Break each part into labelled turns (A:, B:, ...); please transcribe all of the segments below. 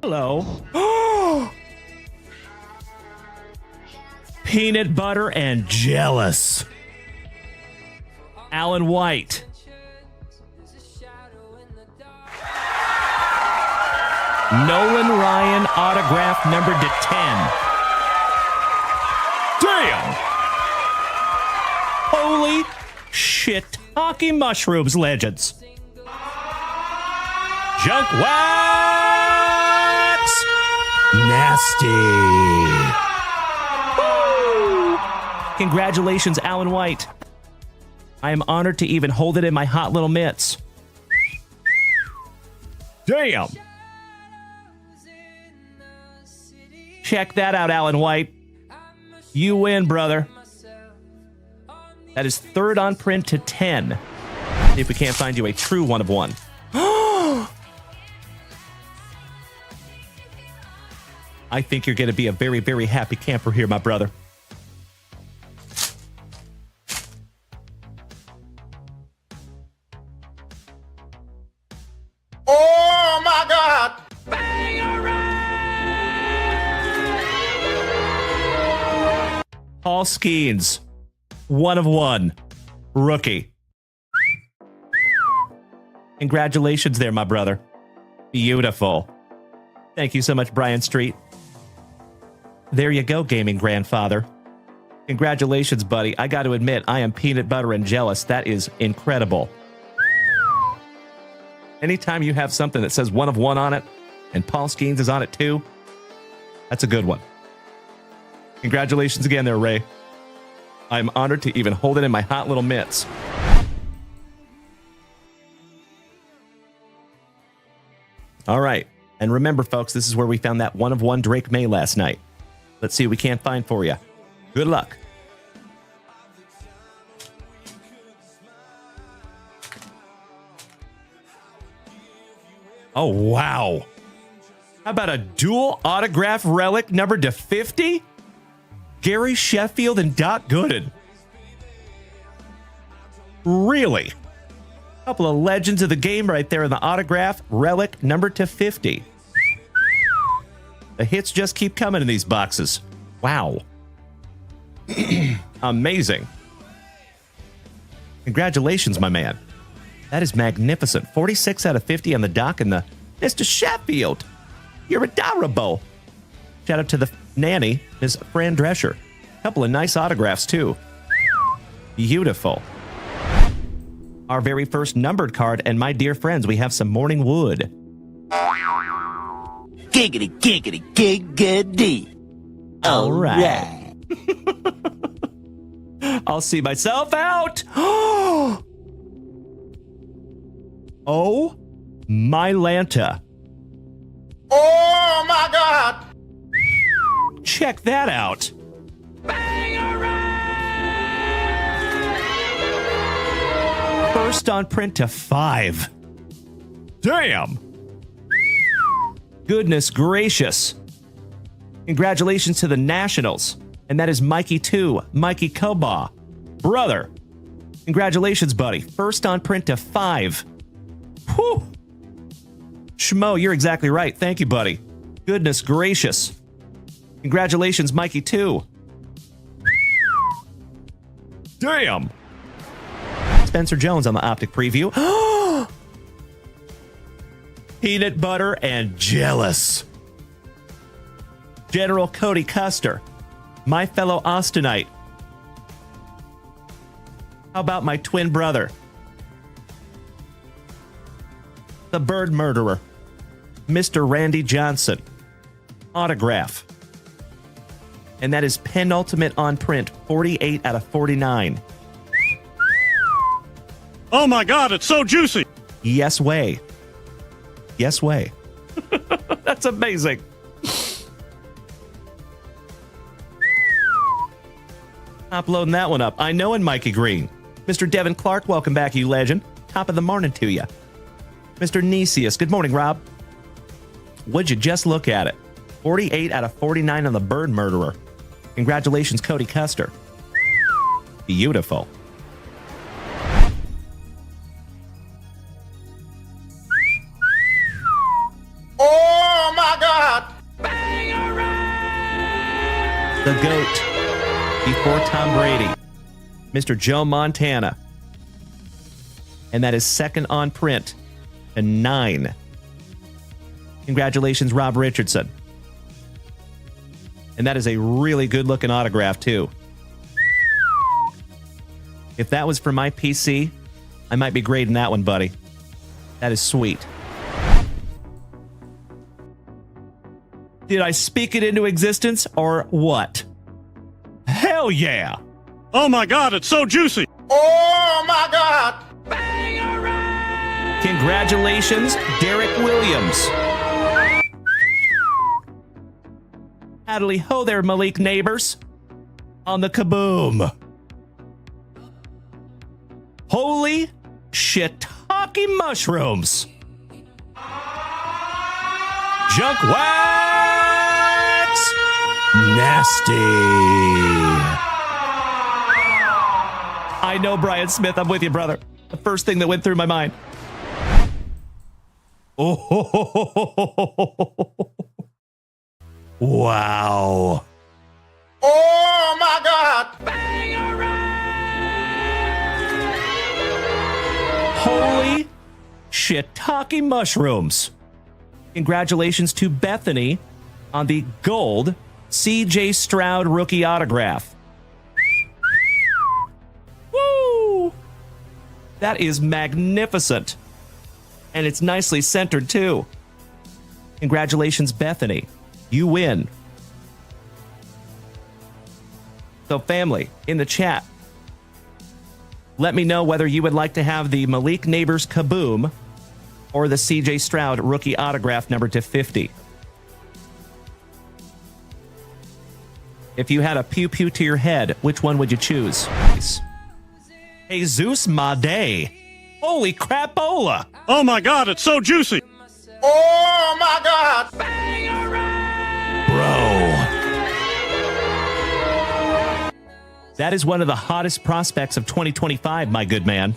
A: Hello. Peanut butter and jealous. Alan White. Nolan Ryan autograph number to 10. Damn! Holy shit. Hockey mushrooms legends. Junk wax! Nasty. Woo! Congratulations, Alan White. I am honored to even hold it in my hot little mitts. Damn! Check that out, Alan White. You win, brother. That is third on print to 10. See if we can't find you a true one of one. I think you're going to be a very, very happy camper here, my brother.
B: Oh, my God!
A: Paul Skeens, one of one, rookie. Congratulations there, my brother. Beautiful. Thank you so much, Brian Street. There you go, gaming grandfather. Congratulations, buddy. I got to admit, I am peanut butter and jealous. That is incredible. Anytime you have something that says one of one on it, and Paul Skeens is on it too, that's a good one. Congratulations again there, Ray. I'm honored to even hold it in my hot little mitts. All right. And remember, folks, this is where we found that one of one Drake May last night. Let's see what we can't find for you. Good luck. Oh, wow. How about a dual autograph relic numbered to 50? Gary Sheffield and Doc Gooden. Really? A couple of legends of the game right there in the autograph relic numbered to 50. The hits just keep coming in these boxes. Wow. Amazing. Congratulations, my man. That is magnificent. 46 out of 50 on the dock and the Mr. Sheffield. You're adorable. Shout out to the nanny, Ms. Fran Drescher. A couple of nice autographs, too. Beautiful. Our very first numbered card, and my dear friends, we have some Morning Wood.
C: Giggity, giggity, giggity.
A: All right. I'll see myself out. Oh, my Lanta.
B: Oh, my God!
A: Check that out. First on print to 5. Damn. Goodness gracious. Congratulations to the Nationals. And that is Mikey 2, Mikey Koba. Brother. Congratulations, buddy. First on print to 5. Whew. Schmo, you're exactly right. Thank you, buddy. Goodness gracious. Congratulations, Mikey 2. Damn. Spencer Jones on the Optic Preview. Peanut butter and jealous. General Cody Custer. My fellow Austinite. How about my twin brother? The Bird Murderer. Mr. Randy Johnson. Autograph. And that is penultimate on print. 48 out of 49.
D: Oh my God, it's so juicy.
A: Yes way. Yes way. That's amazing. Uploading that one up. I know in Mikey Green. Mr. Devin Clark, welcome back, you legend. Top of the morning to you. Mr. Nesius, good morning, Rob. Would you just look at it? 48 out of 49 on the Bird Murderer. Congratulations, Cody Custer. Beautiful.
B: Oh, my God!
A: the GOAT, before Tom Brady, Mr. Joe Montana. And that is second on print to 9. Congratulations, Rob Richardson. And that is a really good-looking autograph, too. If that was for my PC, I might be grading that one, buddy. That is sweet. Did I speak it into existence or what? Hell yeah!
D: Oh my God, it's so juicy.
B: Oh my God!
A: Congratulations, Derek Williams. Howdy ho there, Malik neighbors. On the kaboom. Holy shiitake mushrooms. Junk wax. Nasty. I know, Brian Smith. I'm with you, brother. The first thing that went through my mind. Oh, wow.
B: Oh my God!
A: Holy shiitake mushrooms. Congratulations to Bethany on the gold CJ Stroud rookie autograph. Woo! That is magnificent. And it's nicely centered, too. Congratulations, Bethany. You win. So, family, in the chat, let me know whether you would like to have the Malik Neighbors Kaboom or the CJ Stroud rookie autograph number to 50. If you had a pew-pew to your head, which one would you choose? Jesus Made. Holy crapola!
D: Oh my God, it's so juicy.
B: Oh my God!
A: Bro. That is one of the hottest prospects of 2025, my good man.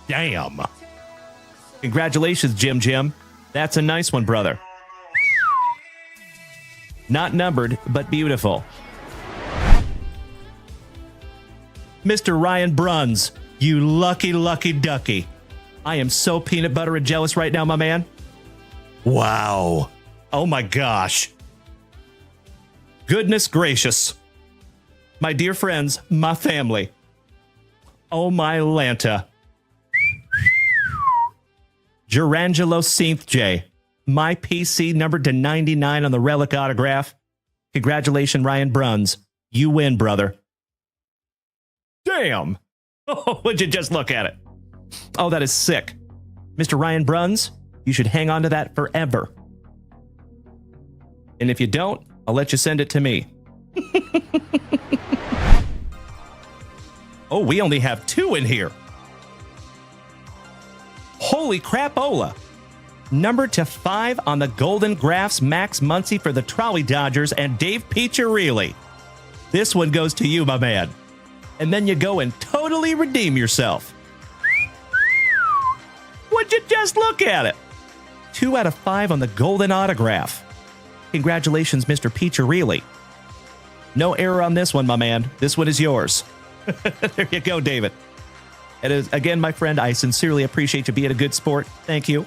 A: Damn. Congratulations, Jim. That's a nice one, brother. Not numbered, but beautiful. Mr. Ryan Bruns, you lucky, lucky ducky. I am so peanut butter and jealous right now, my man. Wow. Oh my gosh. Goodness gracious. My dear friends, my family. Oh my Lanta. Gerangelo Synth J. My PC numbered to 99 on the relic autograph. Congratulations, Ryan Bruns. You win, brother. Damn. Oh, would you just look at it? Oh, that is sick. Mr. Ryan Bruns, you should hang on to that forever. And if you don't, I'll let you send it to me. Oh, we only have 2 in here. Holy crapola. Number to 5 on the Golden Graphs, Max Muncy for the Trolley Dodgers and Dave Piccirilli. This one goes to you, my man. And then you go and totally redeem yourself. Would you just look at it? 2 out of 5 on the Golden Autograph. Congratulations, Mr. Piccirilli. No error on this one, my man. This one is yours. There you go, David. It is, again, my friend, I sincerely appreciate you being a good sport. Thank you.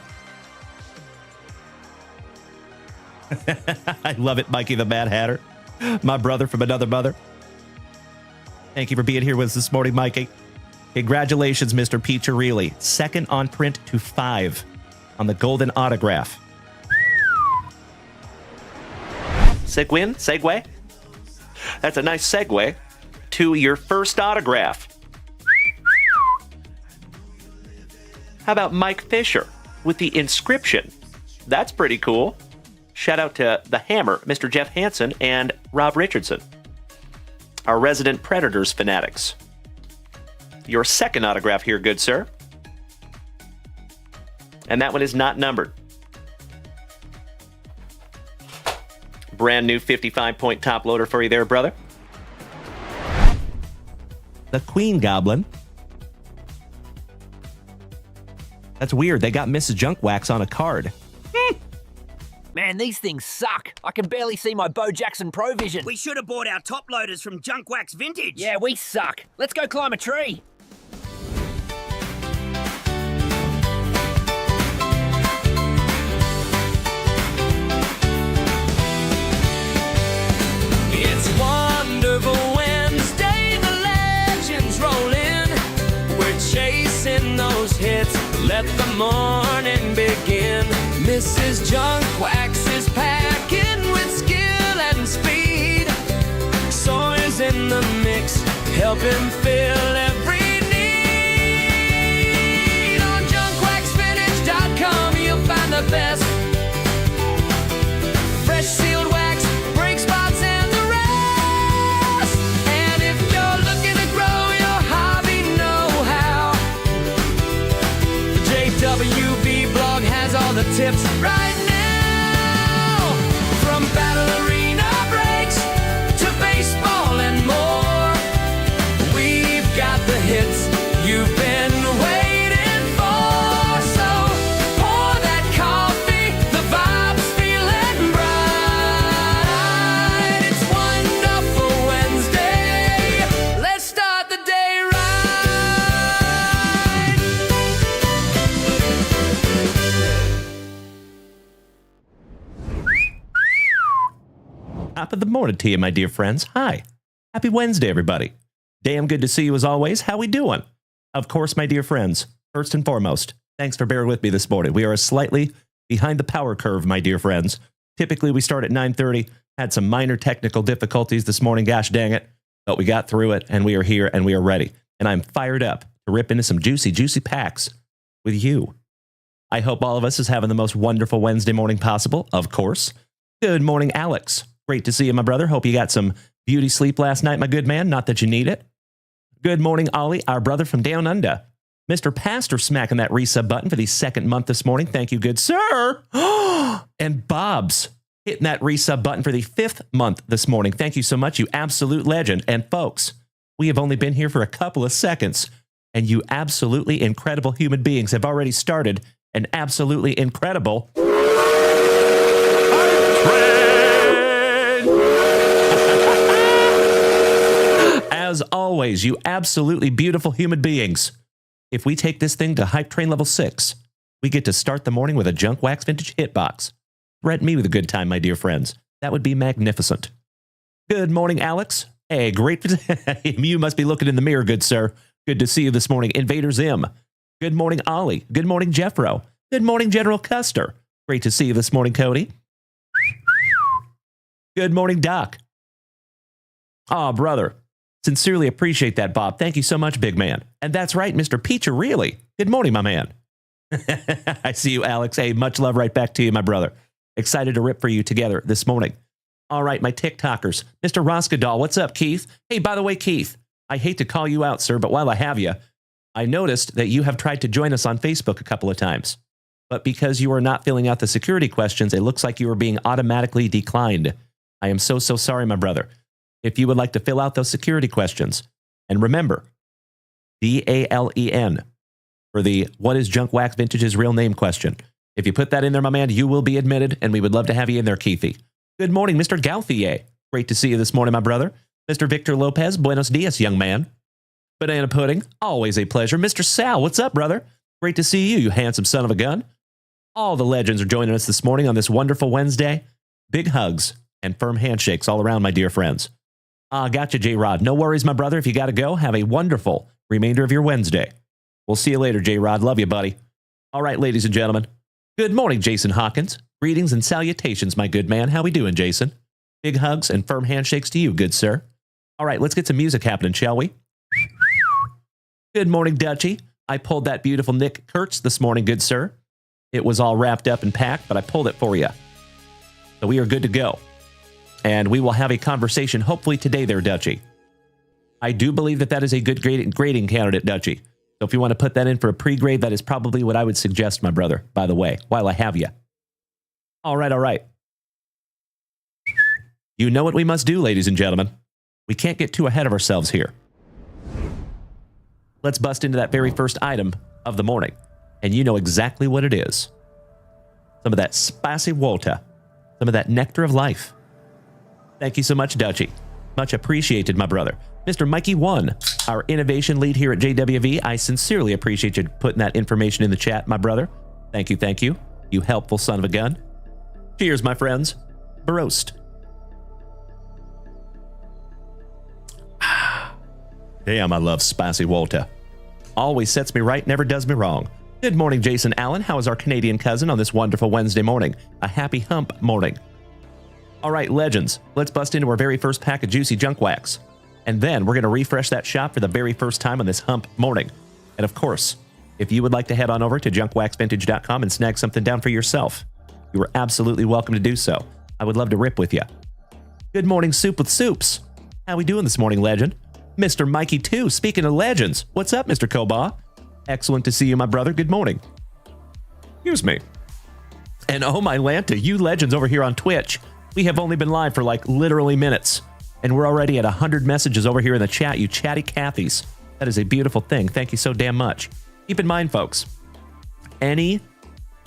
A: I love it, Mikey the Mad Hatter. My brother from another mother. Thank you for being here with us this morning, Mikey. Congratulations, Mr. Piccirilli. Second on print to 5 on the Golden Autograph. Segue? That's a nice segue to your first autograph. How about Mike Fisher with the inscription? That's pretty cool. Shout out to the Hammer, Mr. Jeff Hansen, and Rob Richardson, our resident Predators fanatics. Your second autograph here, good sir. And that one is not numbered. Brand new 55-point top loader for you there, brother. The Queen Goblin. That's weird. They got Mrs. Junk Wax on a card.
E: Man, these things suck. I can barely see my Bo Jackson Pro Vision.
F: We should have bought our top loaders from Junk Wax Vintage.
E: Yeah, we suck. Let's go climb a tree.
G: It's Wonderful Wednesday, the legends roll in. We're chasing those hits, let the morning begin. Mrs. Junk Wax is packing with skill and speed. Sawyer's in the mix, helping fill every need. On junkwaxvintage.com you'll find the best fresh sealed wax, brake spots and the rest. And if you're looking to grow your hobby know-how, the JWB blog has all the tips right now. From battle arena breaks to baseball and more, we've got the hits you've been waiting for. So pour that coffee, the vibe's feeling bright. It's Wonderful Wednesday, let's start the day right.
A: Top of the morning to you, my dear friends. Hi. Happy Wednesday, everybody. Damn good to see you as always. How we doing? Of course, my dear friends, first and foremost, thanks for bearing with me this morning. We are slightly behind the power curve, my dear friends. Typically, we start at 9:30. Had some minor technical difficulties this morning, gosh dang it. But we got through it, and we are here, and we are ready. And I'm fired up to rip into some juicy, juicy packs with you. I hope all of us is having the most wonderful Wednesday morning possible, of course. Good morning, Alex. Great to see you, my brother. Hope you got some beauty sleep last night, my good man. Not that you need it. Good morning, Ollie, our brother from down under. Mr. Pastor smacking that resub button for the second month this morning. Thank you, good sir. And Bob's hitting that resub button for the 5th month this morning. Thank you so much, you absolute legend. And folks, we have only been here for a couple of seconds, and you absolutely incredible human beings have already started an absolutely incredible As always, you absolutely beautiful human beings. If we take this thing to hype train level 6, we get to start the morning with a Junk Wax Vintage hitbox. Threaten me with a good time, my dear friends. That would be magnificent. Good morning, Alex. Hey, great. You must be looking in the mirror, good sir. Good to see you this morning, Invader Zim. Good morning, Ollie. Good morning, Jeffro. Good morning, General Custer. Great to see you this morning, Cody. Good morning, Doc. Oh, brother. Sincerely appreciate that, Bob. Thank you so much, big man. And that's right, Mr. Peacher, really. Good morning, my man. I see you, Alex. Hey, much love right back to you, my brother. Excited to rip for you together this morning. All right, my TikTokers. Mr. Roskadal, what's up, Keith? Hey, by the way, Keith, I hate to call you out, sir, but while I have you, I noticed that you have tried to join us on Facebook a couple of times. But because you are not filling out the security questions, it looks like you are being automatically declined. I am so sorry, my brother. If you would like to fill out those security questions, and remember, DALEN for the what is Junk Wax Vintage's real name question. If you put that in there, my man, you will be admitted, and we would love to have you in there, Keithy. Good morning, Mr. Gauthier. Great to see you this morning, my brother. Mr. Victor Lopez, buenos dias, young man. Banana Pudding, always a pleasure. Mr. Sal, what's up, brother? Great to see you, you handsome son of a gun. All the legends are joining us this morning on this wonderful Wednesday. Big hugs and firm handshakes all around, my dear friends. Gotcha, J-Rod. No worries, my brother. If you got to go, have a wonderful remainder of your Wednesday. We'll see you later, J-Rod. Love you, buddy. All right, ladies and gentlemen. Good morning, Jason Hawkins. Greetings and salutations, my good man. How we doing, Jason? Big hugs and firm handshakes to you, good sir. All right, let's get some music happening, shall we? Good morning, Dutchie. I pulled that beautiful Nick Kurtz this morning, good sir. It was all wrapped up and packed, but I pulled it for you. So we are good to go. And we will have a conversation hopefully today there, Dutchie. I do believe that is a good grading candidate, Dutchie. So if you want to put that in for a pre-grade, that is probably what I would suggest, my brother, by the way, while I have you. All right. You know what we must do, ladies and gentlemen. We can't get too ahead of ourselves here. Let's bust into that very first item of the morning. And you know exactly what it is. Some of that spicy water. some of that nectar of life. Thank you so much, Dutchie. Much appreciated, my brother. Mr. Mikey 1, our innovation lead here at JWV. I sincerely appreciate you putting that information in the chat, my brother. Thank you, thank you. You helpful son of a gun. Cheers, my friends. Barost. Damn, I love spicy Walter. Always sets me right, never does me wrong. Good morning, Jason Allen. How is our Canadian cousin on this wonderful Wednesday morning? A happy hump morning. All right, legends, let's bust into our very first pack of juicy junk wax. And then we're going to refresh that shop for the very first time on this hump morning. And of course, if you would like to head on over to junkwaxvintage.com and snag something down for yourself, you are absolutely welcome to do so. I would love to rip with you. Good morning, Soup with Soups. How we doing this morning, legend? Mr. Mikey 2, speaking of legends. What's up, Mr. Koba? Excellent to see you, my brother. Good morning. Excuse me. And oh my Lanta, you legends over here on Twitch. We have only been live for like literally minutes. And we're already at 100 messages over here in the chat, you chatty Cathys. That is a beautiful thing. Thank you so damn much. Keep in mind, folks, any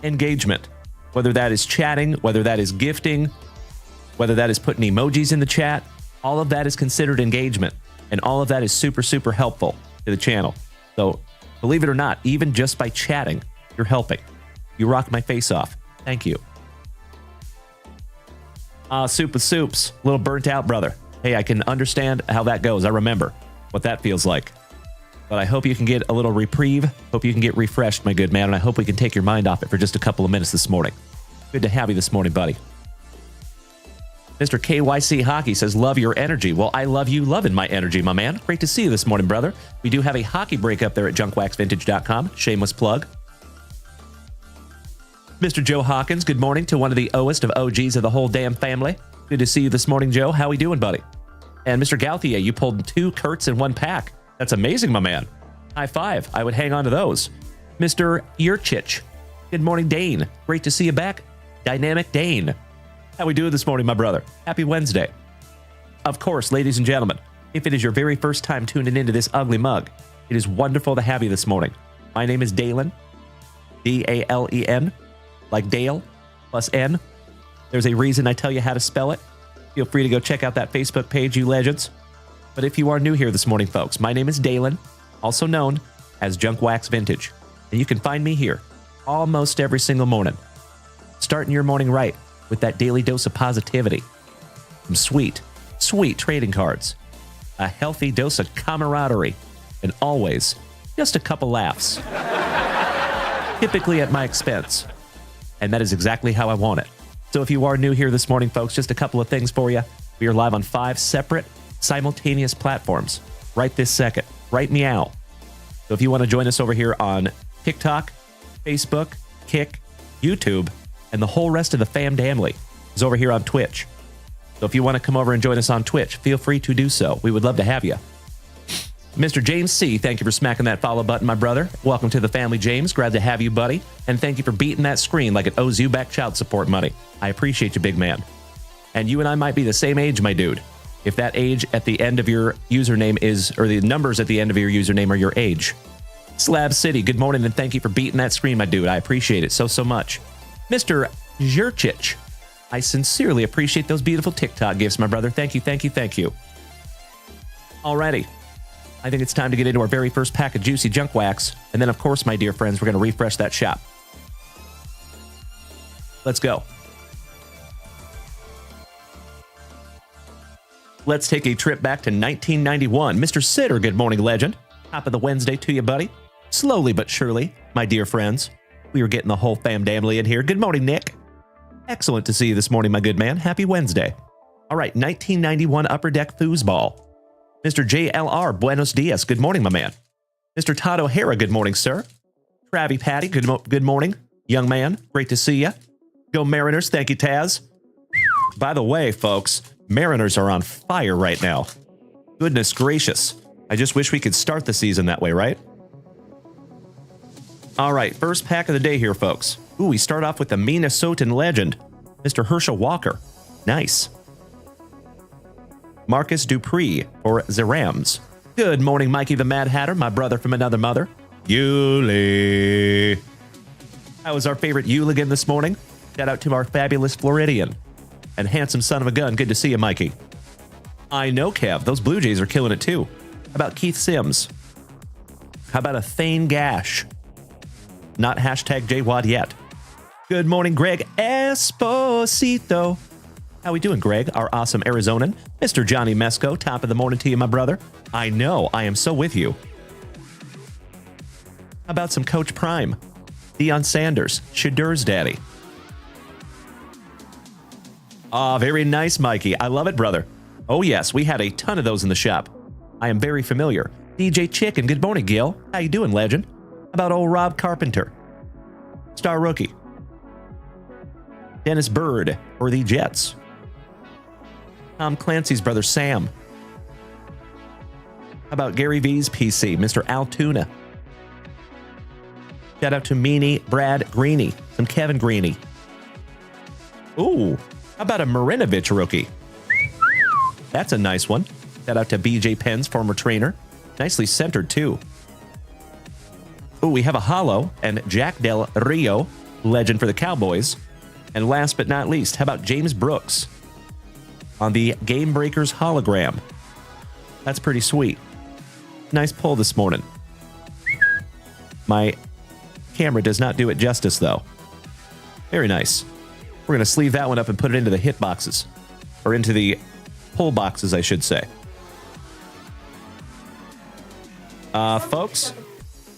A: engagement, whether that is chatting, whether that is gifting, whether that is putting emojis in the chat, all of that is considered engagement. And all of that is super, super helpful to the channel. So believe it or not, even just by chatting, you're helping. You rock my face off. Thank you. Soup with Soups. A little burnt out, brother. Hey, I can understand how that goes. I remember what that feels like. But I hope you can get a little reprieve. Hope you can get refreshed, my good man. And I hope we can take your mind off it for just a couple of minutes this morning. Good to have you this morning, buddy. Mr. KYC Hockey says, love your energy. Well, I love you loving my energy, my man. Great to see you this morning, brother. We do have a hockey break up there at junkwaxvintage.com. Shameless plug. Mr. Joe Hawkins, good morning to one of the OGs of OGs of the whole damn family. Good to see you this morning, Joe. How we doing, buddy? And Mr. Gauthier, you pulled 2 Kurtz in 1 pack. That's amazing, my man. High five. I would hang on to those. Mr. Yurchich, good morning, Dane. Great to see you back. Dynamic Dane. How we doing this morning, my brother? Happy Wednesday. Of course, ladies and gentlemen, if it is your very first time tuning into this ugly mug, it is wonderful to have you this morning. My name is Dalen, D-A-L-E-N, like Dale, plus N. There's a reason I tell you how to spell it. Feel free to go check out that Facebook page, you legends. But if you are new here this morning, folks, my name is Dalen, also known as Junk Wax Vintage. And you can find me here almost every single morning, starting your morning right with that daily dose of positivity. Some sweet, sweet trading cards, a healthy dose of camaraderie, and always just a couple laughs. Typically at my expense. And that is exactly how I want it. So if you are new here this morning, folks, just a couple of things for you. We are live on 5 separate simultaneous platforms right this second, right meow. So if you want to join us over here on TikTok, Facebook, Kick, YouTube, and the whole rest of the family is over here on Twitch. So if you want to come over and join us on Twitch, feel free to do so. We would love to have you. Mr. James C., thank you for smacking that follow button, my brother. Welcome to the family, James. Glad to have you, buddy. And thank you for beating that screen like it owes you back child support money. I appreciate you, big man. And you and I might be the same age, my dude. If that age at the end of your username is, or the numbers at the end of your username are your age. Slab City, good morning, and thank you for beating that screen, my dude. I appreciate it so much. Mr. Jurchich, I sincerely appreciate those beautiful TikTok gifts, my brother. Thank you, thank you, thank you. Alrighty. I think it's time to get into our very first pack of juicy junk wax. And then, of course, my dear friends, we're going to refresh that shop. Let's go. Let's take a trip back to 1991. Mr. Sitter, good morning, legend. Top of the Wednesday to you, buddy. Slowly but surely, my dear friends. We are getting the whole family in here. Good morning, Nick. Excellent to see you this morning, my good man. Happy Wednesday. All right, 1991 Upper Deck Foosball. Mr. JLR, buenos dias. Good morning, my man. Mr. Todd O'Hara, good morning, sir. Travie Patty, good morning. Young man, great to see you. Go Mariners. Thank you, Taz. By the way, folks, Mariners are on fire right now. Goodness gracious. I just wish we could start the season that way, right? All right, first pack of the day here, folks. Ooh, we start off with the Minnesotan legend, Mr. Herschel Walker. Nice. Marcus Dupree for the Rams. Good morning, Mikey the Mad Hatter, my brother from another mother. Yuli. How was our favorite Yuligan this morning? Shout out to our fabulous Floridian. And handsome son of a gun, good to see you, Mikey. I know, Kev. Those Blue Jays are killing it, too. How about Keith Sims? How about a Thane Gash? Not hashtag JWAD yet. Good morning, Greg Esposito. How we doing, Greg? Our awesome Arizonan. Mr. Johnny Mesco, top of the morning to you, my brother. I know, I am so with you. How about some Coach Prime? Deion Sanders, Shadur's daddy. Ah, very nice, Mikey. I love it, brother. Oh, yes, we had a ton of those in the shop. I am very familiar. DJ Chicken, good morning, Gil. How you doing, legend? How about old Rob Carpenter? Star rookie. Dennis Bird for the Jets. Tom Clancy's brother, Sam. How about Gary V's PC, Mr. Altoona? Shout out to Meanie Brad Greeny, some Kevin Greeny. Ooh, how about a Marinovich rookie? That's a nice one. Shout out to BJ Penn's former trainer. Nicely centered, too. Ooh, we have a holo and Jack Del Rio, legend for the Cowboys. And last but not least, how about James Brooks on the Game Breakers hologram? That's pretty sweet. Nice pull this morning. My camera does not do it justice, though. Very nice. We're going to sleeve that one up and put it into the hit boxes. Or into the pull boxes, I should say. Folks,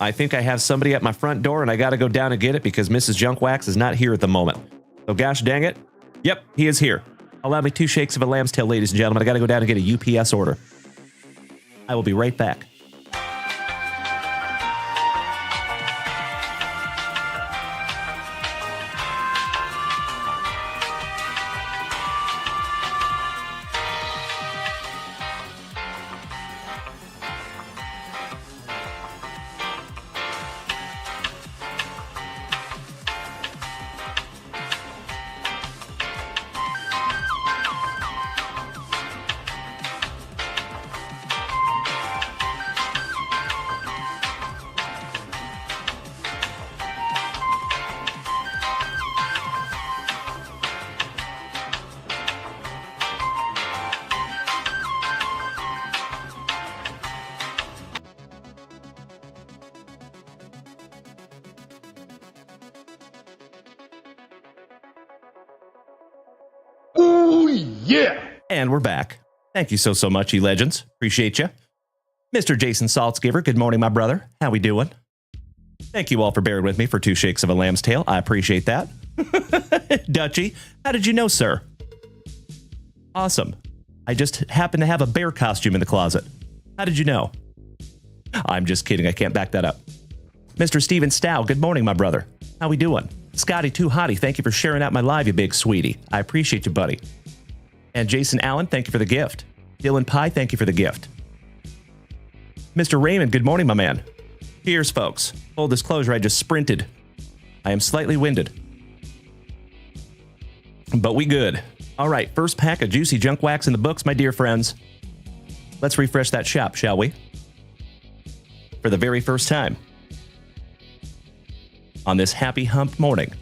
A: I think I have somebody at my front door, and I got to go down and get it because Mrs. Junkwax is not here at the moment. So gosh dang it. Yep, he is here. Allow me 2 shakes of a lamb's tail, ladies and gentlemen. I got to go down and get a UPS order. I will be right back. And we're back. Thank you so much, you legends. Appreciate you. Mr. Jason Saltzgiver, good morning, my brother. How we doing? Thank you all for bearing with me for 2 shakes of a lamb's tail. I appreciate that. Dutchy, how did you know, sir? Awesome. I just happen to have a bear costume in the closet. How did you know? I'm just kidding. I can't back that up. Mr. Steven Stow, good morning, my brother. How we doing? Scotty Too Hottie, thank you for sharing out my live, you big sweetie. I appreciate you, buddy. And Jason Allen, thank you for the gift. Dylan Pye, thank you for the gift. Mr. Raymond, good morning, my man. Cheers, folks. Full disclosure, I just sprinted. I am slightly winded. But we good. All right, first pack of juicy junk wax in the books, my dear friends. Let's refresh that shop, shall we? For the very first time. On this happy hump morning.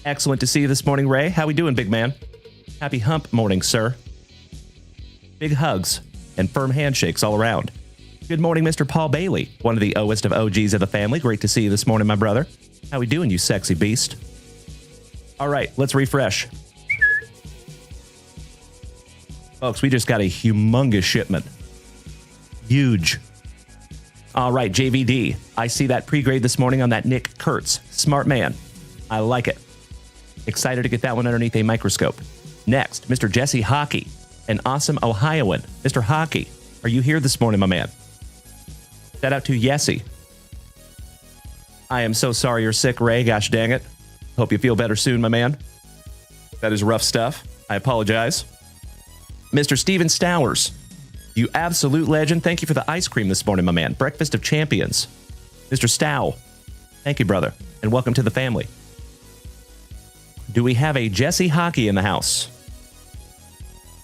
A: Excellent to see you this morning, Ray. How we doing, big man? Happy hump morning, sir. Big hugs and firm handshakes all around. Good morning, Mr. Paul Bailey, one of the oldest of OGs of the family. Great to see you this morning, my brother. How we doing, you sexy beast? All right, let's refresh. Folks, we just got a humongous shipment. Huge. All right, JVD. I see that pre-grade this morning on that Nick Kurtz. Smart man. I like it. Excited to get that one underneath a microscope. Next, Mr. Jesse Hockey, an awesome Ohioan. Mr. Hockey, are you here this morning, my man? Shout out to Yessie. I am so sorry you're sick, Ray. Gosh dang it. Hope you feel better soon, my man. That is rough stuff. I apologize. Mr. Steven Stowers, you absolute legend. Thank you for the ice cream this morning, my man. Breakfast of Champions. Mr. Stow, thank you, brother, and welcome to the family. Do we have a Jesse Hockey in the house?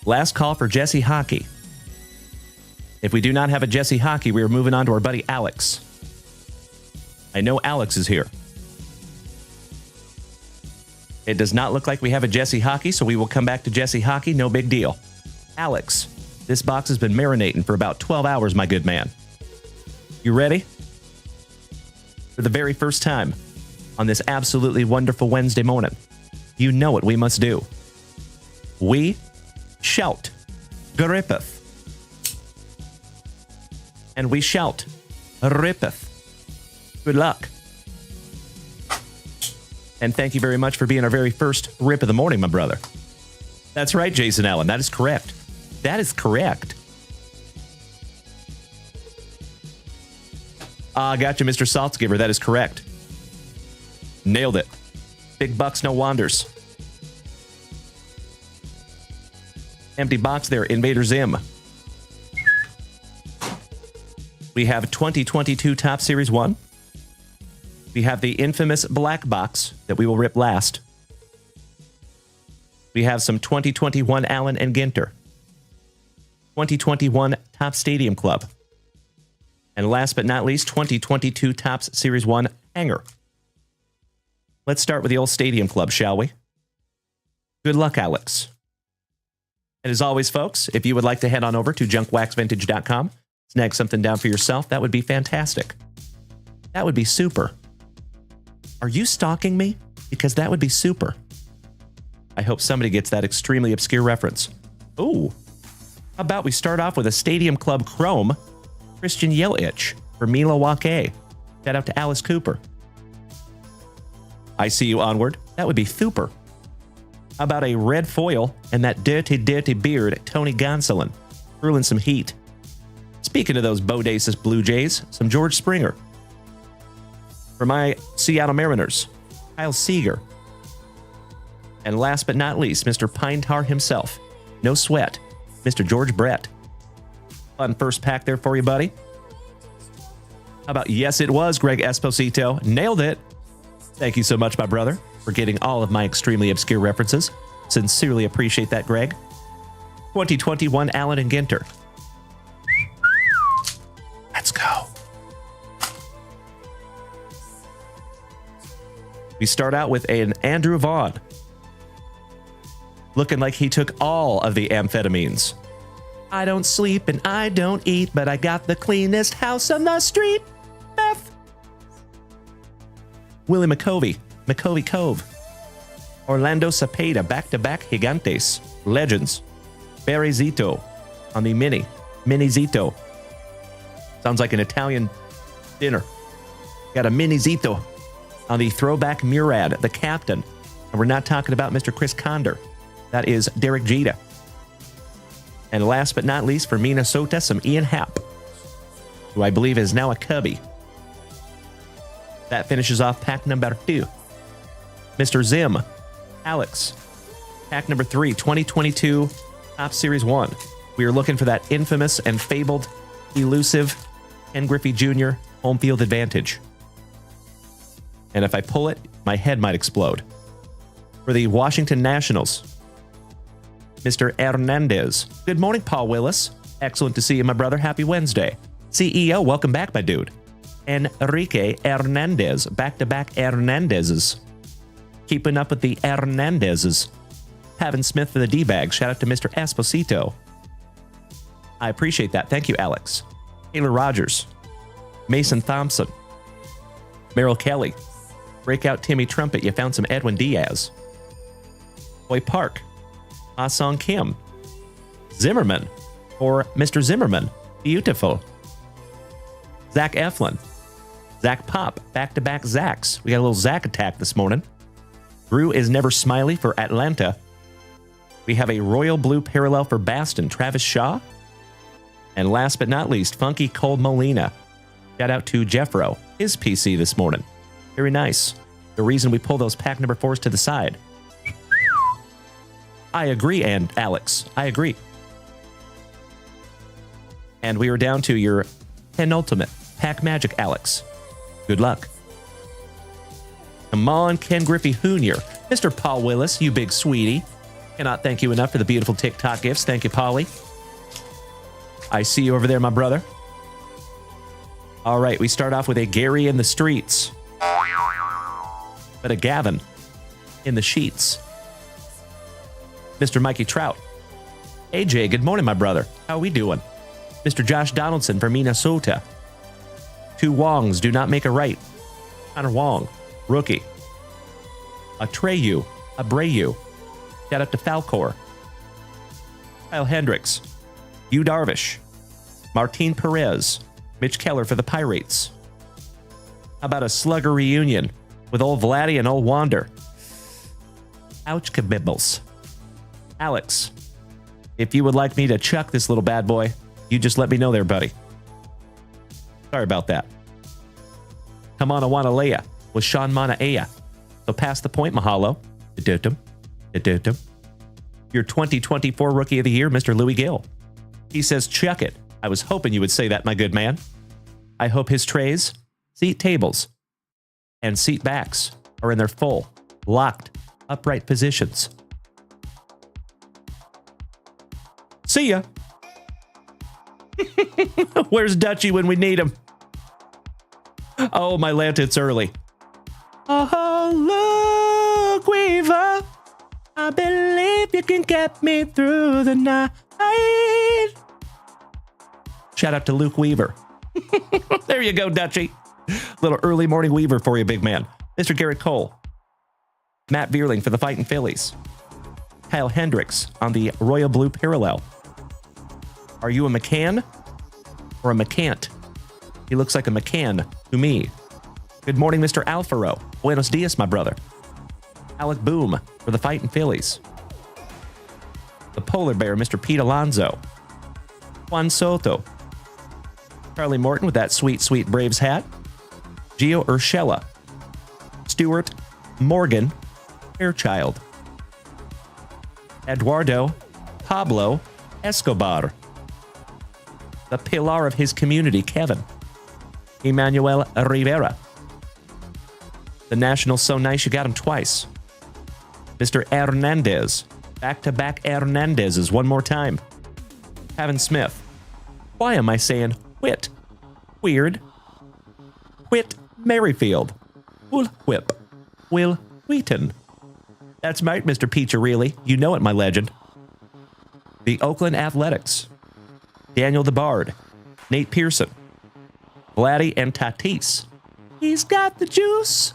A: Last call for Jesse Hockey. If we do not have a Jesse Hockey, we are moving on to our buddy Alex. I know Alex is here. It does not look like we have a Jesse Hockey, so we will come back to Jesse Hockey. No big deal. Alex, this box has been marinating for about 12 hours, my good man. You ready? For the very first time on this absolutely wonderful Wednesday morning, you know what we must do. We shout, grippeth. And we shout, rippeth. Good luck. And thank you very much for being our very first rip of the morning, my brother. That's right, Jason Allen. That is correct. That is correct. Gotcha, Mr. Saltzgiver. That is correct. Nailed it. Big bucks, no wanders. Empty box there, Invader Zim. We have 2022 Top Series 1. We have the infamous black box that we will rip last. We have some 2021 Allen and Ginter. 2021 Top Stadium Club. And last but not least, 2022 Topps Series 1 Hanger. Let's start with the old Stadium Club, shall we? Good luck, Alex. And as always, folks, if you would like to head on over to junkwaxvintage.com, snag something down for yourself, that would be fantastic. That would be super. Are you stalking me? Because that would be super. I hope somebody gets that extremely obscure reference. Ooh. How about we start off with a Stadium Club Chrome Christian Yelich for Mila Wake. Shout out to Alice Cooper. I see you onward. That would be super. How about a red foil and that dirty, dirty beard, Tony Gonsolin, ruling some heat. Speaking of those bodacious Blue Jays, some George Springer. For my Seattle Mariners, Kyle Seager. And last but not least, Mr. Pine Tar himself. No sweat, Mr. George Brett. Fun first pack there for you, buddy. How about yes, it was Greg Esposito. Nailed it. Thank you so much, my brother, for getting all of my extremely obscure references. Sincerely appreciate that, Greg. 2021 Allen and Ginter. Let's go. We start out with an Andrew Vaughn. Looking like he took all of the amphetamines. I don't sleep and I don't eat, but I got the cleanest house on the street. Beth. Willie McCovey, McCovey Cove. Orlando Cepeda, back-to-back Gigantes. Legends. Barry Zito on the Mini Zito. Sounds like an Italian dinner. Got a Mini Zito on the throwback Murad, the captain. And we're not talking about Mr. Chris Condor. That is Derek Jeter. And last but not least, for Minnesota, some Ian Happ, who I believe is now a Cubby. That finishes off pack number 2. Mr. Zim, Alex, pack number 3, 2022 Top Series 1. We are looking for that infamous and fabled, elusive Ken Griffey Jr. home field advantage. And if I pull it, my head might explode. For the Washington Nationals, Mr. Hernandez. Good morning, Paul Willis. Excellent to see you, my brother. Happy Wednesday. CEO, welcome back, my dude. Enrique Hernandez. Back-to-back Hernandezes. Keeping up with the Hernandezes. Pavin Smith for the D-bag. Shout out to Mr. Esposito. I appreciate that. Thank you, Alex. Taylor Rogers. Mason Thompson. Merrill Kelly. Breakout Timmy Trumpet. You found some Edwin Diaz. Boy Park. Ah-Song Kim. Zimmerman. Or Mr. Zimmerman. Beautiful. Zach Eflin. Zach Pop. Back-to-back Zachs. We got a little Zach attack this morning. Drew is never smiley for Atlanta. We have a royal blue parallel for Baston. Travis Shaw. And last but not least, Funky Cole Molina. Shout out to Jeffro. His PC this morning. Very nice. The reason we pull those pack number 4s to the side. I agree, and Alex. I agree. And we are down to your penultimate pack magic, Alex. Good luck. Come on, Ken Griffey Jr. Mr. Paul Willis, you big sweetie. Cannot thank you enough for the beautiful TikTok gifts. Thank you, Paulie. I see you over there, my brother. All right, we start off with a Gary in the Streets. But a Gavin in the sheets. Mr. Mikey Trout. AJ, good morning, my brother. How we doing? Mr. Josh Donaldson from Minnesota. Two Wongs do not make a right. Connor Wong, rookie. Abreu. Shout out to Falcor. Kyle Hendricks. Yu Darvish. Martin Perez. Mitch Keller for the Pirates. How about a slugger reunion with old Vladdy and old Wander? Ouch kabibbles. Alex, if you would like me to chuck this little bad boy, you just let me know there, buddy. Sorry about that. Kamana Wanalea was Sean Manaea. So pass the point, mahalo. Your 2024 Rookie of the Year, Mr. Louis Gill. He says, chuck it. I was hoping you would say that, my good man. I hope his trays, seat tables, and seat backs are in their full, locked, upright positions. See ya. Where's Dutchie when we need him? Oh, my Lanta, it's early. Oh, look, Weaver. I believe you can get me through the night. Shout out to Luke Weaver. There you go, Dutchie. Little early morning Weaver for you, big man. Mr. Garrett Cole. Matt Vierling for the Fightin' Phillies. Kyle Hendricks on the Royal Blue Parallel. Are you a McCann or a McCant? He looks like a McCann to me. Good morning, Mr. Alfaro. Buenos dias, my brother. Alec Boom for the Fightin' Phillies. The Polar Bear, Mr. Pete Alonso. Juan Soto. Charlie Morton with that sweet, sweet Braves hat. Gio Urshela. Stuart Morgan Fairchild. Eduardo Pablo Escobar. The pillar of his community, Kevin. Emmanuel Rivera. The Nationals so nice you got him twice. Mr. Hernandez. Back-to-back Hernandezes one more time. Kevin Smith. Why am I saying Whit? Weird. Whit Merrifield. Will Whip. Will Wheaton. That's right, Mr. Peacharelli. You know it, my legend. The Oakland Athletics. Daniel the Bard. Nate Pearson. Vladdy and Tatis. He's got the juice.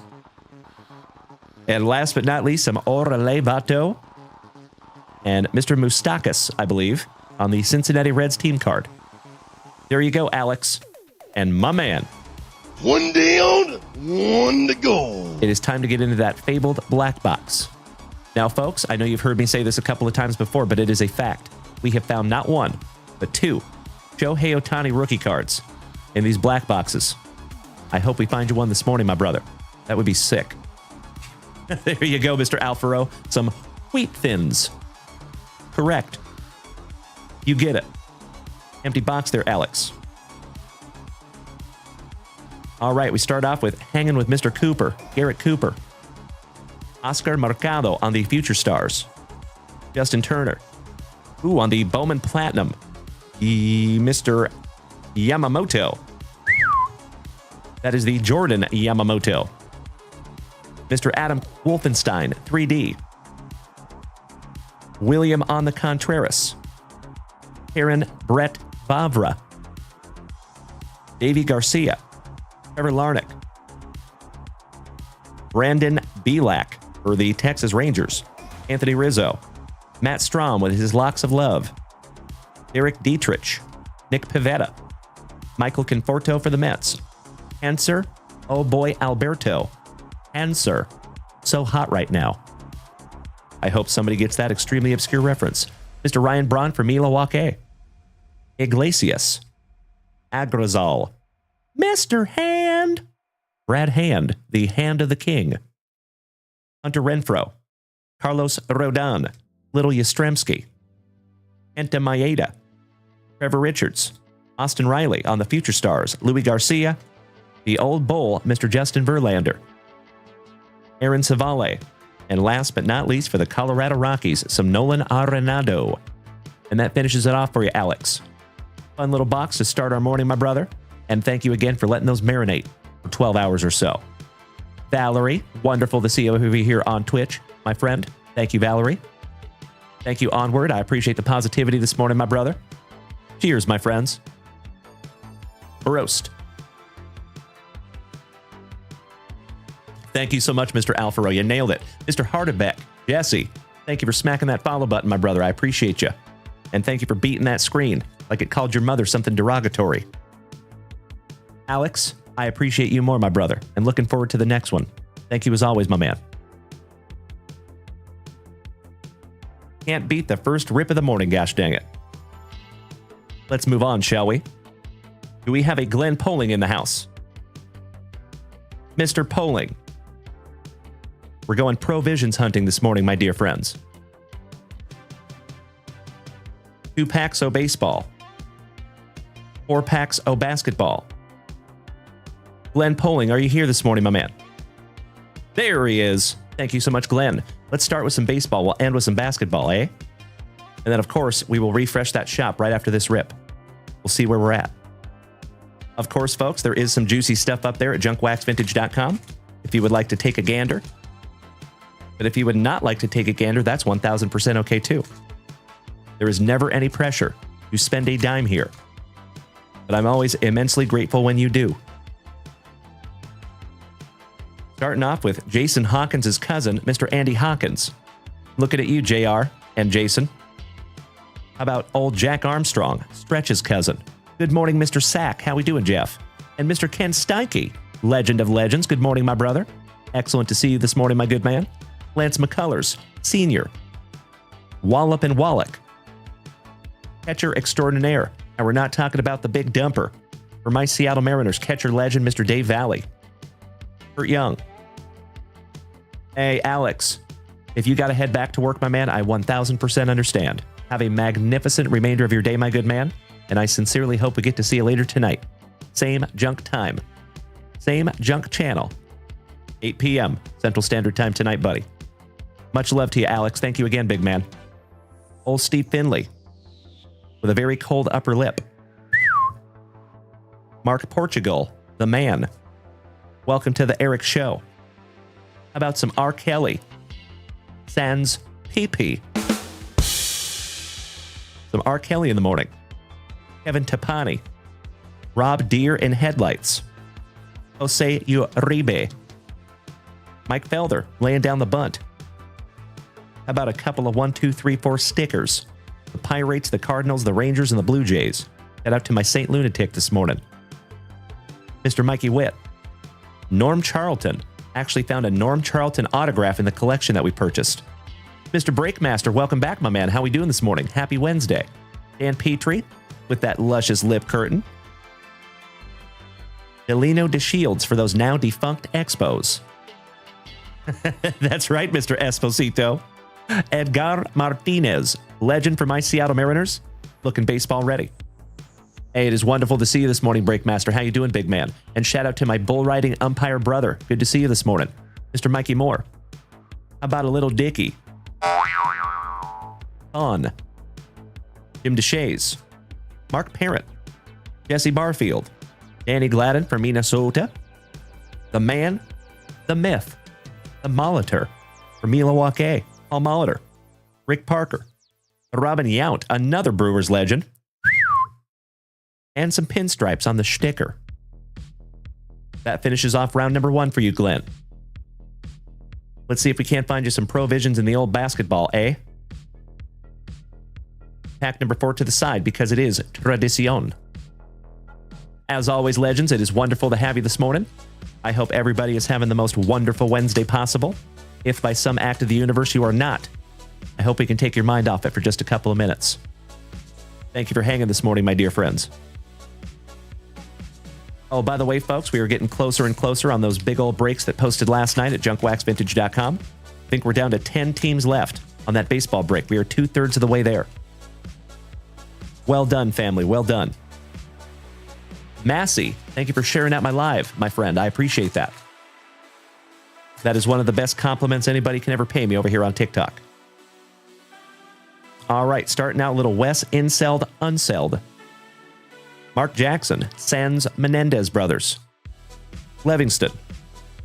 A: And last but not least, some Orale Bato. And Mr. Moustakas, I believe, on the Cincinnati Reds team card. There you go, Alex. And my man.
H: One down, one to go.
A: It is time to get into that fabled black box. Now, folks, I know you've heard me say this a couple of times before, but it is a fact. We have found not one, but two Shohei Ohtani rookie cards in these black boxes. I hope we find you one this morning, my brother. That would be sick. There you go, Mr. Alfaro. Some wheat thins. Correct. You get it. Empty box there, Alex. All right, we start off with hanging with Mr. Cooper, Garrett Cooper. Oscar Mercado on the Future Stars. Justin Turner. Ooh, on the Bowman Platinum. Mr. Yamamoto. That is the Jordan Yamamoto. Mr. Adam Wolfenstein, 3D. William on the Contreras. Aaron Brett Bavra. Davey Garcia. Trevor Larnach. Brandon Belak for the Texas Rangers. Anthony Rizzo. Matt Strom with his locks of love. Derek Dietrich. Nick Pivetta. Michael Conforto for the Mets. Hanser. Oh boy, Alberto. Hanser. So hot right now. I hope somebody gets that extremely obscure reference. Mr. Ryan Braun for Milwaukee. Iglesias. Agrazal. Mr. Hand. Brad Hand, the Hand of the King. Hunter Renfroe. Carlos Rodon. Little Yastrzemski. Kenta Maeda. Trevor Richards. Austin Riley on the Future Stars. Louis Garcia. The Old Bull, Mr. Justin Verlander. Aaron Savale. And last but not least for the Colorado Rockies, some Nolan Arenado. And that finishes it off for you, Alex. Fun little box to start our morning, my brother. And thank you again for letting those marinate for 12 hours or so. Valerie, wonderful to see you over here on Twitch, my friend. Thank you, Valerie. Thank you, Onward. I appreciate the positivity this morning, my brother. Cheers, my friends. Roast. Thank you so much, Mr. Alfaro. You nailed it. Mr. Hardebeck, Jesse, thank you for smacking that follow button, my brother. I appreciate you. And thank you for beating that screen like it called your mother something derogatory. Alex, I appreciate you more, my brother, and looking forward to the next one. Thank you as always, my man. Can't beat the first rip of the morning, gosh dang it. Let's move on, shall we? Do we have a Glenn Poling in the house? Mr. Poling. We're going provisions hunting this morning, my dear friends. 2 packs o' baseball. 4 packs o' basketball. Glenn Poling, are you here this morning, my man? There he is. Thank you so much, Glenn. Let's start with some baseball. We'll end with some basketball, eh? And then, of course, we will refresh that shop right after this rip. We'll see where we're at. Of course, folks, there is some juicy stuff up there at junkwaxvintage.com if you would like to take a gander. But if you would not like to take a gander, that's 1,000% okay, too. There is never any pressure to spend a dime here. But I'm always immensely grateful when you do. Starting off with Jason Hawkins' cousin, Mr. Andy Hawkins. Looking at you, JR and Jason. How about old Jack Armstrong, Stretch's cousin? Good morning, Mr. Sack. How we doing, Jeff? And Mr. Ken Steinke, legend of legends. Good morning, my brother. Excellent to see you this morning, my good man. Lance McCullers, Senior. Wallop and Wallach. Catcher extraordinaire. And we're not talking about the big dumper. For my Seattle Mariners, catcher legend, Mr. Dave Valley. Kurt Young. Hey, Alex, if you got to head back to work, my man, I 1,000% understand. Have a magnificent remainder of your day, my good man, and I sincerely hope we get to see you later tonight. Same junk time. Same junk channel. 8 p.m. Central Standard Time tonight, buddy. Much love to you, Alex. Thank you again, big man. Old Steve Finley with a very cold upper lip. Mark Portugal, the man. Welcome to the Eric Show. How about some R. Kelly? Sans PP. Some R. Kelly in the morning. Kevin Tapani. Rob Deere in Headlights. Jose Uribe. Mike Felder laying down the bunt. How about a couple of 1, 2, 3, 4 stickers? The Pirates, the Cardinals, the Rangers, and the Blue Jays. Head out to my St. Lunatic this morning. Mr. Mikey Witt. Norm Charlton. Actually found a Norm Charlton autograph in the collection that we purchased. Mr. Breakmaster, welcome back, my man. How we doing this morning? Happy Wednesday. Dan Petrie with that luscious lip curtain. Delino DeShields for those now defunct Expos. That's right, Mr. Esposito. Edgar Martinez, legend for my Seattle Mariners, looking baseball ready. Hey, it is wonderful to see you this morning, Breakmaster. How you doing, big man? And shout out to my bull riding umpire brother. Good to see you this morning. Mr. Mikey Moore. How about a little Dicky? On. Jim DeShays. Mark Parent. Jesse Barfield. Danny Gladden from Minnesota. The man, the myth, the Molitor from Milwaukee. Paul Molitor. Rick Parker. Robin Yount, another Brewers legend. And some pinstripes on the sticker. That finishes off round number 1 for you, Glenn. Let's see if we can't find you some provisions in the old basketball, eh? Pack number 4 to the side because it is Tradicion. As always, legends, it is wonderful to have you this morning. I hope everybody is having the most wonderful Wednesday possible. If by some act of the universe you are not, I hope we can take your mind off it for just a couple of minutes. Thank you for hanging this morning, my dear friends. Oh, by the way, folks, we are getting closer and closer on those big old breaks that posted last night at junkwaxvintage.com. I think we're down to 10 teams left on that baseball break. We are 2/3 of the way there. Well done, family. Well done. Massey, thank you for sharing out my live, my friend. I appreciate that. That is one of the best compliments anybody can ever pay me over here on TikTok. All right, starting out a little Wes Incelled Unselled. Mark Jackson, Sans Menendez brothers. Livingston.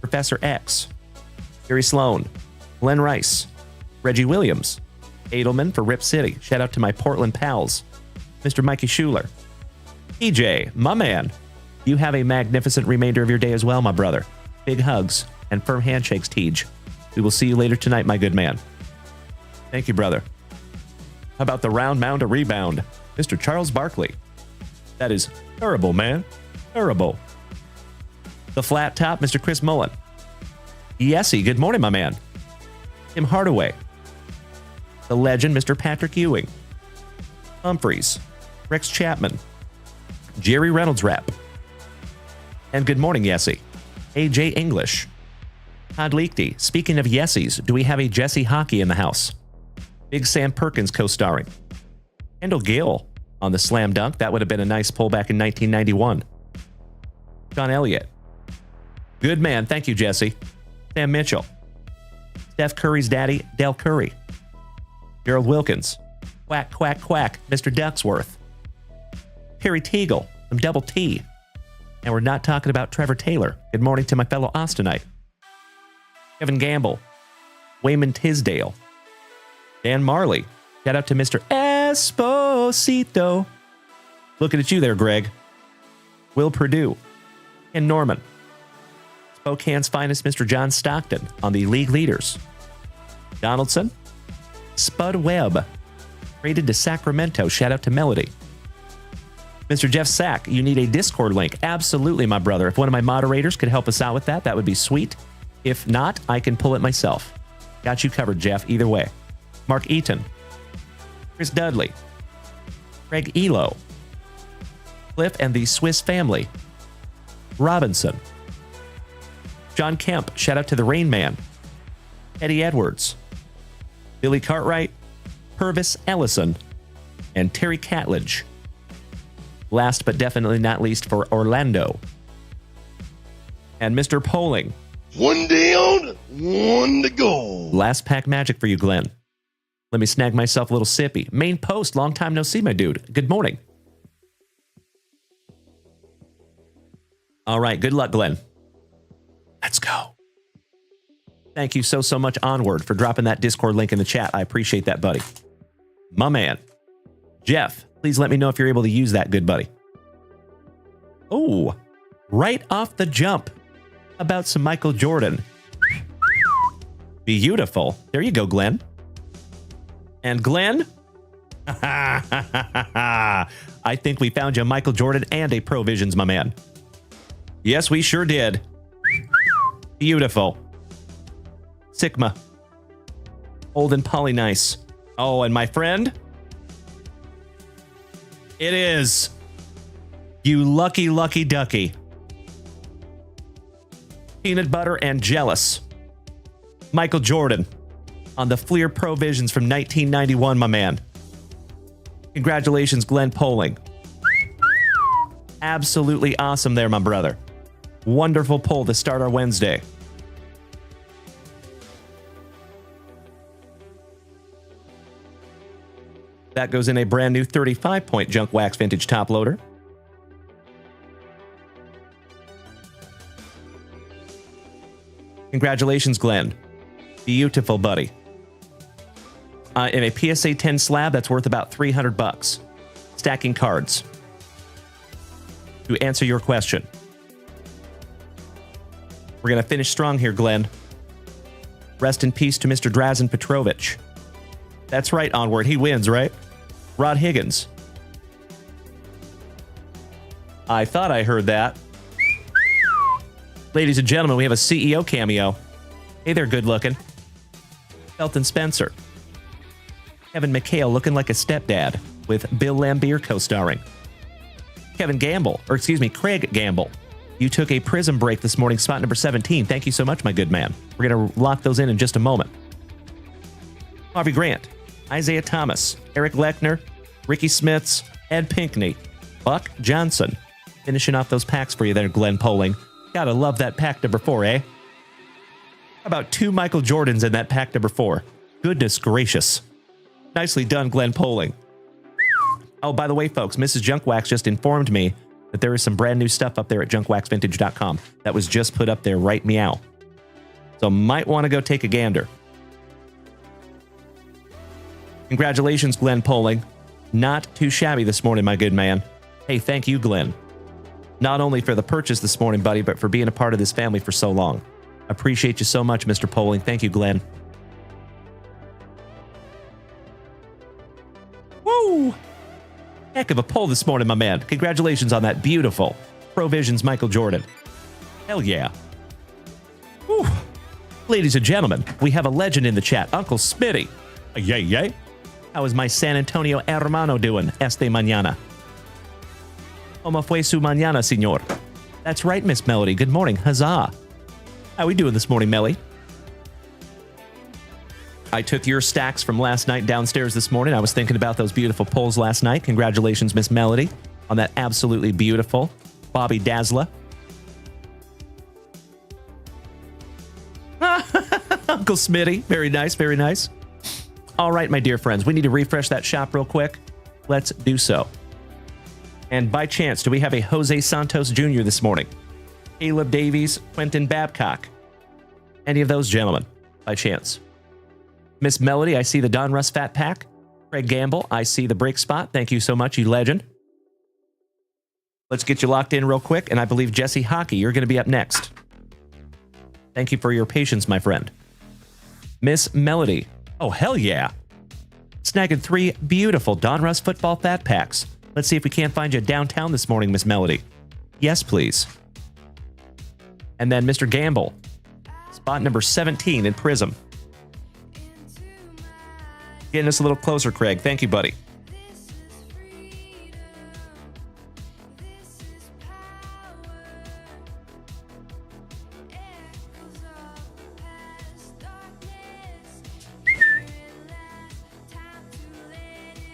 A: Professor X, Gary Sloan, Glenn Rice, Reggie Williams, Edelman for Rip City. Shout out to my Portland pals, Mr. Mikey Schuler. TJ, my man, you have a magnificent remainder of your day as well, my brother. Big hugs and firm handshakes, Tej. We will see you later tonight, my good man. Thank you, brother. How about the round mound to rebound? Mr. Charles Barkley. That is terrible, man. Terrible. The flat top, Mr. Chris Mullen. Yesy, good morning, my man. Tim Hardaway. The legend, Mr. Patrick Ewing. Humphreys. Rex Chapman. Jerry Reynolds rap. And good morning, Yesy. AJ English. Todd Leakty. Speaking of Yesies, do we have a Jesse Hockey in the house? Big Sam Perkins co-starring. Kendall Gill on the slam dunk. That would have been a nice pull back in 1991. John Elliott. Good man. Thank you, Jesse. Sam Mitchell. Steph Curry's daddy, Del Curry. Gerald Wilkins. Quack, quack, quack. Mr. Ducksworth. Perry Teagle from Double T. And we're not talking about Trevor Taylor. Good morning to my fellow Austinite. Kevin Gamble. Wayman Tisdale. Dan Marley. Shout out to Mr. Esposito. Looking at you there, Greg. Will Purdue. And Norman. Spokane's finest, Mr. John Stockton on the league leaders. Donaldson. Spud Webb. Traded to Sacramento. Shout out to Melody. Mr. Jeff Sack, you need a Discord link. Absolutely, my brother. If one of my moderators could help us out with that, that would be sweet. If not, I can pull it myself. Got you covered, Jeff, either way. Mark Eaton. Chris Dudley. Craig Elo. Cliff and the Swiss family. Robinson. John Kemp. Shout out to the Rain Man. Eddie Edwards. Billy Cartwright. Purvis Ellison. And Terry Catledge. Last but definitely not least for Orlando. And Mr. Poling.
H: One down, one to go.
A: Last pack magic for you, Glenn. Let me snag myself a little sippy. Main post, long time no see, my dude. Good morning. All right, good luck, Glenn. Let's go. Thank you so much, Onward, for dropping that Discord link in the chat. I appreciate that, buddy. My man. Jeff, please let me know if you're able to use that, good buddy. Oh, right off the jump. About some Michael Jordan. Beautiful. There you go, Glenn. And Glenn? I think we found you Michael Jordan and a Provisions, my man. Yes, we sure did. Beautiful. Sigma. Old and Polynice. Oh, and my friend? It is. You lucky, lucky ducky. Peanut butter and jealous. Michael Jordan on the Fleer Provisions from 1991, my man. Congratulations, Glenn Poling. Absolutely awesome there, my brother. Wonderful pull to start our Wednesday. That goes in a brand new 35-point Junk Wax Vintage top loader. Congratulations, Glenn. Beautiful, buddy. In a PSA 10 slab, that's worth about $300. Stacking cards. To answer your question. We're going to finish strong here, Glenn. Rest in peace to Mr. Drazen Petrovic. That's right, Onward. He wins, right? Rod Higgins. I thought I heard that. Ladies and gentlemen, we have a CEO cameo. Hey there, good looking. Felton Spencer. Kevin McHale looking like a stepdad with Bill Lambier co-starring. Craig Gamble. You took a Prizm break this morning, spot number 17. Thank you so much, my good man. We're going to lock those in just a moment. Harvey Grant. Isaiah Thomas. Eric Lechner. Ricky Smiths. Ed Pinkney. Buck Johnson. Finishing off those packs for you there, Glenn Poling. Gotta love that pack number 4, eh? How about 2 Michael Jordans in that pack number 4? Goodness gracious. Nicely done, Glenn Poling. Oh, by the way, folks, Mrs. Junkwax just informed me that there is some brand new stuff up there at junkwaxvintage.com that was just put up there right meow. So might want to go take a gander. Congratulations, Glenn Poling. Not too shabby this morning, my good man. Hey, thank you, Glenn. Not only for the purchase this morning, buddy, but for being a part of this family for so long. Appreciate you so much, Mr. Poling. Thank you, Glenn. Woo! Heck of a poll this morning, my man. Congratulations on that beautiful Provisions Michael Jordan. Hell yeah. Woo. Ladies and gentlemen, we have a legend in the chat, Uncle Smitty. Yay, yay. How is my San Antonio hermano doing esta mañana? ¿Cómo fue su mañana, señor? That's right, Miss Melody. Good morning. Huzzah. How we doing this morning, Melly? I took your stacks from last night downstairs this morning. I was thinking about those beautiful polls last night. Congratulations, Miss Melody, on that absolutely beautiful Bobby Dazzler. Uncle Smitty. Very nice, very nice. All right, my dear friends, we need to refresh that shop real quick. Let's do so. And by chance, do we have a Jose Santos Jr. this morning? Caleb Davies, Quentin Babcock. Any of those gentlemen, by chance? Miss Melody, I see the Don Russ Fat Pack. Craig Gamble, I see the break spot. Thank you so much, you legend. Let's get you locked in real quick, and I believe Jesse Hockey, you're going to be up next. Thank you for your patience, my friend. Miss Melody. Oh, hell yeah. Snagging 3 beautiful Don Russ football fat packs. Let's see if we can't find you downtown this morning, Miss Melody. Yes, please. And then Mr. Gamble. Spot number 17 in Prizm. Getting us a little closer, Craig. Thank you, buddy.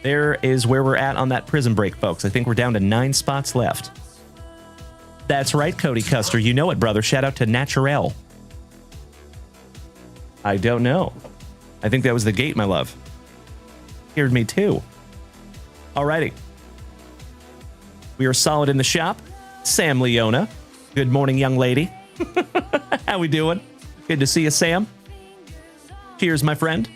A: There is where we're at on that Prizm break, folks. I think we're down to 9 spots left. That's right, Cody Custer. You know it, brother. Shout out to Naturel. I don't know. I think that was the gate, my love. Scared me too. Alrighty. We are solid in the shop. Sam Leona. Good morning, young lady. How we doing? Good to see you, Sam. Cheers, my friend.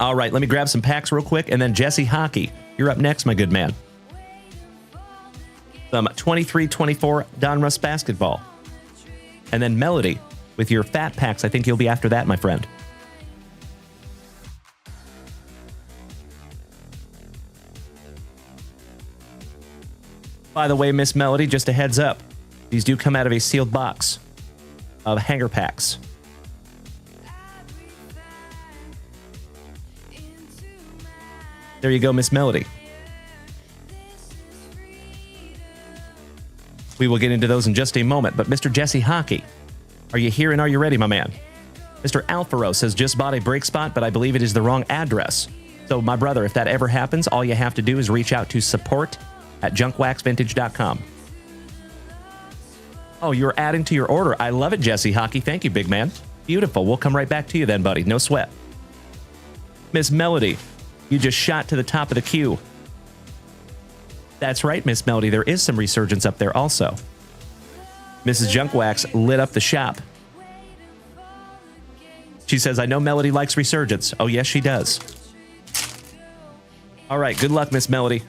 A: All right, let me grab some packs real quick, and then Jesse Hockey, you're up next, my good man. Some 23-24 Don Russ basketball. And then Melody, with your fat packs, I think you'll be after that, my friend. By the way, Miss Melody, just a heads up. These do come out of a sealed box of hanger packs. There you go, Miss Melody. We will get into those in just a moment, but Mr. Jesse Hockey, are you here and are you ready, my man? Mr. Alfaro says just bought a break spot, but I believe it is the wrong address. So, my brother, if that ever happens, all you have to do is reach out to support@junkwaxvintage.com. Oh, you're adding to your order. I love it, Jesse Hockey. Thank you, big man. Beautiful. We'll come right back to you then, buddy. No sweat. Miss Melody, you just shot to the top of the queue. That's right, Miss Melody. There is some resurgence up there also. Mrs. Junkwax lit up the shop. She says, I know Melody likes resurgence. Oh, yes, she does. All right, good luck, Miss Melody.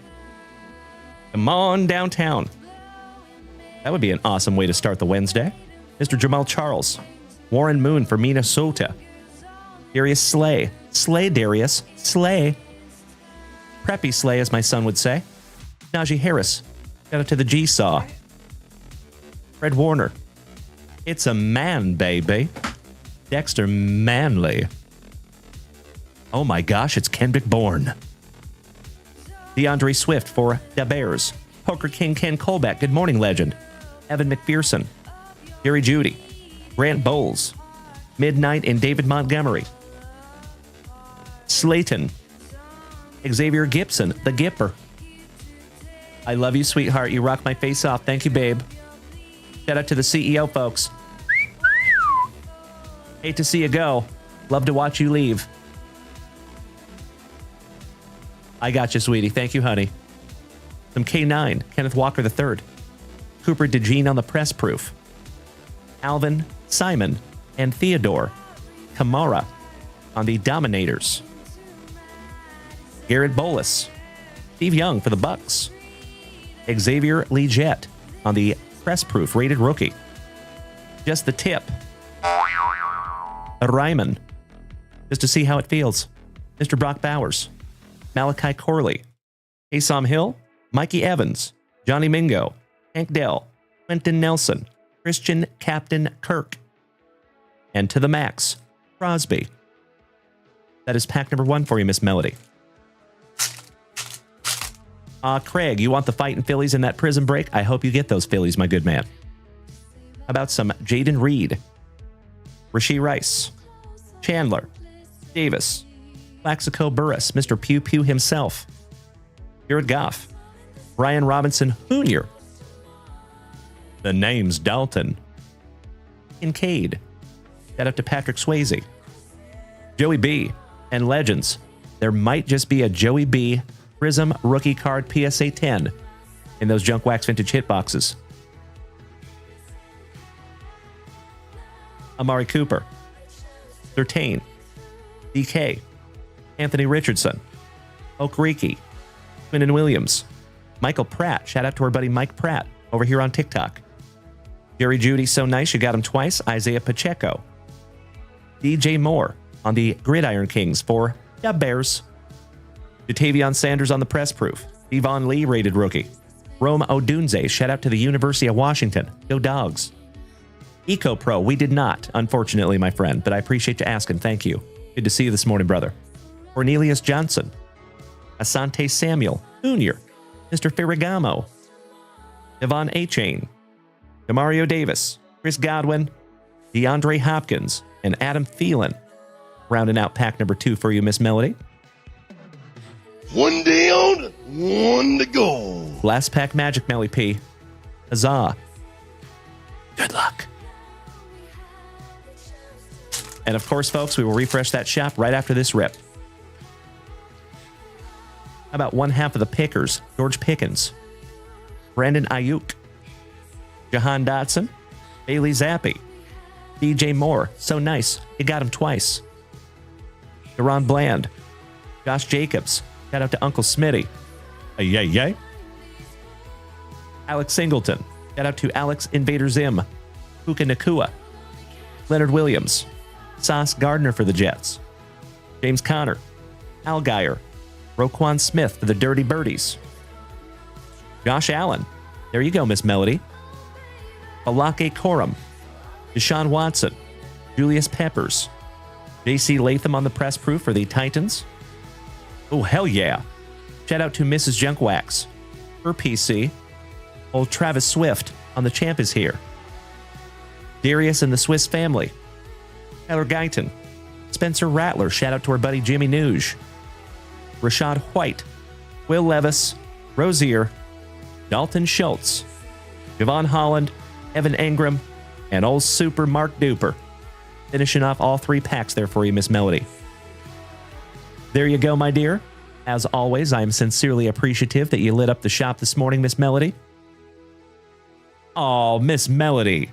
A: Come on downtown. That would be an awesome way to start the Wednesday. Mr. Jamal Charles. Warren Moon for Minnesota. Darius Slay. Slay, Darius. Slay. Preppy Slay, as my son would say. Najee Harris. Got it to the G-Saw. Fred Warner. It's a man, baby. Dexter Manley. Oh my gosh, it's Kendrick Bourne. DeAndre Swift for the Bears. Poker King Ken Colbeck. Good morning, legend. Evan McPherson. Jerry Judy. Grant Bowles. Midnight in David Montgomery. Slayton. Xavier Gibson, the Gipper. I love you, sweetheart. You rock my face off. Thank you, babe. Shout out to the CEO, folks. Hate to see you go. Love to watch you leave. I got you, sweetie. Thank you, honey. Some K9, Kenneth Walker III. Cooper DeJean on the press proof. Alvin, Simon, and Theodore Kamara on the Dominators. Garrett Bolus, Steve Young for the Bucks. Xavier Leggett on the Press Proof rated rookie. Just the tip. Ryman, just to see how it feels. Mr. Brock Bowers, Malachi Corley, Asom Hill, Mikey Evans, Johnny Mingo, Hank Dell, Quentin Nelson, Christian Captain Kirk, and to the max, Crosby. That is pack number 1 for you, Miss Melody. Craig, you want the fighting Phillies in that Prizm break? I hope you get those Phillies, my good man. How about some Jaden Reed, Rasheed Rice, Chandler, Davis, Plaxico Burris, Mr. Pew Pew himself, Jared Goff, Brian Robinson Jr., the name's Dalton, Kincaid, shout out to Patrick Swayze, Joey B, and Legends. There might just be a Joey B Prizm rookie card PSA 10 in those Junk Wax Vintage hitboxes. Amari Cooper, Thirtain, DK, Anthony Richardson, Okereke, Quinton Williams, Michael Pratt. Shout out to our buddy Mike Pratt over here on TikTok. Jerry Judy, so nice you got him twice. Isaiah Pacheco, DJ Moore on the Gridiron Kings for the Bears. Jatavion Sanders on the Press Proof. Devon Lee rated rookie. Rome Odunze. Shout out to the University of Washington. Go Dogs. Eco Pro. We did not, unfortunately, my friend, but I appreciate you asking. Thank you. Good to see you this morning, brother. Cornelius Johnson. Asante Samuel Jr. Mr. Ferragamo. Devon A-Chain. Demario Davis. Chris Godwin. DeAndre Hopkins. And Adam Thielen. Rounding out pack number 2 for you, Miss Melody.
H: One down, one to go.
A: Last pack Magic, Melly P. Huzzah. Good luck. And of course, folks, we will refresh that shop right after this rip. How about one half of the pickers? George Pickens, Brandon Ayuk, Jahan Dotson, Bailey Zappi, DJ Moore. So nice. You got him twice. Deron Bland, Josh Jacobs. Shout out to Uncle Smitty. Yay. Alex Singleton. Shout out to Alex Invader Zim. Puka Nakua. Leonard Williams. Sauce Gardner for the Jets. James Conner. Al Geyer. Roquan Smith for the Dirty Birdies. Josh Allen. There you go, Miss Melody. Alake Corum. Deshaun Watson. Julius Peppers. JC Latham on the Press Proof for the Titans. Oh, hell yeah. Shout out to Mrs. Junk Wax. Her PC. Old Travis Swift on the Champ is here. Darius and the Swiss family. Tyler Guyton. Spencer Rattler. Shout out to our buddy Jimmy Nuge. Rashad White. Will Levis. Rozier. Dalton Schultz. Javon Holland. Evan Engram. And old Super Mark Duper. Finishing off all 3 packs there for you, Miss Melody. There you go, my dear. As always, I am sincerely appreciative that you lit up the shop this morning, Miss Melody. Oh, Miss Melody.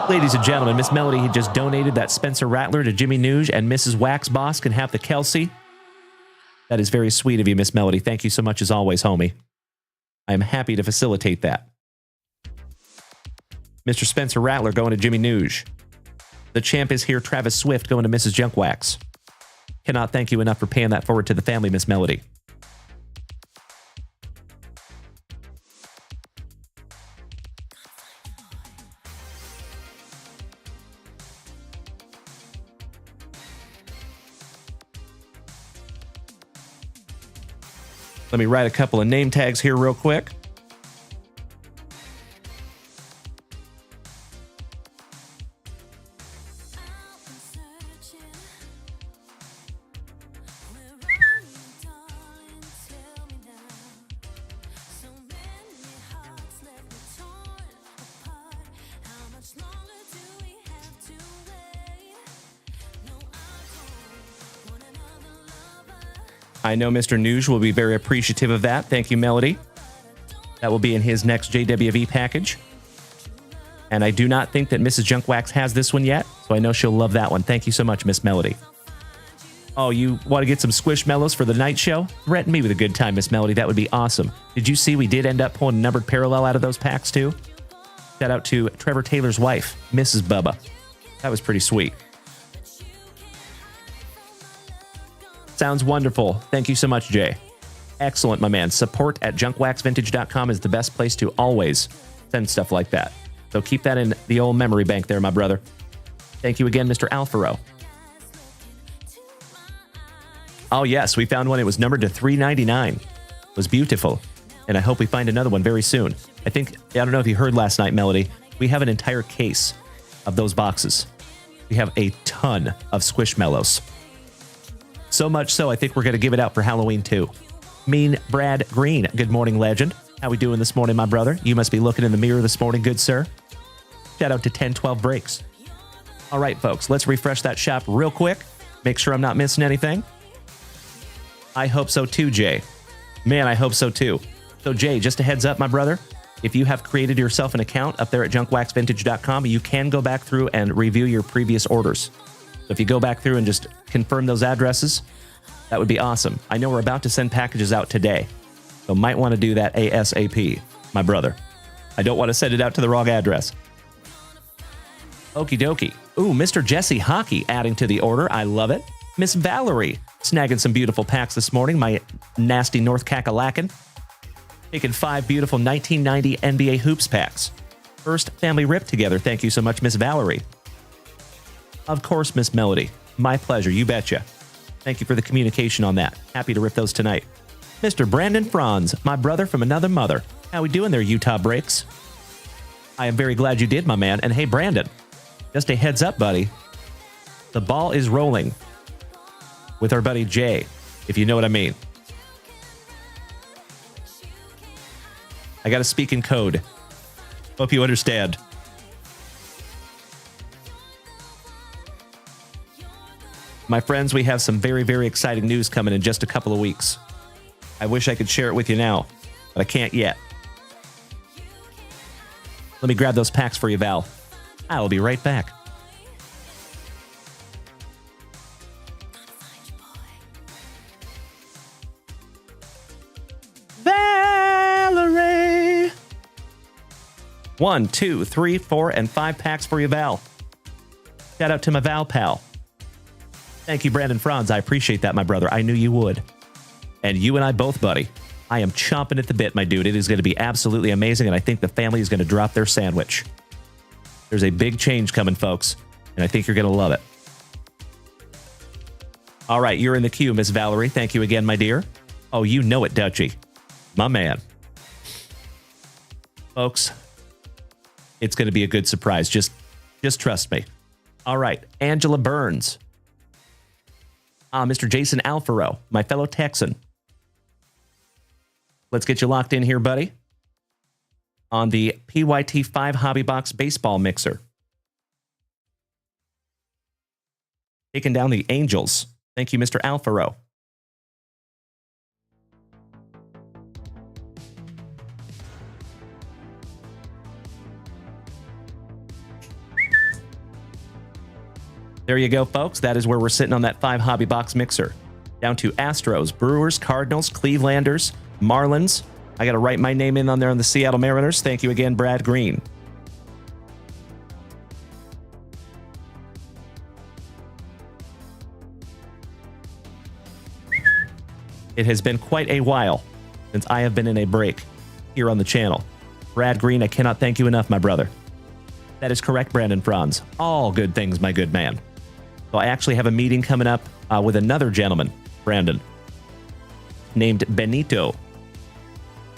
A: Ladies and gentlemen, Miss Melody had just donated that Spencer Rattler to Jimmy Nuge, and Mrs. Wax Boss can have the Kelsey. That is very sweet of you, Miss Melody. Thank you so much as always, homie. I am happy to facilitate that. Mr. Spencer Rattler going to Jimmy Nuge. The Champ is here. Travis Swift going to Mrs. Junk Wax. Cannot thank you enough for paying that forward to the family, Miss Melody. Let me write a couple of name tags here real quick. I know Mr. Nuge will be very appreciative of that. Thank you, Melody. That will be in his next JWV package. And I do not think that Mrs. Junkwax has this one yet, so I know she'll love that one. Thank you so much, Miss Melody. Oh, you want to get some Squishmallows for the night show? Threaten me with a good time, Miss Melody. That would be awesome. Did you see we did end up pulling a numbered parallel out of those packs, too? Shout out to Trevor Taylor's wife, Mrs. Bubba. That was pretty sweet. Sounds wonderful. Thank you so much, Jay. Excellent, my man. Support at junkwaxvintage.com is the best place to always send stuff like that. So keep that in the old memory bank there, my brother. Thank you again, Mr. Alfaro. Oh, yes, we found one. It was numbered to 399. It was beautiful. And I hope we find another one very soon. I don't know if you heard last night, Melody. We have an entire case of those boxes. We have a ton of Squishmallows. So much so, I think we're going to give it out for Halloween, too. Mean Brad Green, good morning, legend. How we doing this morning, my brother? You must be looking in the mirror this morning, good sir. Shout out to 1012 Breaks. All right, folks, let's refresh that shop real quick. Make sure I'm not missing anything. I hope so too, Jay. Man, I hope so too. So, Jay, just a heads up, my brother. If you have created yourself an account up there at junkwaxvintage.com, you can go back through and review your previous orders. So if you go back through and just confirm those addresses, that would be awesome. I know we're about to send packages out today, so might want to do that ASAP, my brother. I don't want to send it out to the wrong address. Okie dokie. Ooh, Mr. Jesse Hockey adding to the order. I love it. Miss Valerie snagging some beautiful packs this morning. My nasty North Kakalackin. Taking 5 beautiful 1990 NBA Hoops packs. First family rip together. Thank you so much, Miss Valerie. Of course, Miss Melody. My pleasure. You betcha. Thank you for the communication on that. Happy to rip those tonight. Mr. Brandon Franz, my brother from another mother. How we doing there, Utah Breaks? I am very glad you did, my man. And hey, Brandon, just a heads up, buddy. The ball is rolling with our buddy Jay, if you know what I mean. I got to speak in code. Hope you understand. My friends, we have some very, very exciting news coming in just a couple of weeks. I wish I could share it with you now, but I can't yet. Let me grab those packs for you, Val. I'll be right back. Valerie! 1, 2, 3, 4, and 5 packs for you, Val. Shout out to my Val pal. Thank you, Brandon Franz. I appreciate that, my brother. I knew you would. And you and I both, buddy. I am chomping at the bit, my dude. It is going to be absolutely amazing, and I think the family is going to drop their sandwich. There's a big change coming, folks, and I think you're going to love it. All right, you're in the queue, Miss Valerie. Thank you again, my dear. Oh, you know it, Dutchie. My man. Folks, it's going to be a good surprise. Just trust me. All right, Angela Burns. Mr. Jason Alfaro, my fellow Texan. Let's get you locked in here, buddy, on the PYT 5 Hobby Box Baseball Mixer. Taking down the Angels. Thank you, Mr. Alfaro. There you go, folks. That is where we're sitting on that 5 Hobby Box Mixer. Down to Astros, Brewers, Cardinals, Clevelanders, Marlins. I got to write my name in on there on the Seattle Mariners. Thank you again, Brad Green. It has been quite a while since I have been in a break here on the channel. Brad Green, I cannot thank you enough, my brother. That is correct, Brandon Franz. All good things, my good man. So I actually have a meeting coming up with another gentleman, Brandon, named Benito.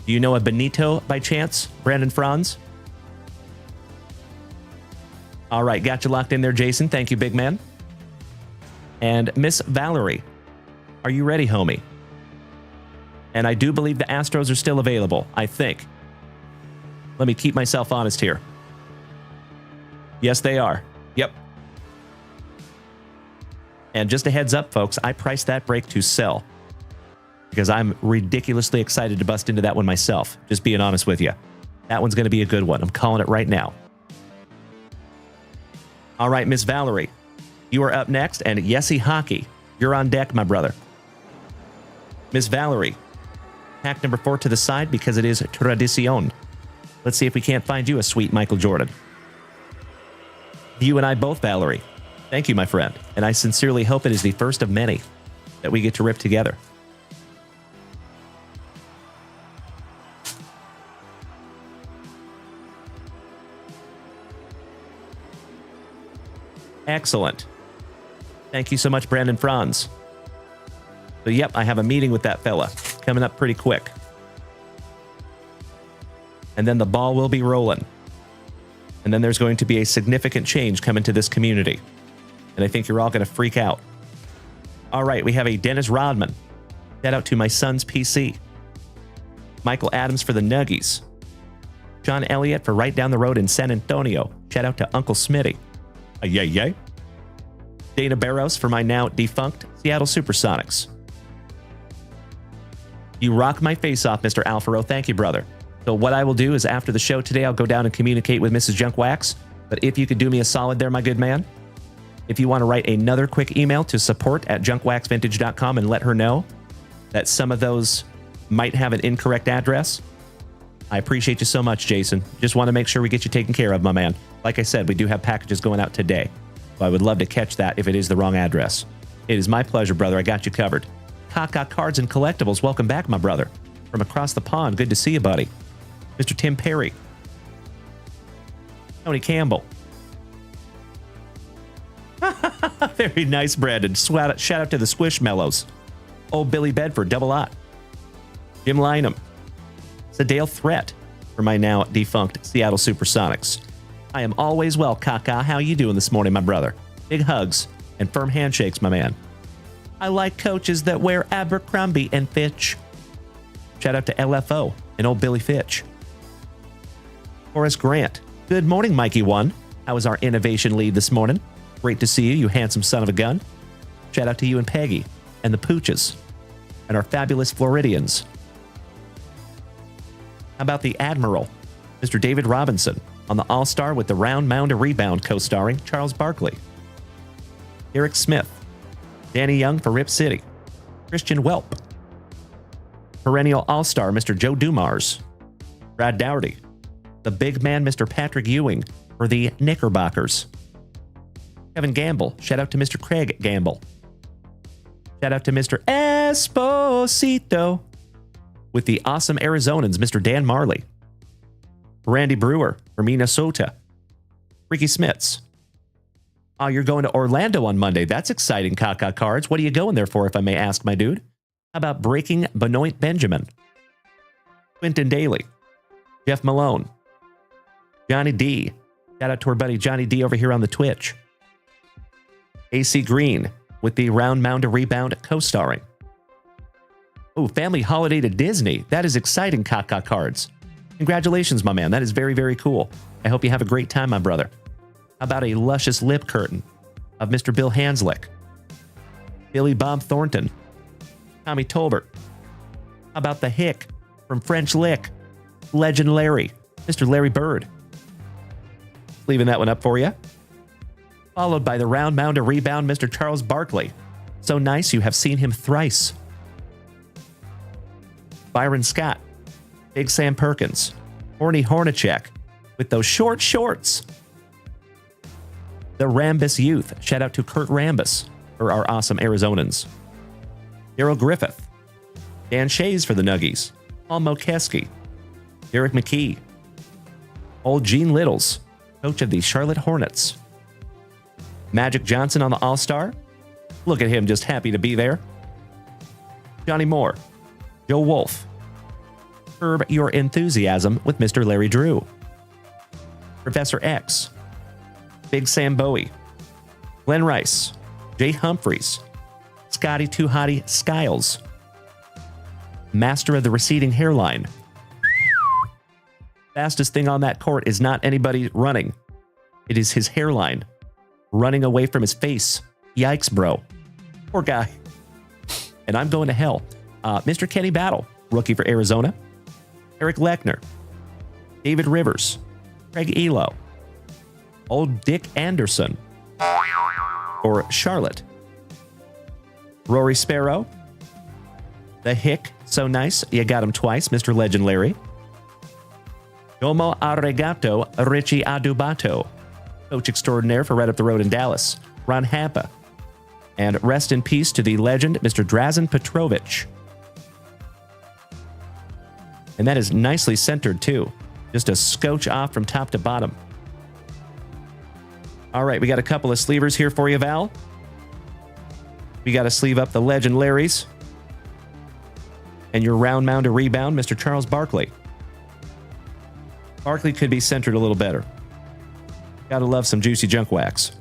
A: Do you know a Benito by chance, Brandon Franz? All right, got you locked in there, Jason. Thank you, big man. And Miss Valerie, are you ready, homie? And I do believe the Astros are still available, I think. Let me keep myself honest here. Yes, they are. Yep. And just a heads up, folks, I priced that break to sell because I'm ridiculously excited to bust into that one myself. Just being honest with you. That one's going to be a good one. I'm calling it right now. All right, Miss Valerie, you are up next, and Yesy Hockey, you're on deck, my brother. Miss Valerie, pack number 4 to the side because it is tradicion. Let's see if we can't find you a sweet Michael Jordan. You and I both, Valerie. Thank you, my friend, and I sincerely hope it is the first of many that we get to rip together. Excellent. Thank you so much, Brandon Franz. So, yep, I have a meeting with that fella coming up pretty quick. And then the ball will be rolling. And then there's going to be a significant change coming to this community. And I think you're all going to freak out. All right, we have a Dennis Rodman. Shout out to my son's PC. Michael Adams for the Nuggies. John Elliott for right down the road in San Antonio. Shout out to Uncle Smitty. Yay, yay. Dana Barros for my now defunct Seattle Supersonics. You rock my face off, Mr. Alfaro. Thank you, brother. So what I will do is after the show today, I'll go down and communicate with Mrs. Junk Wax. But if you could do me a solid there, my good man, if you want to write another quick email to support@junkwaxvintage.com and let her know that some of those might have an incorrect address, I appreciate you so much, Jason. Just want to make sure we get you taken care of, my man. Like I said, we do have packages going out today. So I would love to catch that if it is the wrong address. It is my pleasure, brother. I got you covered. Kaka Cards and Collectibles, welcome back, my brother. From across the pond, good to see you, buddy. Mr. Tim Perry. Tony Campbell. Very nice, Brandon. Shout out to the Squishmallows. Old Billy Bedford, double lot. Jim Lynham. Sadale Threat for my now defunct Seattle Supersonics. I am always well, Kaka. How you doing this morning, my brother? Big hugs and firm handshakes, my man. I like coaches that wear Abercrombie and Fitch. Shout out to LFO and old Billy Fitch. Horace Grant. Good morning, Mikey One. How was our innovation lead this morning? Great to see you, you handsome son of a gun. Shout out to you and Peggy and the Pooches and our fabulous Floridians. How about the Admiral, Mr. David Robinson, on the All-Star with the Round Mound of Rebound co-starring Charles Barkley. Eric Smith, Danny Young for Rip City, Christian Welp, perennial All-Star Mr. Joe Dumars, Brad Dougherty, the big man Mr. Patrick Ewing for the Knickerbockers, Kevin Gamble, shout out to Mr. Craig Gamble, shout out to Mr. Esposito, with the awesome Arizonans, Mr. Dan Marley, Randy Brewer from Minnesota, Ricky Smits. Oh, you're going to Orlando on Monday. That's exciting, Kaka Cards. What are you going there for, if I may ask, my dude? How about Breaking Benoit Benjamin, Quentin Daly, Jeff Malone, Johnny D. Shout out to our buddy Johnny D over here on the Twitch. AC Green with the Round Mound to Rebound co-starring. Oh, Family Holiday to Disney. That is exciting, Kaka Cards. Congratulations, my man. That is very, very cool. I hope you have a great time, my brother. How about a luscious lip curtain of Mr. Bill Hanslick, Billy Bob Thornton, Tommy Tolbert. How about the Hick from French Lick, Legend Larry, Mr. Larry Bird. Leaving that one up for you. Followed by the Round Mound to Rebound, Mr. Charles Barkley. So nice you have seen him thrice. Byron Scott, Big Sam Perkins, Horny Hornacek with those short shorts. The Rambus Youth, shout out to Kurt Rambus for our awesome Arizonans. Daryl Griffith, Dan Shays for the Nuggies, Paul Mokeski, Derek McKee, old Gene Littles, coach of the Charlotte Hornets. Magic Johnson on the All-Star. Look at him, just happy to be there. Johnny Moore, Joe Wolf. Curb your enthusiasm with Mr. Larry Drew. Professor X. Big Sam Bowie. Glenn Rice. Jay Humphreys. Scotty Too Hottie Skiles. Master of the receding hairline. Fastest thing on that court is not anybody running. It is his hairline running away from his face. Yikes, bro. Poor guy. And I'm going to hell. Mr. Kenny Battle, rookie for Arizona. Eric Lechner. David Rivers. Craig Elo. Old Dick Anderson. or Charlotte. Rory Sparrow. The Hick, so nice. You got him twice, Mr. Legend Larry. Domo arigato, Richie Adubato. Coach extraordinaire for Right Up the Road in Dallas, Ron Hampa. And rest in peace to the legend, Mr. Drazen Petrovich. And that is nicely centered, too. Just a scotch off from top to bottom. All right, we got a couple of sleevers here for you, Val. We got to sleeve up the legend Larry's. And your round mound to rebound, Mr. Charles Barkley. Barkley could be centered a little better. Gotta love some juicy junk wax.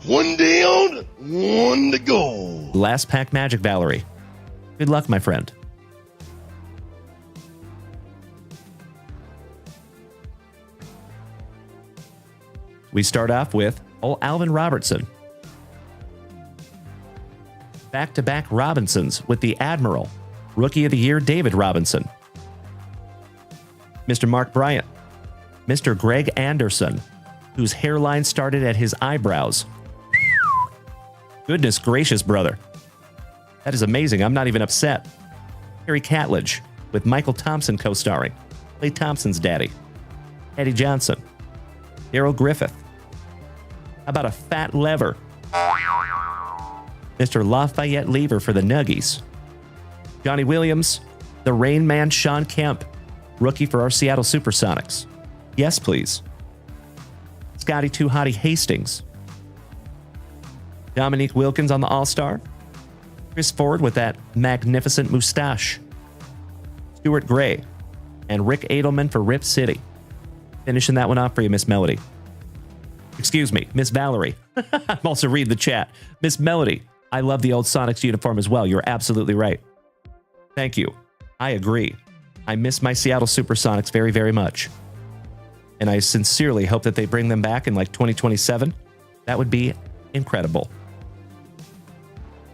H: One down, one to go.
A: Last pack magic, Valerie. Good luck, my friend. We start off with Alvin Robertson. Back-to-back Robinsons with the Admiral. Rookie of the Year, David Robinson. Mr. Mark Bryant. Mr. Greg Anderson, whose hairline started at his eyebrows. Goodness gracious, brother. That is amazing. I'm not even upset. Harry Catledge with Michael Thompson co-starring. Clay Thompson's daddy. Eddie Johnson. Daryl Griffith. How about a fat lever? Mr. Lafayette Lever for the Nuggies. Johnny Williams. The Rain Man Sean Kemp. Rookie for our Seattle Supersonics. Yes, please. Scotty Too Hottie Hastings. Dominique Wilkins on the All-Star. Chris Ford with that magnificent mustache. Stuart Gray. And Rick Edelman for Rip City. Finishing that one off for you, Miss Melody. Excuse me, Miss Valerie. I'm also reading the chat. Miss Melody, I love the old Sonics uniform as well. You're absolutely right. Thank you. I agree. I miss my Seattle Supersonics very, very much. And I sincerely hope that they bring them back in like 2027. That would be incredible.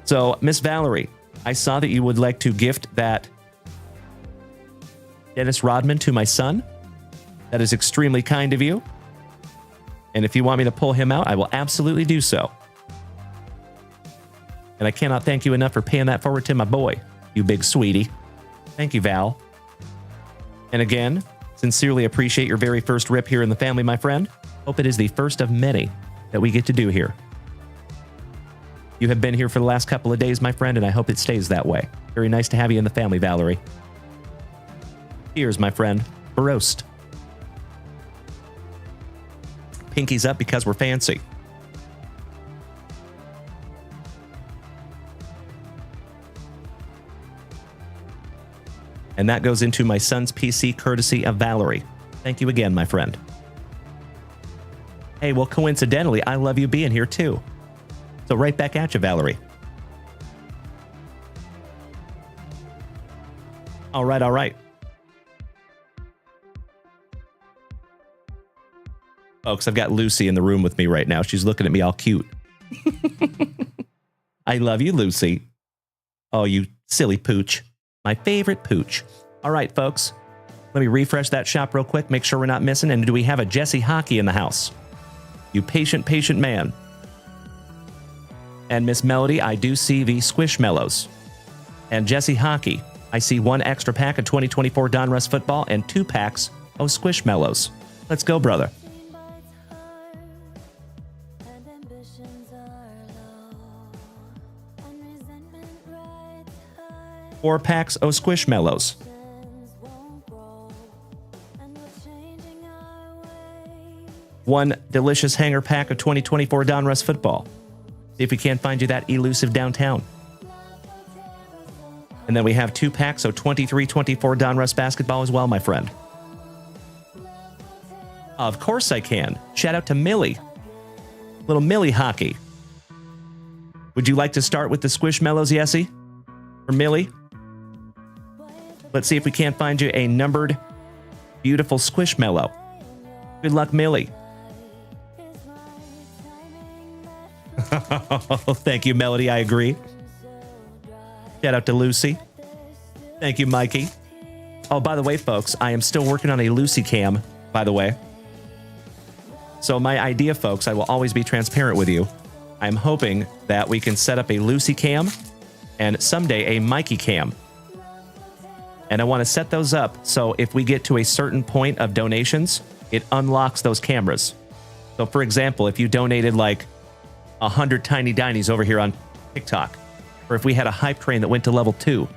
A: So, Miss Valerie, I saw that you would like to gift that Dennis Rodman to my son. That is extremely kind of you. And if you want me to pull him out, I will absolutely do so. And I cannot thank you enough for paying that forward to my boy, you big sweetie. Thank you, Val. And again, sincerely appreciate your very first rip here in the family, my friend. Hope it is the first of many that we get to do here. You have been here for the last couple of days, my friend, and I hope it stays that way. Very nice to have you in the family, Valerie. Cheers, my friend. Barost. Pinkies up because we're fancy. And that goes into my son's PC courtesy of Valerie. Thank you again, my friend. Hey, well, coincidentally, I love you being here too. So right back at you, Valerie. All right, all right. Folks, I've got Lucy in the room with me right now. She's looking at me all cute. I love you, Lucy. Oh, you silly pooch. My favorite pooch. All right, folks. Let me refresh that shop real quick, make sure we're not missing. And do we have a Jesse Hockey in the house? You patient, patient man. And Miss Melody, I do see the Squishmallows. And Jesse Hockey, I see one extra pack of 2024 Donruss football and 2 packs of Squishmallows. Let's go, brother. 4 packs of Squishmallows. One delicious hanger pack of 2024 Donruss football. See if we can't find you that elusive downtown. And then we have 2 packs of 23-24 Donruss basketball as well, my friend. Of course I can. Shout out to Millie. Little Millie Hockey. Would you like to start with the Squishmallows, Yessie? Or Millie? Let's see if we can't find you a numbered, beautiful Squishmallow. Good luck, Millie. Thank you, Melody. I agree. Shout out to Lucy. Thank you, Mikey. Oh, by the way, folks, I am still working on a Lucy cam, by the way. So my idea, folks, I will always be transparent with you. I'm hoping that we can set up a Lucy cam and someday a Mikey cam. And I want to set those up so if we get to a certain point of donations, it unlocks those cameras. So, for example, if you donated like 100 Tiny Dinies over here on TikTok, or if we had a hype train that went to level 2,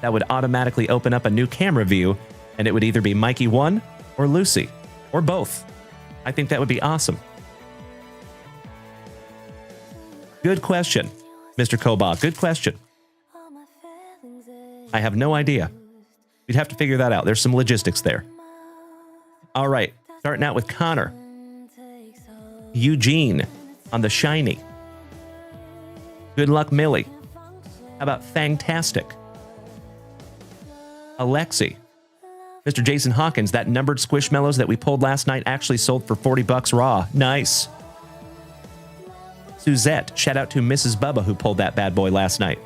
A: that would automatically open up a new camera view, and it would either be Mikey 1 or Lucy, or both. I think that would be awesome. Good question, Mr. Koba. Good question. I have no idea. We'd have to figure that out. There's some logistics there. All right, starting out with Connor. Eugene on the Shiny. Good luck, Millie. How about Fantastic? Alexi. Mr. Jason Hawkins, that numbered Squishmallows that we pulled last night actually sold for $40 raw. Nice. Suzette, shout out to Mrs. Bubba who pulled that bad boy last night.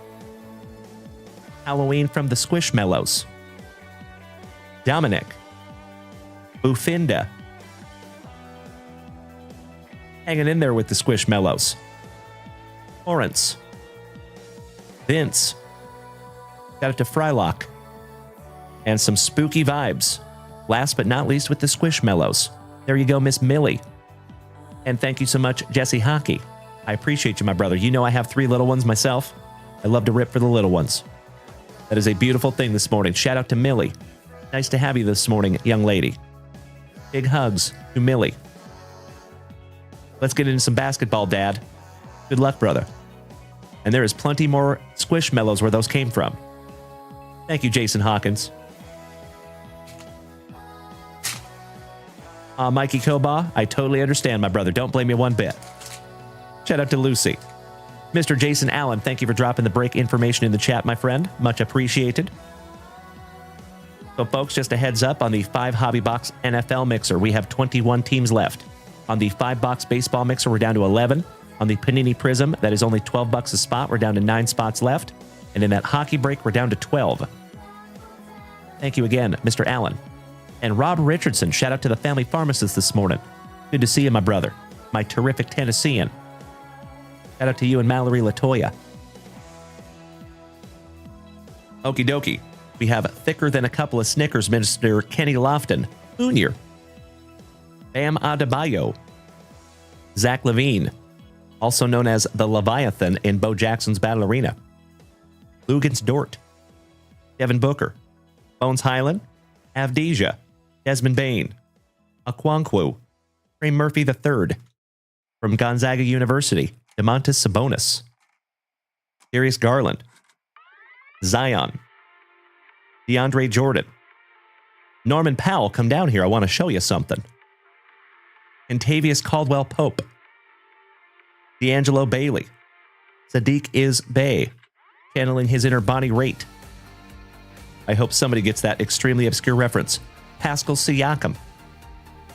A: Halloween from the Squishmallows. Dominic. Bufinda. Hanging in there with the Squishmallows. Lawrence. Vince. Shout out to Frylock. And some spooky vibes. Last but not least with the Squishmallows. There you go, Miss Millie. And thank you so much, Jesse Hockey. I appreciate you, my brother. You know I have 3 little ones myself. I love to rip for the little ones. That is a beautiful thing this morning. Shout out to Millie. Nice to have you this morning, young lady. Big hugs to Millie. Let's get into some basketball, Dad. Good luck, brother. And there is plenty more Squishmallows where those came from. Thank you, Jason Hawkins. Mikey Koba, I totally understand, my brother. Don't blame me one bit. Shout out to Lucy. Mr. Jason Allen, thank you for dropping the break information in the chat, my friend. Much appreciated. So, folks, just a heads up on the 5 Hobby Box NFL Mixer. We have 21 teams left. On the 5-box Baseball Mixer, we're down to 11. On the Panini Prizm, that is only $12 a spot. We're down to 9 spots left. And in that hockey break, we're down to 12. Thank you again, Mr. Allen. And Rob Richardson, shout out to the family pharmacist this morning. Good to see you, my brother. My terrific Tennessean. Shout out to you and Mallory Latoya. Okie dokie. We have thicker than a couple of Snickers, Mr. Kenny Lofton Jr. Bam Adebayo. Zach Levine, also known as the Leviathan in Bo Jackson's Battle Arena. Lugans Dort. Devin Booker. Bones Highland. Avdija. Desmond Bain. Aquanquo. Trey Murphy III. From Gonzaga University. DeMontis Sabonis. Darius Garland. Zion. DeAndre Jordan. Norman Powell, come down here. I want to show you something. Contavious Caldwell Pope. D'Angelo Bailey. Sadiq is Bay. Channeling his inner Bonnie Raitt. I hope somebody gets that extremely obscure reference. Pascal Siakam.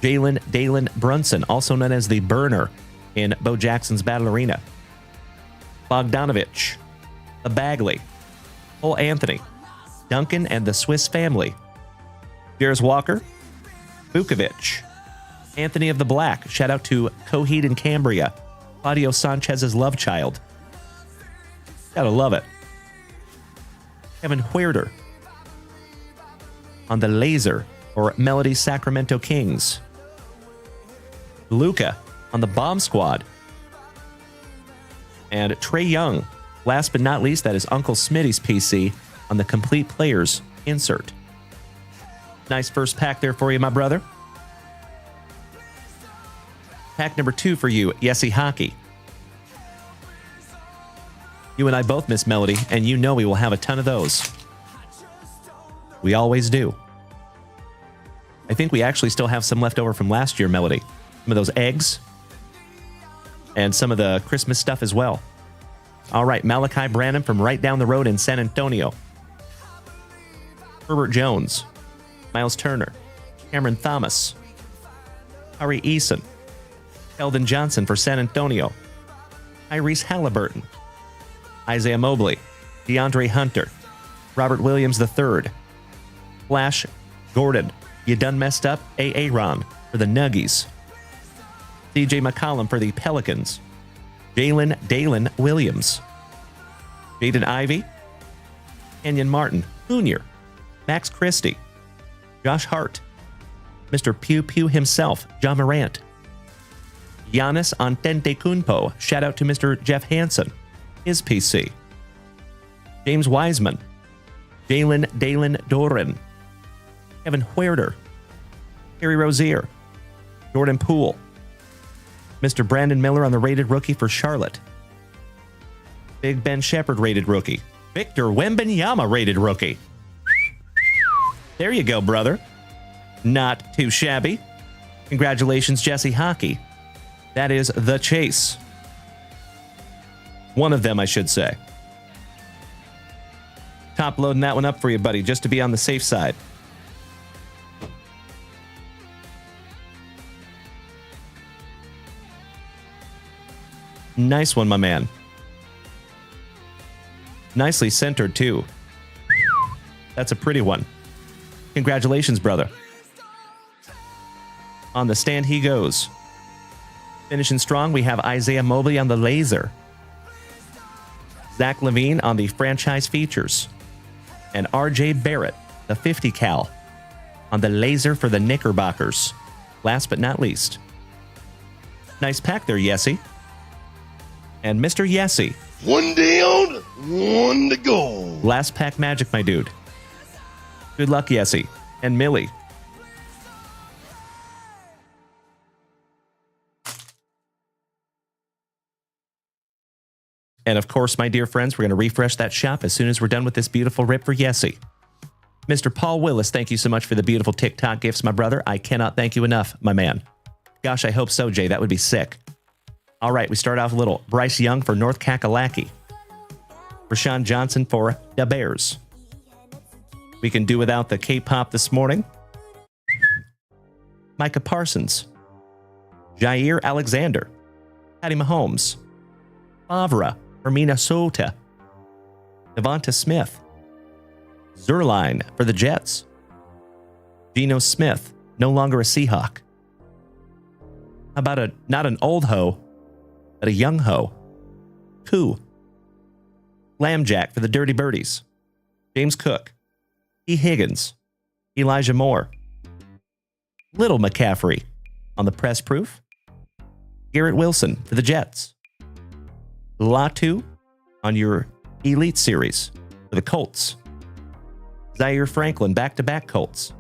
A: Jalen Dalen Brunson, also known as the Burner in Bo Jackson's Battle Arena. Bogdanovich. The Bagley. Cole Anthony. Duncan and the Swiss Family. Jairus Walker. Vukovic. Anthony of the Black. Shout out to Coheed and Cambria. Claudio Sanchez's love child. Gotta love it. Kevin Huerter. On the Laser, or Melody Sacramento Kings. Luca on the Bomb Squad. And Trey Young. Last but not least, that is Uncle Smitty's PC on the Complete Players insert. Nice first pack there for you, my brother. Pack number 2 for you, Yessie Hockey. You and I both miss Melody, and you know we will have a ton of those. We always do. I think we actually still have some left over from last year, Melody. Some of those eggs. And some of the Christmas stuff as well. All right, Malachi Branham from right down the road in San Antonio. Herbert Jones. Miles Turner. Cameron Thomas. Harry Eason. Eldon Johnson for San Antonio. Tyrese Halliburton. Isaiah Mobley. DeAndre Hunter. Robert Williams III. Flash Gordon. You done messed up? Aaron for the Nuggies. CJ McCollum for the Pelicans. Dalen Williams. Jaden Ivey. Kenyon Martin. Jr. Max Christie. Josh Hart. Mr. Pew Pew himself, John Morant. Giannis Antetokounmpo. Shout out to Mr. Jeff Hansen. His PC. James Wiseman. Dalen Doran. Kevin Huerter. Harry Rozier. Jordan Poole. Mr. Brandon Miller on the rated rookie for Charlotte. Big Ben Shepherd rated rookie. Victor Wembanyama rated rookie. There you go, brother. Not too shabby. Congratulations, Jesse Hockey. That is the chase. One of them, I should say. Top loading that one up for you, buddy, just to be on the safe side. Nice one, my man. Nicely centered, too. That's a pretty one. Congratulations, brother. On the stand he goes. Finishing strong, we have Isaiah Mobley on the laser. Zach Levine on the franchise features. And RJ Barrett, the 50 cal, on the laser for the Knickerbockers. Last but not least. Nice pack there, Yessie. And Mr. Yessie.
H: One down, one to go.
A: Last pack magic, my dude. Good luck, Yessie. And Millie. And of course, my dear friends, we're going to refresh that shop as soon as we're done with this beautiful rip for Yessie. Mr. Paul Willis, thank you so much for the beautiful TikTok gifts, my brother. I cannot thank you enough, my man. Gosh, I hope so, Jay. That would be sick. All right, we start off a little. Bryce Young for North Kakalaki. Rashawn Johnson for the Bears. We can do without the K-pop this morning. Micah Parsons. Jair Alexander. Patty Mahomes. Favre for Minnesota. Devonta Smith. Zerline for the Jets. Geno Smith, no longer a Seahawk. How about not an old hoe, but a young hoe? Koo. Lambjack for the Dirty Birdies. James Cook. E. Higgins. Elijah Moore. Little McCaffrey on the press proof. Garrett Wilson for the Jets. Latu on your Elite Series for the Colts. Zaire Franklin back-to-back Colts.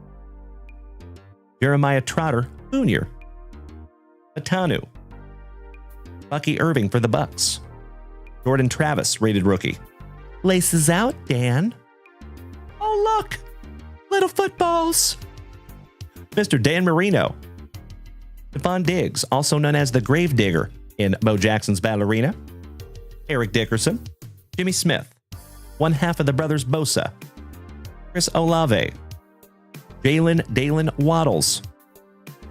A: Jeremiah Trotter Jr. Matanu. Bucky Irving for the Bucks. Jordan Travis, rated rookie. Laces out, Dan. Oh, look. Little footballs. Mr. Dan Marino. Stephon Diggs, also known as the Grave Digger in Bo Jackson's Battle Arena. Eric Dickerson. Jimmy Smith. One half of the brothers Bosa. Chris Olave. Dalen Waddles.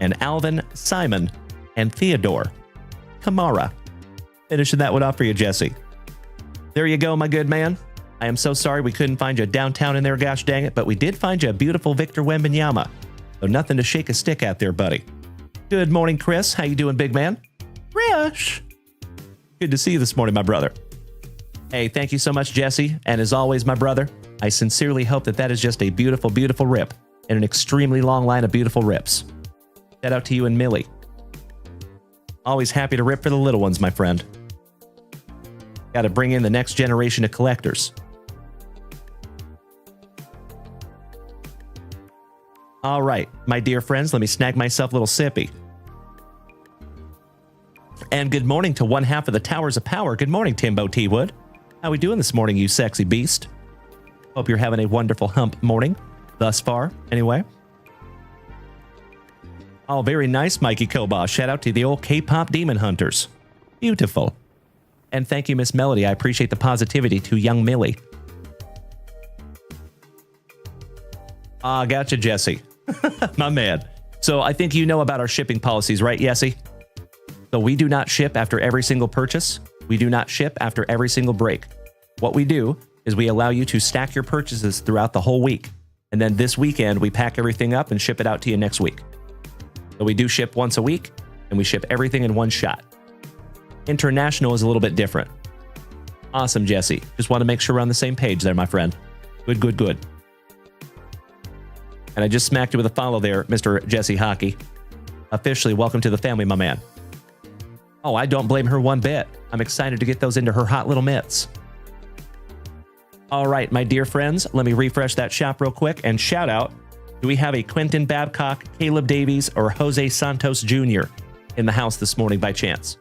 A: And Alvin Simon and Theodore Kamara. Finishing that one off for you, Jesse. There you go, my good man. I am so sorry we couldn't find you downtown in there, gosh dang it, but we did find you a beautiful Victor Wembanyama. So nothing to shake a stick at there, buddy. Good morning, Chris. How you doing, big man? Rish. Good to see you this morning, my brother. Hey, thank you so much, Jesse. And as always, my brother, I sincerely hope that is just a beautiful, beautiful rip and an extremely long line of beautiful rips. Shout out to you and Millie. Always happy to rip for the little ones, my friend. Got to bring in the next generation of collectors. All right, my dear friends, let me snag myself a little sippy. And good morning to one half of the Towers of Power. Good morning, Timbo T. Wood. How we doing this morning, you sexy beast? Hope you're having a wonderful hump morning, thus far, anyway. Oh, very nice, Mikey Koba. Shout out to the old K-pop Demon Hunters. Beautiful. And thank you, Miss Melody. I appreciate the positivity to young Millie. Ah, gotcha, Jesse. My man. So I think you know about our shipping policies, right, Yessie? So we do not ship after every single purchase. We do not ship after every single break. What we do is we allow you to stack your purchases throughout the whole week. And then this weekend, we pack everything up and ship it out to you next week. So we do ship once a week, and we ship everything in one shot. International is a little bit different. Awesome, Jesse. Just want to make sure we're on the same page there, my friend. Good, good, good. And I just smacked you with a follow there, Mr. Jesse Hockey. Officially, welcome to the family, my man. Oh, I don't blame her one bit. I'm excited to get those into her hot little mitts. All right, my dear friends, let me refresh that shop real quick and shout out. Do we have a Quentin Babcock, Caleb Davies, or Jose Santos Jr. in the house this morning by chance?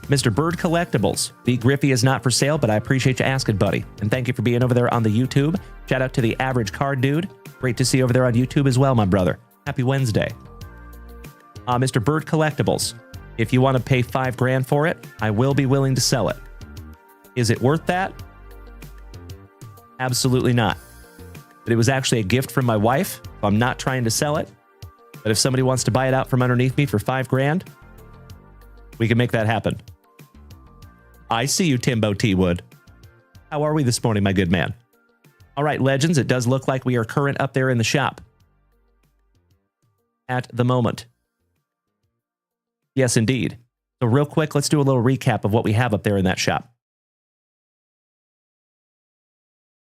A: Mr. Bird Collectibles. The Griffey is not for sale, but I appreciate you asking, buddy. And thank you for being over there on the YouTube. Shout out to the Average Card Dude. Great to see you over there on YouTube as well, my brother. Happy Wednesday. Mr. Bird Collectibles. If you want to pay $5,000 for it, I will be willing to sell it. Is it worth that? Absolutely not. But it was actually a gift from my wife. So I'm not trying to sell it. But if somebody wants to buy it out from underneath me for $5,000, we can make that happen. I see you, Timbo T. Wood. How are we this morning, my good man? All right, legends, it does look like we are current up there in the shop at the moment. Yes, indeed. So real quick, let's do a little recap of what we have up there in that shop.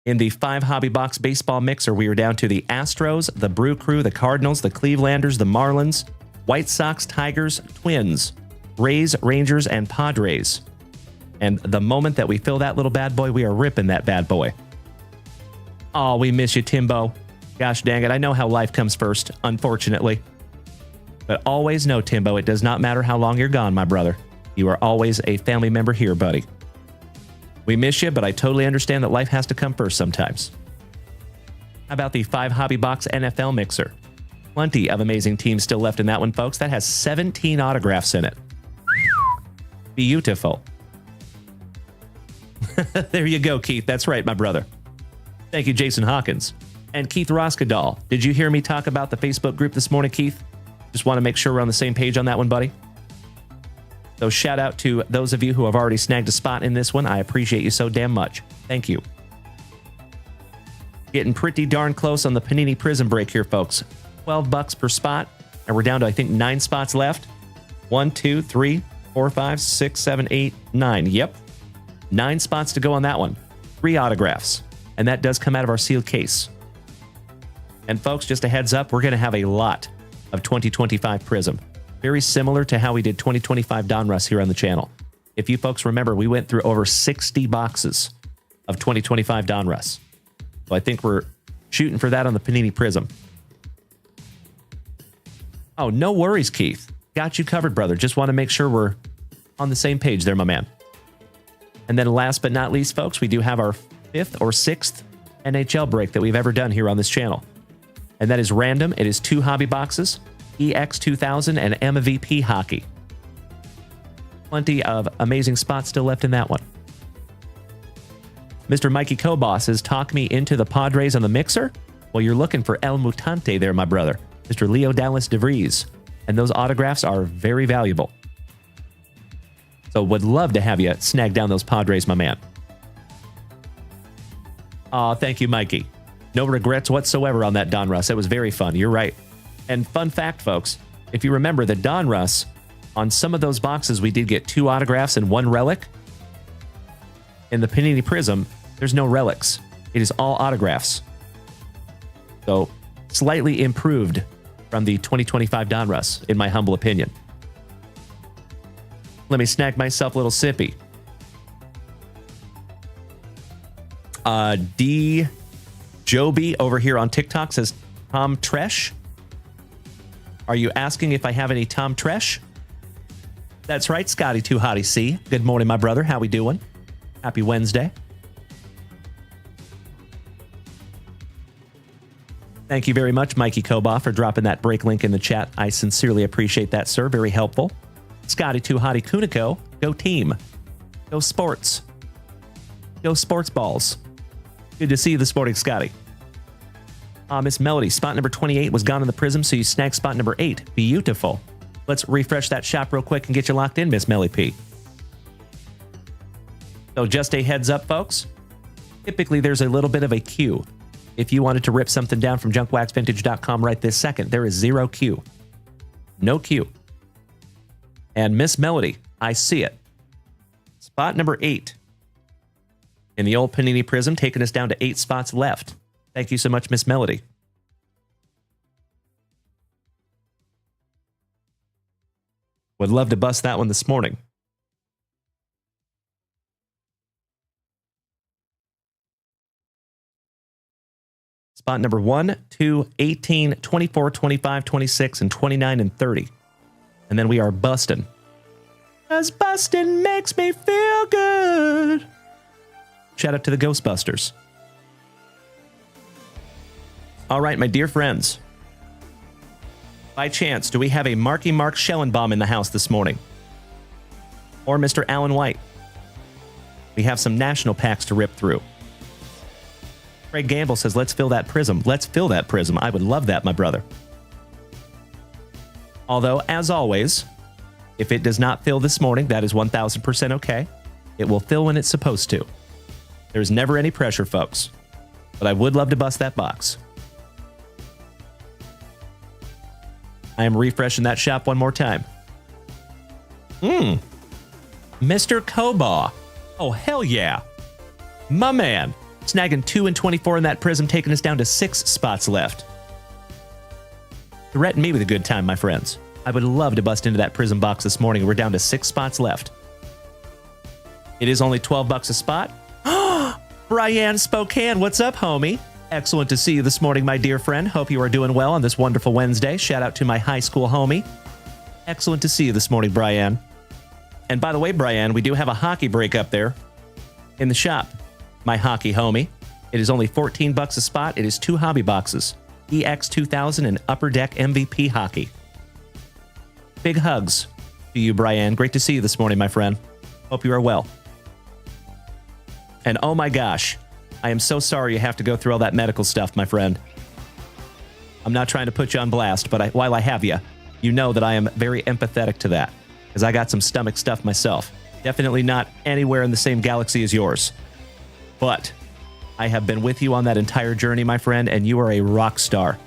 A: In the 5 hobby box baseball mixer, we are down to the Astros, the Brew Crew, the Cardinals, the Clevelanders, the Marlins, White Sox, Tigers, Twins, Rays, Rangers, and Padres. And the moment that we fill that little bad boy, we are ripping that bad boy. Oh, we miss you, Timbo. Gosh dang it, I know how life comes first, unfortunately. But always know, Timbo, it does not matter how long you're gone, my brother. You are always a family member here, buddy. We miss you, but I totally understand that life has to come first sometimes. How about the 5 hobby box NFL mixer? Plenty of amazing teams still left in that one, folks. That has 17 autographs in it. Beautiful. There you go, Keith. That's right, my brother. Thank you, Jason Hawkins. And Keith Roskadal. Did you hear me talk about the Facebook group this morning, Keith? Just want to make sure we're on the same page on that one, buddy. So shout out to those of you who have already snagged a spot in this one. I appreciate you so damn much. Thank you. Getting pretty darn close on the Panini Prizm break here, folks. $12 per spot. And we're down to, I think, 9 spots left. 1, 2, 3, 4, 5, 6, 7, 8, 9. Yep. 9 spots to go on that one. 3 autographs. And that does come out of our sealed case. And folks, just a heads up, we're going to have a lot of 2025 Prizm. Very similar to how we did 2025 Donruss here on the channel. If you folks remember, we went through over 60 boxes of 2025 Donruss. So I think we're shooting for that on the Panini Prizm. Oh, no worries, Keith. Got you covered, brother. Just want to make sure we're on the same page there, my man. And then last but not least, folks, we do have our 5th or 6th NHL break that we've ever done here on this channel. And that is random. It is 2 hobby boxes, EX2000 and MVP hockey. Plenty of amazing spots still left in that one. Mr. Mikey Kobos says, talk me into the Padres on the mixer? Well, you're looking for El Mutante there, my brother. Mr. Leo Dallas DeVries. And those autographs are very valuable. So would love to have you snag down those Padres, my man. Aw, thank you, Mikey. No regrets whatsoever on that Donruss. It was very fun. You're right. And fun fact, folks, if you remember the Donruss, on some of those boxes, we did get 2 autographs and 1 relic. In the Panini Prizm, there's no relics. It is all autographs. So slightly improved from the 2025 Donruss, in my humble opinion. Let me snag myself a little sippy. D. Joby over here on TikTok says, Tom Tresh? Are you asking if I have any Tom Tresh? That's right, Scotty Too Hottie C. Good morning, my brother. How we doing? Happy Wednesday. Thank you very much, Mikey Koba, for dropping that break link in the chat. I sincerely appreciate that, sir. Very helpful. Scotty Too Hottie Kuniko. Go team. Go sports. Go sports balls. Good to see you this morning, Scotty. Miss Melody, spot number 28 was gone in the Prizm, so you snagged spot number 8. Beautiful. Let's refresh that shop real quick and get you locked in, Miss Melly P. So just a heads up, folks. typically there's a little bit of a queue. If you wanted to rip something down from junkwaxvintage.com right this second, there is zero queue. No queue. And Miss Melody, I see it. Spot number 8 in the old Panini Prizm, taking us down to 8 spots left. Thank you so much, Miss Melody. Would love to bust that one this morning. Spot number 1, 2, 18, 24, 25, 26, and 29 and 30. And then we are busting. 'Cause busting makes me feel good. Shout out to the Ghostbusters. All right, my dear friends. By chance, do we have a Marky Mark Schellenbaum in the house this morning? Or Mr. Alan White? We have some national packs to rip through. Craig Gamble says, let's fill that Prizm. Let's fill that Prizm. I would love that, my brother. Although, as always, if it does not fill this morning, that is 1,000% okay. It will fill when it's supposed to. There's never any pressure, folks. But I would love to bust that box. I am refreshing that shop one more time. Mr. Koba. Oh, hell yeah. My man. Snagging 2 and 24 in that Prizm, taking us down to 6 spots left. Threaten me with a good time, my friends. I would love to bust into that Prizm box this morning. We're down to 6 spots left. It is only $12 a spot. Brian Spokane, what's up, homie? Excellent to see you this morning, my dear friend. Hope you are doing well on this wonderful Wednesday. Shout out to my high school homie. Excellent to see you this morning, Brian. And by the way, Brian, we do have a hockey break up there in the shop. My hockey homie. It is only $14 a spot. It is 2 hobby boxes. EX2000 and Upper Deck MVP hockey. Big hugs to you, Brian. Great to see you this morning, my friend. Hope you are well. And oh my gosh, I am so sorry you have to go through all that medical stuff, my friend. I'm not trying to put you on blast, but while I have you, you know that I am very empathetic to that, because I got some stomach stuff myself. Definitely not anywhere in the same galaxy as yours. But I have been with you on that entire journey, my friend, and you are a rock star.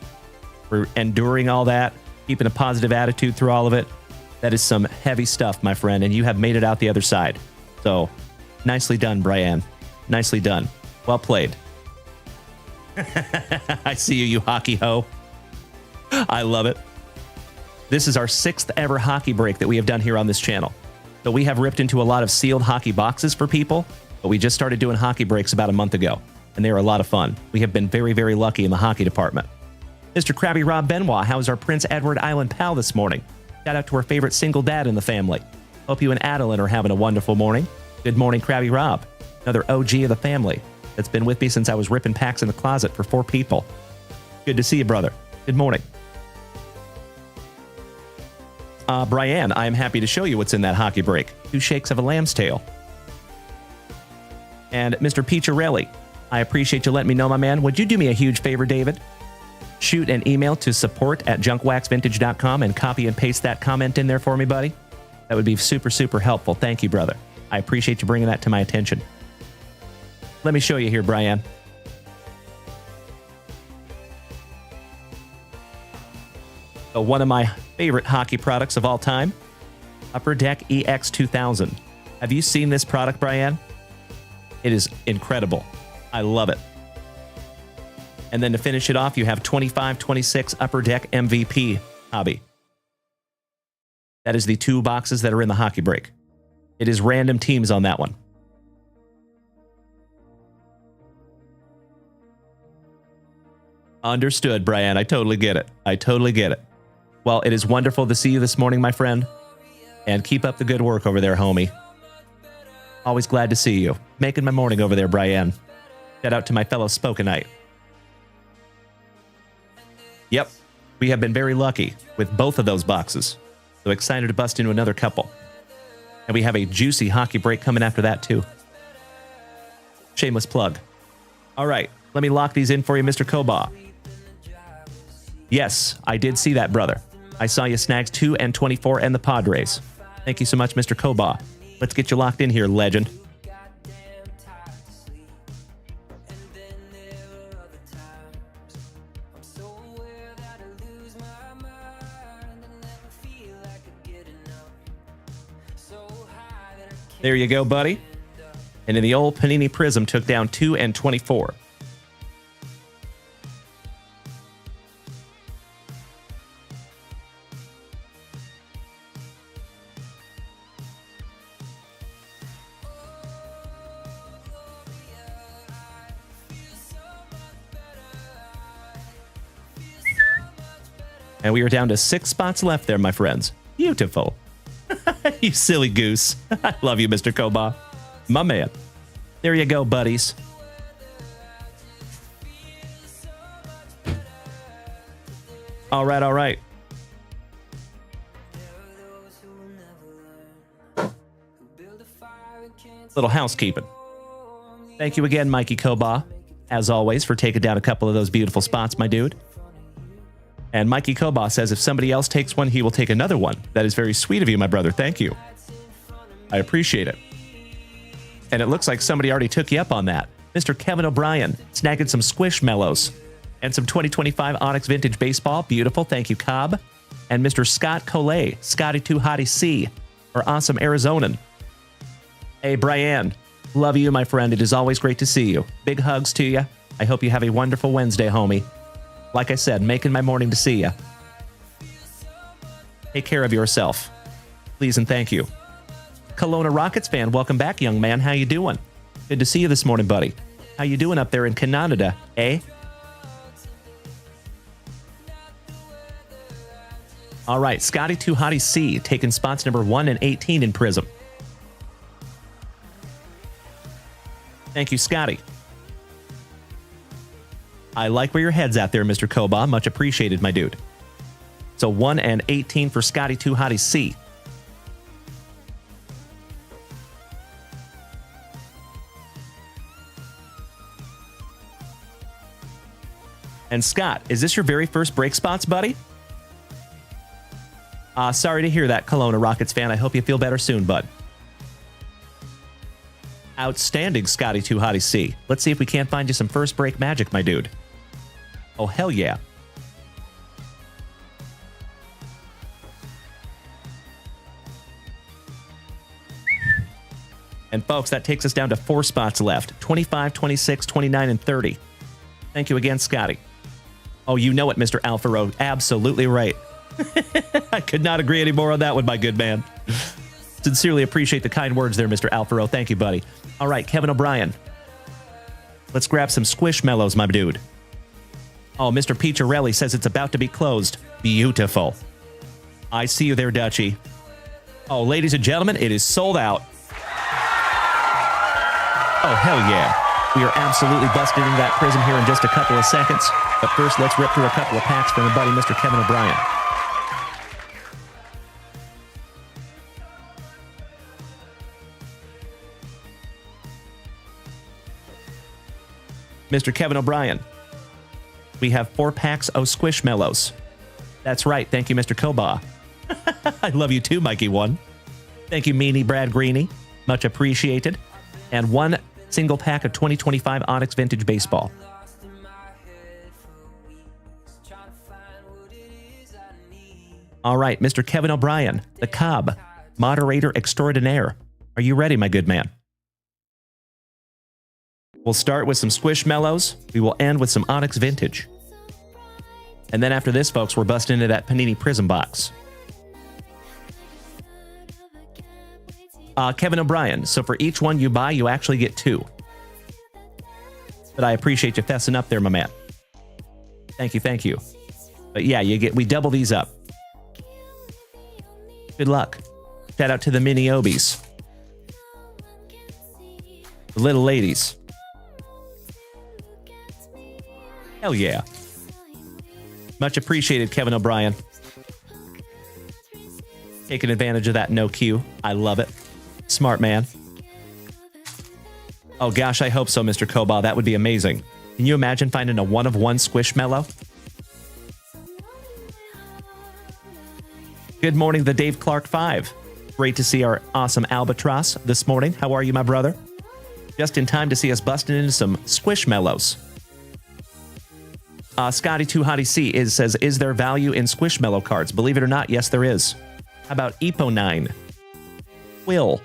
A: For enduring all that, keeping a positive attitude through all of it. That is some heavy stuff, my friend, and you have made it out the other side. So, nicely done, Brian. Nicely done. Well played. I see you, you hockey ho. I love it. This is our 6th ever hockey break that we have done here on this channel. So we have ripped into a lot of sealed hockey boxes for people, but we just started doing hockey breaks about a month ago, and they are a lot of fun. We have been very, very lucky in the hockey department. Mr. Krabby Rob Benoit, how's our Prince Edward Island pal this morning? Shout out to our favorite single dad in the family. Hope you and Adeline are having a wonderful morning. Good morning, Krabby Rob. Another OG of the family that's been with me since I was ripping packs in the closet for 4 people. Good to see you, brother. Good morning. Brian, I am happy to show you what's in that hockey break. 2 shakes of a lamb's tail. And Mr. Picciarelli, I appreciate you letting me know, my man. Would you do me a huge favor, David? Shoot an email to support@junkwaxvintage.com and copy and paste that comment in there for me, buddy. That would be super, super helpful. Thank you, brother. I appreciate you bringing that to my attention. Let me show you here, Brian. So one of my favorite hockey products of all time, Upper Deck EX2000. Have you seen this product, Brian? It is incredible. I love it. And then to finish it off, you have 25-26 Upper Deck MVP hobby. That is the 2 boxes that are in the hockey break. It is random teams on that one. Understood, Brian. I totally get it. I totally get it. Well, it is wonderful to see you this morning, my friend. And keep up the good work over there, homie. Always glad to see you. Making my morning over there, Brian. Shout out to my fellow Spokenite. Yep, we have been very lucky with both of those boxes. So excited to bust into another couple. And we have a juicy hockey break coming after that, too. Shameless plug. All right, let me lock these in for you, Mr. Koba. Yes, I did see that, brother. I saw you snags 2 and 24 and the Padres. Thank you so much, Mr. Koba. Let's get you locked in here, legend. There you go, buddy. And in the old Panini Prizm, took down 2 and 24. And we are down to 6 spots left there, my friends. Beautiful. You silly goose. I love you, Mr. Koba. My man. There you go, buddies. All right, all right. Little housekeeping. Thank you again, Mikey Koba, as always, for taking down a couple of those beautiful spots, my dude. And Mikey Koba says if somebody else takes one, he will take another one. That is very sweet of you, my brother. Thank you. I appreciate it. And it looks like somebody already took you up on that. Mr. Kevin O'Brien snagging some Squishmallows and some 2025 Onyx Vintage Baseball. Beautiful. Thank you, Cobb. And Mr. Scott Collet, Scotty Too Hottie C, or Awesome Arizonan. Hey, Brian. Love you, my friend. It is always great to see you. Big hugs to you. I hope you have a wonderful Wednesday, homie. Like I said, making my morning to see you. Take care of yourself. Please and thank you. Kelowna Rockets fan, welcome back, young man. How you doing? Good to see you this morning, buddy. How you doing up there in Canada, eh? All right, Scotty Too Hottie C taking spots number 1 and 18 in Prizm. Thank you, Scotty. I like where your head's at there, Mr. Koba. Much appreciated, my dude. So 1 and 18 for Scotty Too Hottie C. And Scott, is this your very first break spots, buddy? Sorry to hear that, Kelowna Rockets fan. I hope you feel better soon, bud. Outstanding, Scotty Too Hottie C. Let's see if we can't find you some first break magic, my dude. Oh, hell yeah. And folks, that takes us down to 4 spots left. 25, 26, 29, and 30. Thank you again, Scotty. Oh, you know it, Mr. Alfaro. Absolutely right. I could not agree any more on that one, my good man. Sincerely appreciate the kind words there, Mr. Alfaro. Thank you, buddy. All right, Kevin O'Brien. Let's grab some Squishmallows, my dude. Oh, Mr. Peacharelli says it's about to be closed. Beautiful. I see you there, Dutchie. Oh, ladies and gentlemen, it is sold out. Oh, hell yeah. We are absolutely busting into that Prizm here in just a couple of seconds. But first, let's rip through a couple of packs from the buddy, Mr. Kevin O'Brien. Mr. Kevin O'Brien. We have 4 packs of Squishmallows. That's right. Thank you, Mr. Koba. I love you too, Mikey One. Thank you, Meanie Brad Greeny. Much appreciated. And 1 single pack of 2025 Onyx Vintage Baseball. All right, Mr. Kevin O'Brien, the Cobb, moderator extraordinaire. Are you ready, my good man? We'll start with some Squishmallows. We will end with some Onyx Vintage. And then after this, folks, we're busting into that Panini Prizm box. Kevin O'Brien, so for each one you buy, you actually get 2. But I appreciate you fessing up there, my man. Thank you, thank you. But yeah, we double these up. Good luck. Shout out to the mini Obies. The little ladies. Hell yeah. Much appreciated, Kevin O'Brien. Taking advantage of that no queue. I love it. Smart man. Oh gosh, I hope so, Mr. Koba. That would be amazing. Can you imagine finding a 1-of-1 Squishmallow? Good morning, the Dave Clark 5. Great to see our awesome Albatross this morning. How are you, my brother? Just in time to see us busting into some Squishmallows. Scotty Too Hottie C says, is there value in Squishmallow cards? Believe it or not, yes, there is. How about Epo9? Will.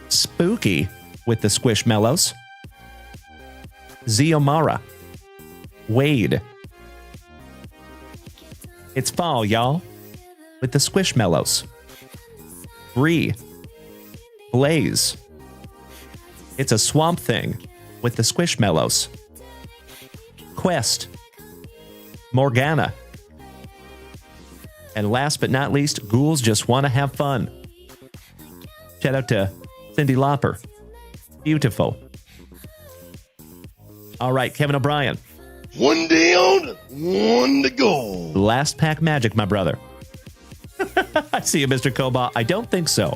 A: Spooky with the Squishmallows. Ziomara. Wade. It's fall, y'all, with the Squishmallows. Bree. Blaze. It's a Swamp Thing with the Squishmallows. Quest. Morgana. And last but not least, Ghouls Just Want to Have Fun. Shout out to Cyndi Lauper. Beautiful. All right, Kevin O'Brien.
H: One down, one to go.
A: Last pack magic, my brother. I see you, Mr. Koba. I don't think so.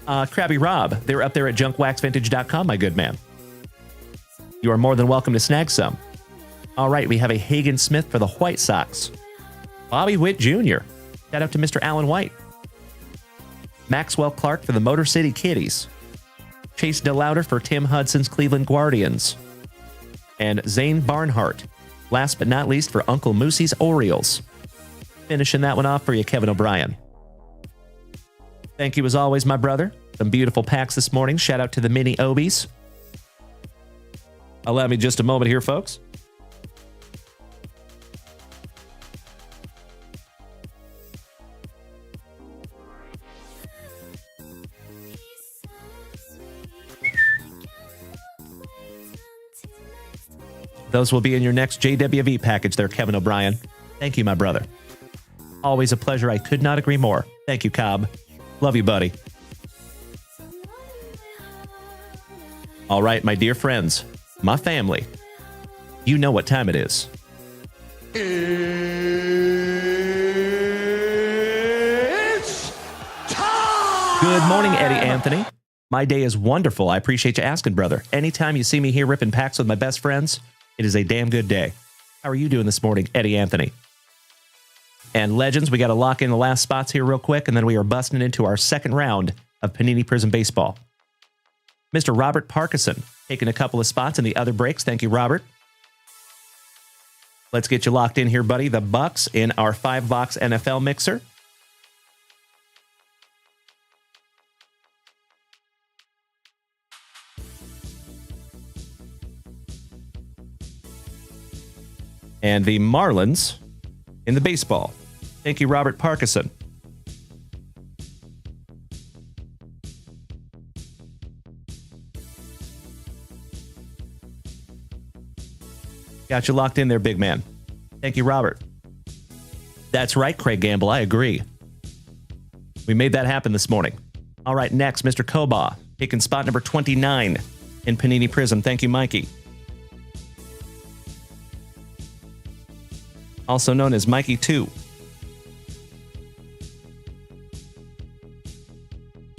A: Krabby Rob, they're up there at junkwaxvintage.com, my good man. You are more than welcome to snag some. All right, we have a Hagen Smith for the White Sox. Bobby Witt Jr. Shout out to Mr. Alan White. Maxwell Clark for the Motor City Kitties. Chase DeLauder for Tim Hudson's Cleveland Guardians. And Zane Barnhart, last but not least, for Uncle Moosey's Orioles. Finishing that one off for you, Kevin O'Brien. Thank you as always, my brother. Some beautiful packs this morning. Shout out to the mini Obies. Allow me just a moment here, folks. Those will be in your next JWV package there, Kevin O'Brien. Thank you, my brother. Always a pleasure. I could not agree more. Thank you, Cobb. Love you, buddy. All right, my dear friends, my family, you know what time it is.
H: It's time!
A: Good morning, Eddie Anthony. My day is wonderful. I appreciate you asking, brother. Anytime you see me here ripping packs with my best friends, it is a damn good day. How are you doing this morning, Eddie Anthony? And Legends, we got to lock in the last spots here real quick, and then we are busting into our second round of Panini Prizm Baseball. Mr. Robert Parkinson taking a couple of spots in the other breaks. Thank you, Robert. Let's get you locked in here, buddy. The Bucks in our 5-box NFL mixer. And the Marlins in the baseball. Thank you, Robert Parkinson. Got you locked in there, big man. Thank you, Robert. That's right, Craig Gamble. I agree. We made that happen this morning. All right, next, Mr. Koba, taking spot number 29 in Panini Prizm. Thank you, Mikey. Also known as Mikey 2.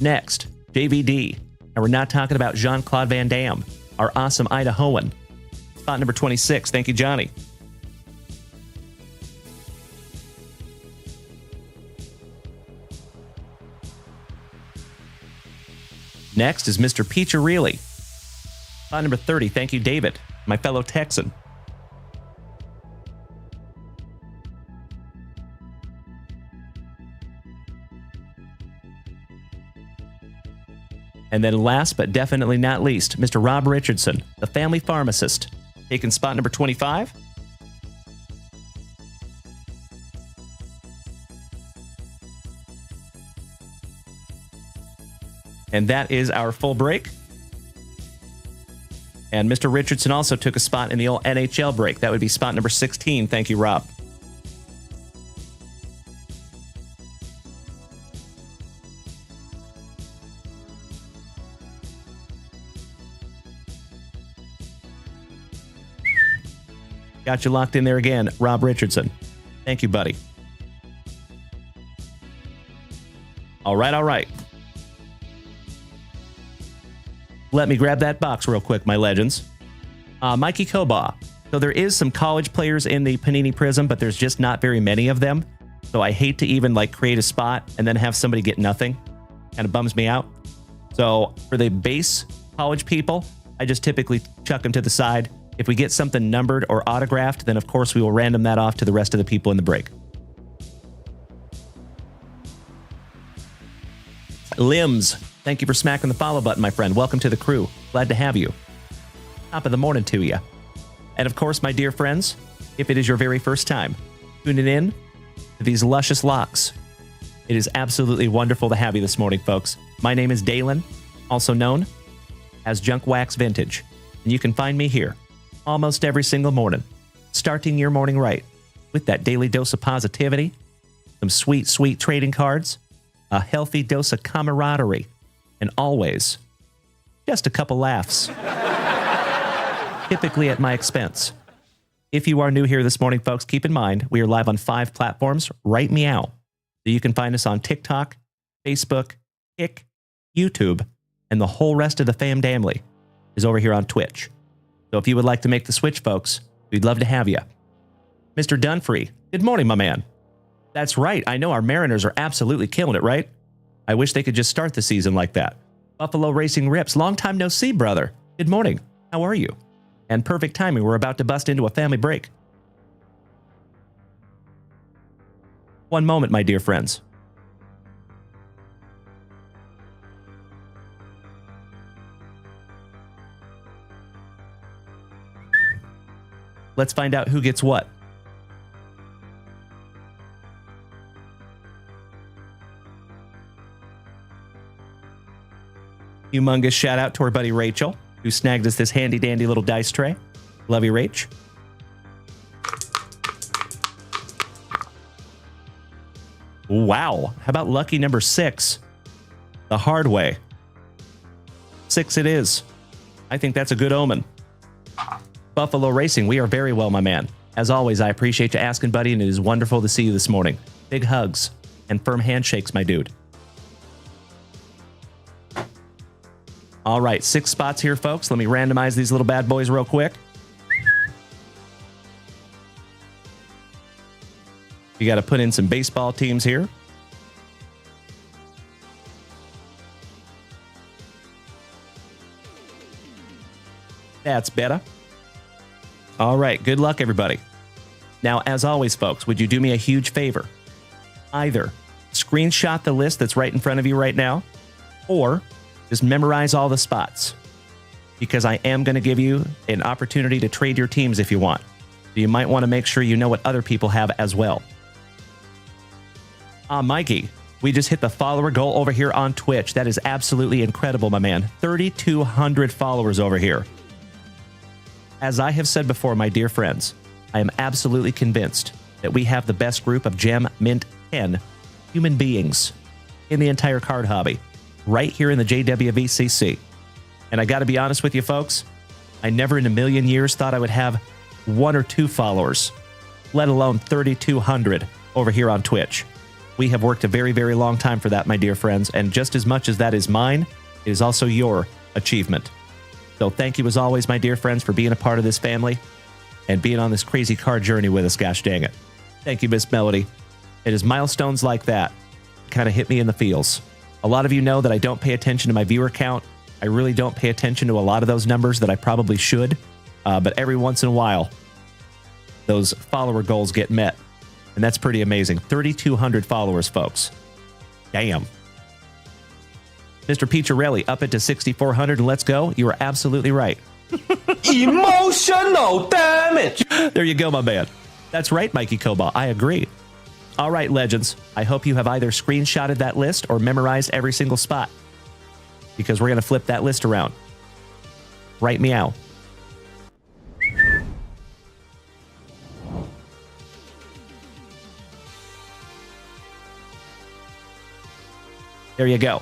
A: Next, JVD. And we're not talking about Jean-Claude Van Damme, our awesome Idahoan. Spot number 26. Thank you, Johnny. Next is Mr. Peacharelli. Spot number 30. Thank you, David, my fellow Texan. And then last but definitely not least, Mr. Rob Richardson, the family pharmacist, taking spot number 25. And that is our full break. And Mr. Richardson also took a spot in the old NHL break. That would be spot number 16. Thank you, Rob. Got you locked in there again, Rob Richardson. Thank you, buddy. All right, all right. Let me grab that box real quick, my legends. Mikey Koba. So there is some college players in the Panini Prizm, but there's just not very many of them. So I hate to even create a spot and then have somebody get nothing. Kind of bums me out. So for the base college people, I just typically chuck them to the side. If we get something numbered or autographed, then of course we will random that off to the rest of the people in the break. Limbs. Thank you for smacking the follow button, my friend. Welcome to the crew. Glad to have you. Top of the morning to you. And of course, my dear friends, if it is your very first time tuning in to these luscious locks, it is absolutely wonderful to have you this morning, folks. My name is Dalen, also known as Junk Wax Vintage, and you can find me here almost every single morning, starting your morning right with that daily dose of positivity, some sweet, sweet trading cards, a healthy dose of camaraderie, and always just a couple laughs, typically at my expense. If you are new here this morning, folks, keep in mind we are live on 5 platforms right meow. So you can find us on TikTok, Facebook, Kick, YouTube, and the whole rest of the fam family is over here on Twitch. So if you would like to make the switch, folks, we'd love to have you. Mr. Dunfree, good morning, my man. That's right. I know our Mariners are absolutely killing it, right? I wish they could just start the season like that. Buffalo Racing Rips, long time no see, brother. Good morning. How are you? And perfect timing. We're about to bust into a family break. One moment, my dear friends. Let's find out who gets what. Humongous shout out to our buddy Rachel, who snagged us this handy dandy little dice tray. Love you, Rach. Wow. How about lucky number 6? The hard way. 6 it is. I think that's a good omen. Buffalo Racing, we are very well, my man. As always, I appreciate you asking, buddy, and it is wonderful to see you this morning. Big hugs and firm handshakes, my dude. All right, 6 spots here, folks. Let me randomize these little bad boys real quick. You got to put in some baseball teams here. That's better. All right, good luck, everybody. Now, as always, folks, would you do me a huge favor? Either screenshot the list that's right in front of you right now, or just memorize all the spots, because I am going to give you an opportunity to trade your teams if you want. So you might want to make sure you know what other people have as well. Mikey, we just hit the follower goal over here on Twitch. That is absolutely incredible, my man. 3,200 followers over here. As I have said before, my dear friends, I am absolutely convinced that we have the best group of Gem Mint 10 human beings in the entire card hobby, right here in the JWVCC. And I got to be honest with you, folks, I never in a million years thought I would have 1 or 2 followers, let alone 3,200 over here on Twitch. We have worked a very, very long time for that, my dear friends, and just as much as that is mine, it is also your achievement. So thank you as always, my dear friends, for being a part of this family and being on this crazy card journey with us, gosh dang it. Thank you, Miss Melody. It is milestones like that kind of hit me in the feels. A lot of you know that I don't pay attention to my viewer count. I really don't pay attention to a lot of those numbers that I probably should. But every once in a while, those follower goals get met. And that's pretty amazing. 3,200 followers, folks. Damn. Mr. Picciarelli, up it to 6,400 and let's go. You are absolutely right.
I: Emotional damage.
A: There you go, my man. That's right, Mikey Koba. I agree. All right, legends. I hope you have either screenshotted that list or memorized every single spot, because we're going to flip that list around. Right meow. There you go.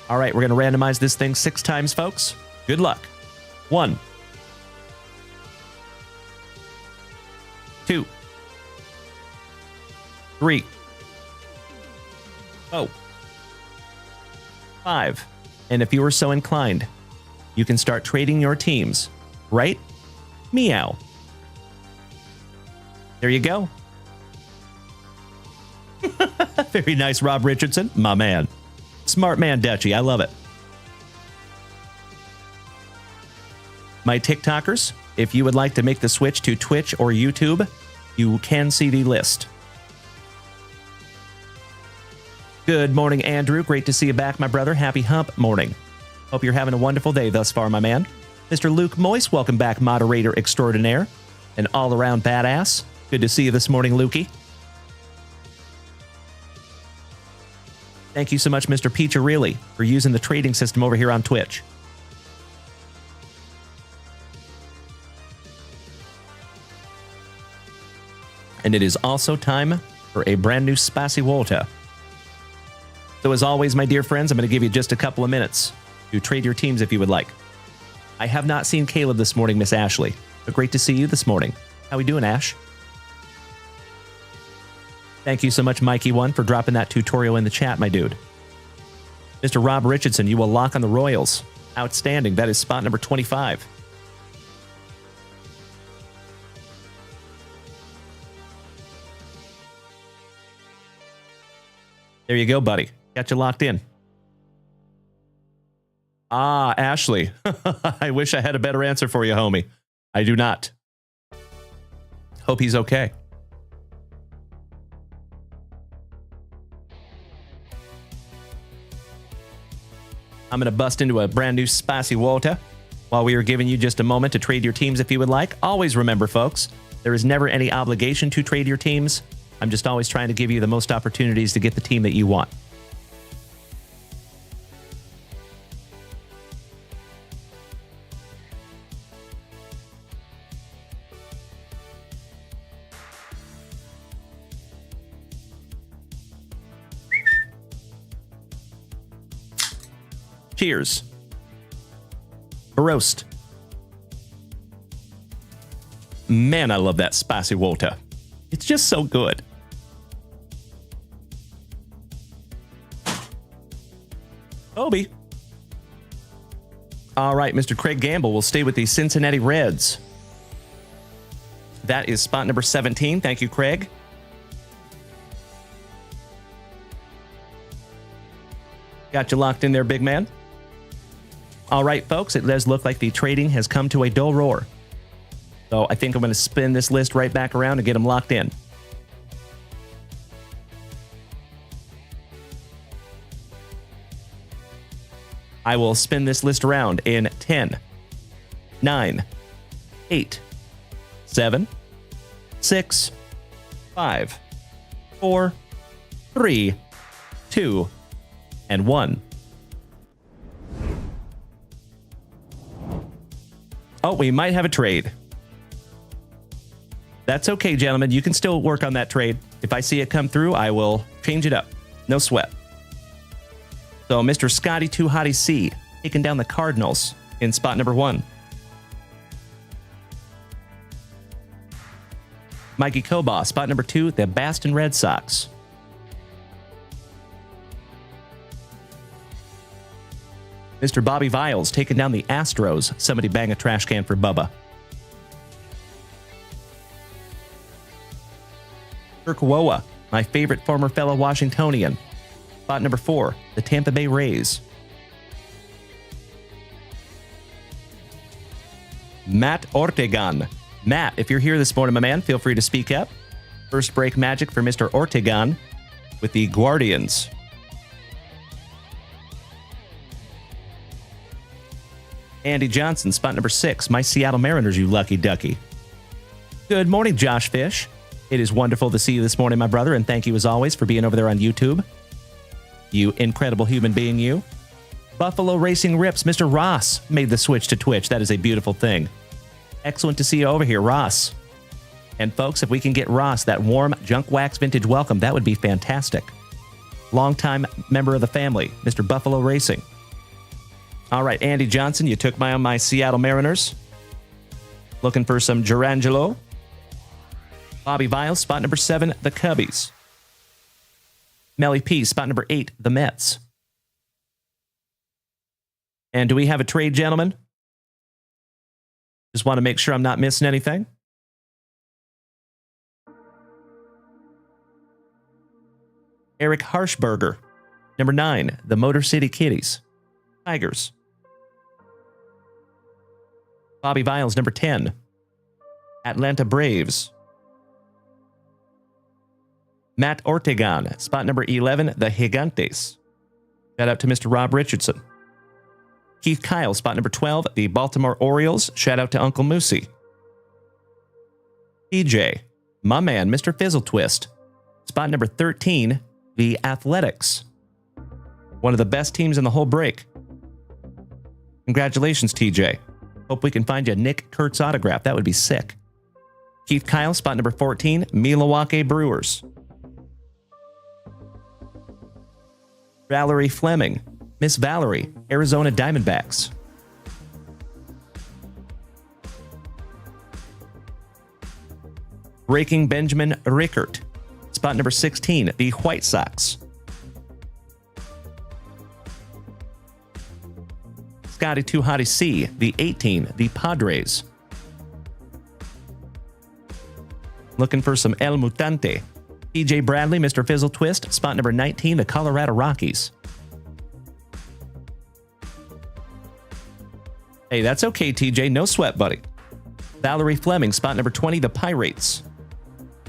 A: All right, we're going to randomize this thing 6 times, folks. Good luck. 1, 2, 3, 4, 5. And if you are so inclined, you can start trading your teams, right? Meow. There you go. Very nice, Rob Richardson. My man. Smart man, Dutchie. I love it. My TikTokers, if you would like to make the switch to Twitch or YouTube, you can see the list. Good morning, Andrew. Great to see you back, my brother. Happy hump morning. Hope you're having a wonderful day thus far, my man. Mr. Luke Moyce, welcome back, moderator extraordinaire. An all-around badass. Good to see you this morning, Lukey. Thank you so much, Mr. Peacharelli, for using the trading system over here on Twitch. And it is also time for a brand new Spicy Volta. So as always, my dear friends, I'm going to give you just a couple of minutes to trade your teams if you would like. I have not seen Caleb this morning, Miss Ashley, but great to see you this morning. How we doing, Ash? Thank you so much, Mikey1, for dropping that tutorial in the chat, my dude. Mr. Rob Richardson, you will lock on the Royals. Outstanding. That is spot number 25. There you go, buddy. Got you locked in. Ah, Ashley. I wish I had a better answer for you, homie. I do not. Hope he's okay. I'm going to bust into a brand new Spicy Volta while we are giving you just a moment to trade your teams if you would like. Always remember, folks, there is never any obligation to trade your teams. I'm just always trying to give you the most opportunities to get the team that you want. Cheers. Roast. Man, I love that Spicy Volta. It's just so good. Obi. All right, Mr. Craig Gamble will stay with the Cincinnati Reds. That is spot number 17. Thank you, Craig. Got you locked in there, big man. All right, folks, it does look like the trading has come to a dull roar. So I think I'm going to spin this list right back around and get them locked in. I will spin this list around in 10, 9, 8, 7, 6, 5, 4, 3, 2, and 1. Oh, we might have a trade. That's okay, gentlemen. You can still work on that trade. If I see it come through, I will change it up. No sweat. So, Mr. Scotty Too Hottie C taking down the Cardinals in spot number 1. Mikey Koba, spot number 2, the Boston Red Sox. Mr. Bobby Viles taking down the Astros. Somebody bang a trash can for Bubba. Kirk Woa, my favorite former fellow Washingtonian. Spot number 4, the Tampa Bay Rays. Matt Ortegan. Matt, if you're here this morning, my man, feel free to speak up. First break magic for Mr. Ortegan with the Guardians. Andy Johnson, spot number 6, my Seattle Mariners, you lucky ducky. Good morning, Josh Fish. It is wonderful to see you this morning, my brother, and thank you as always for being over there on YouTube. You incredible human being, you. Buffalo Racing Rips, Mr. Ross made the switch to Twitch. That is a beautiful thing. Excellent to see you over here, Ross. And folks, if we can get Ross that warm Junk Wax Vintage welcome, that would be fantastic. Longtime member of the family, Mr. Buffalo Racing. All right, Andy Johnson, you took my Seattle Mariners. Looking for some Gerangelo. Bobby Viles, spot number 7, the Cubbies. Melly P, spot number 8, the Mets. And do we have a trade, gentlemen? Just want to make sure I'm not missing anything. Eric Harshberger, number 9, the Motor City Kitties. Tigers. Bobby Viles, number 10, Atlanta Braves. Matt Ortegan, spot number 11, the Gigantes. Shout out to Mr. Rob Richardson. Keith Kyle, spot number 12, the Baltimore Orioles. Shout out to Uncle Moosey. TJ, my man, Mr. Fizzle Twist. Spot number 13, the Athletics. One of the best teams in the whole break. Congratulations, TJ. Hope we can find you Nick Kurtz autograph. That would be sick. Keith Kyle, spot number 14, Milwaukee Brewers. Valerie Fleming, Miss Valerie, Arizona Diamondbacks. Breaking Benjamin Rickert, spot number 16, the White Sox. Scotty Too Hotty C, the 18, the Padres. Looking for some El Mutante. TJ Bradley, Mr. Fizzle Twist, spot number 19, the Colorado Rockies. Hey, that's okay, TJ. No sweat, buddy. Valerie Fleming, spot number 20, the Pirates.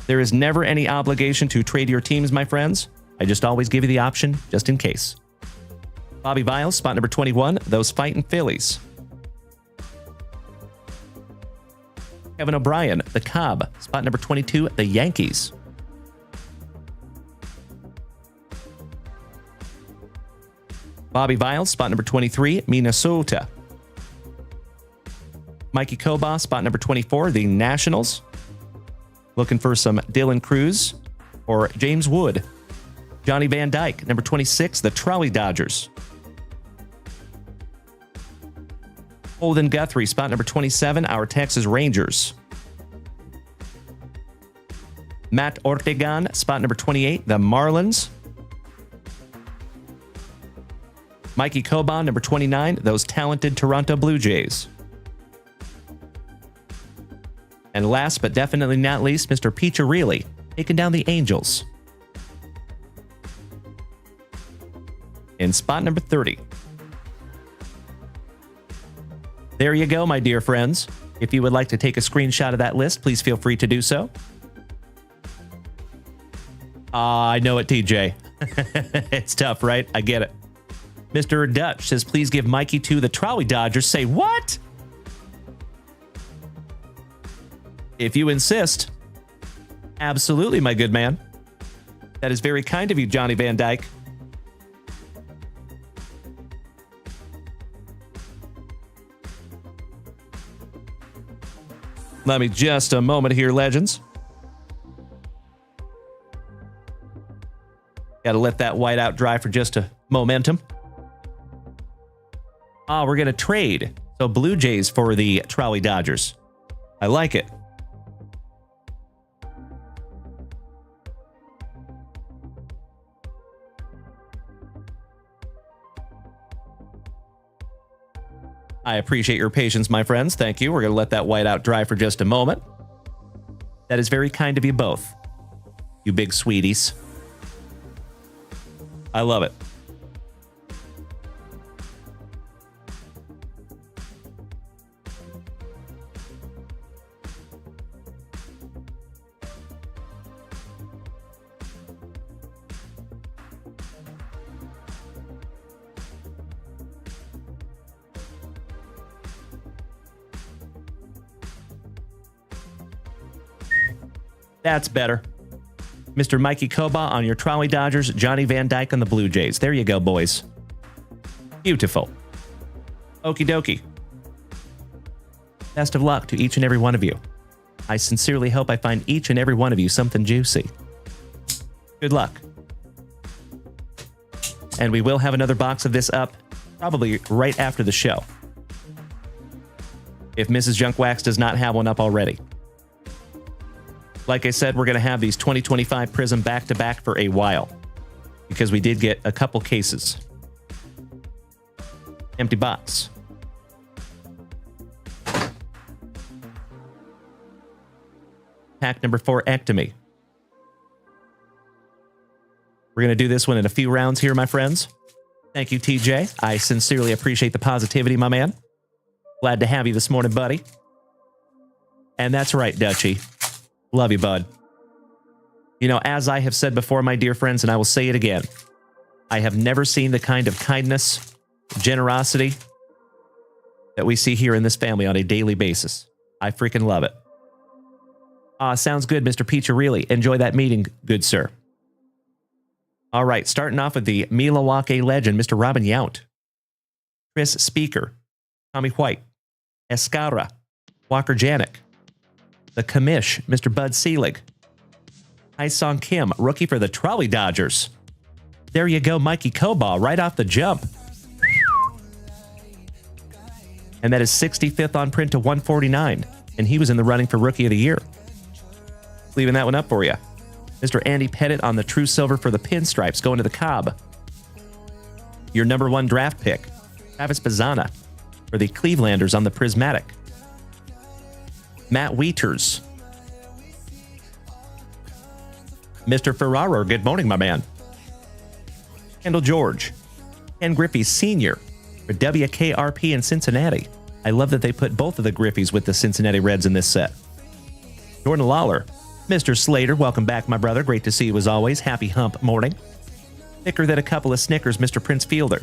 A: There is never any obligation to trade your teams, my friends. I just always give you the option, just in case. Bobby Viles, spot number 21, those Fightin' Phillies. Kevin O'Brien, the Cobb, spot number 22, the Yankees. Bobby Viles, spot number 23, Minnesota. Mikey Koba, spot number 24, the Nationals. Looking for some Dylan Cruz or James Wood. Johnny Van Dyke, number 26, the Trolley Dodgers. Holden Guthrie, spot number 27, our Texas Rangers. Matt Ortegan, spot number 28, the Marlins. Mikey Koban, number 29, those talented Toronto Blue Jays. And last but definitely not least, Mr. Piccirilli, taking down the Angels. In spot number 30. There you go, my dear friends. If you would like to take a screenshot of that list, please feel free to do so. I know it, TJ. It's tough, right? I get it. Mr. Dutch says, please give Mikey to the Trolley Dodgers. Say what? If you insist. Absolutely, my good man. That is very kind of you, Johnny Van Dyke. Let me just a moment here, legends. Got to let that white out dry for just a momentum. We're going to trade. So Blue Jays for the Trolley Dodgers. I like it. I appreciate your patience, my friends. Thank you. We're going to let that white out dry for just a moment. That is very kind of you both. You big sweeties. I love it. That's better. Mr. Mikey Koba on your Trolley Dodgers, Johnny Van Dyke on the Blue Jays. There you go, boys. Beautiful. Okie dokie. Best of luck to each and every one of you. I sincerely hope I find each and every one of you something juicy. Good luck. And we will have another box of this up probably right after the show. If Mrs. Junk Wax does not have one up already. Like I said, we're going to have these 2025 Prizm back-to-back for a while. Because we did get a couple cases. Empty box. Pack number 4, Ectomy. We're going to do this one in a few rounds here, my friends. Thank you, TJ. I sincerely appreciate the positivity, my man. Glad to have you this morning, buddy. And that's right, Dutchie. Love you, bud. You know, as I have said before, my dear friends, and I will say it again, I have never seen the kind of kindness, generosity that we see here in this family on a daily basis. I freaking love it. Sounds good, Mr. Piccirilli. Enjoy that meeting, good sir. All right, starting off with the Milwaukee legend, Mr. Robin Yount. Chris Speaker, Tommy White, Escara, Walker Janik, the Commish, Mr. Bud Selig, Song Kim, rookie for the Trolley Dodgers. There you go, Mikey Cobal, right off the jump. And that is 65th on print to 149, and he was in the running for Rookie of the Year. Leaving that one up for you. Mr. Andy Pettit on the True Silver for the Pinstripes, going to the Cobb. Your number 1 draft pick, Travis Bazzana, for the Clevelanders on the Prismatic. Matt Wieters. Mr. Ferraro, good morning, my man. Kendall George. Ken Griffey Sr. for WKRP in Cincinnati. I love that they put both of the Griffies with the Cincinnati Reds in this set. Jordan Lawler. Mr. Slater, welcome back, my brother. Great to see you as always. Happy hump morning. Thicker than a couple of Snickers, Mr. Prince Fielder.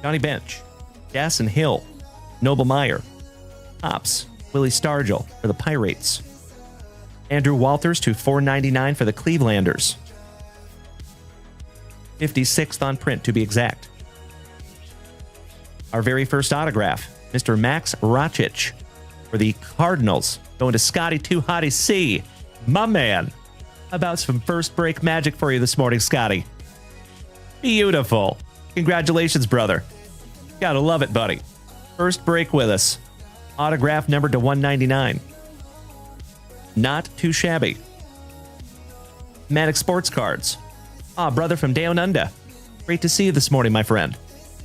A: Johnny Bench. Jason Hill. Noble Meyer. Hops. Willie Stargell for the Pirates. Andrew Walters to $4.99 for the Clevelanders. 56th on print, to be exact. Our very first autograph, Mr. Max Rachich for the Cardinals. Going to Scotty Too Hottie C. My man. How about some first break magic for you this morning, Scotty? Beautiful. Congratulations, brother. Gotta love it, buddy. First break with us. Autograph numbered to 199. Not too shabby. Manic Sports Cards. Brother from Down Under. Great to see you this morning, my friend.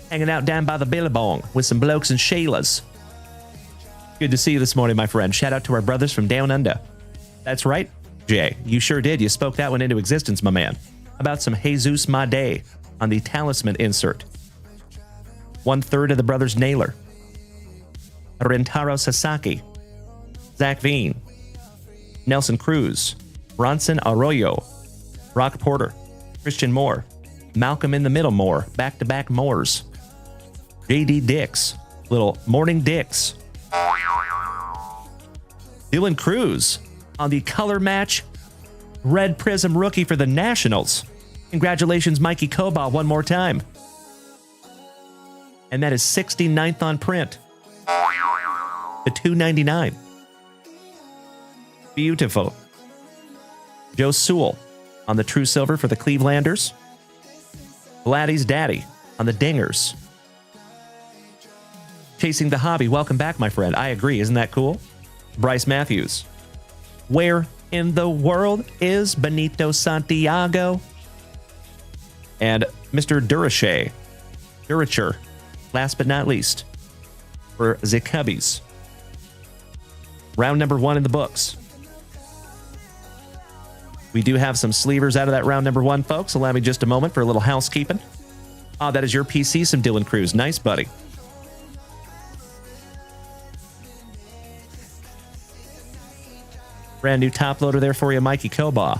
A: Hanging out down by the Billabong with some blokes and Shaylas. Good to see you this morning, my friend. Shout out to our brothers from Down Under. That's right, Jay. You sure did. You spoke that one into existence, my man. About some Jesus Made on the talisman insert. 1/3 of the brothers Naylor. Rentaro Sasaki. Zach Veen. Nelson Cruz. Bronson Arroyo. Brock Porter. Christian Moore. Malcolm in the Middle Moore. Back-to-back Moores. J.D. Dix. Little Morning Dix. Dylan Cruz on the color match Red Prizm rookie for the Nationals. Congratulations, Mikey Cobal, one more time. And that is 69th on print to $2.99. Beautiful. Joe Sewell on the True Silver for the Clevelanders. Vladdy's Daddy on the Dingers. Chasing the Hobby, welcome back, my friend. I agree, isn't that cool? Bryce Matthews. Where in the world is Benito Santiago? And Mr. Duracher, last but not least, for the Cubbies. Round number 1 in the books. We do have some sleevers out of that round number 1, folks. Allow me just a moment for a little housekeeping. That is your PC, some Dylan Cruz. Nice, buddy. Brand new top loader there for you, Mikey Koba.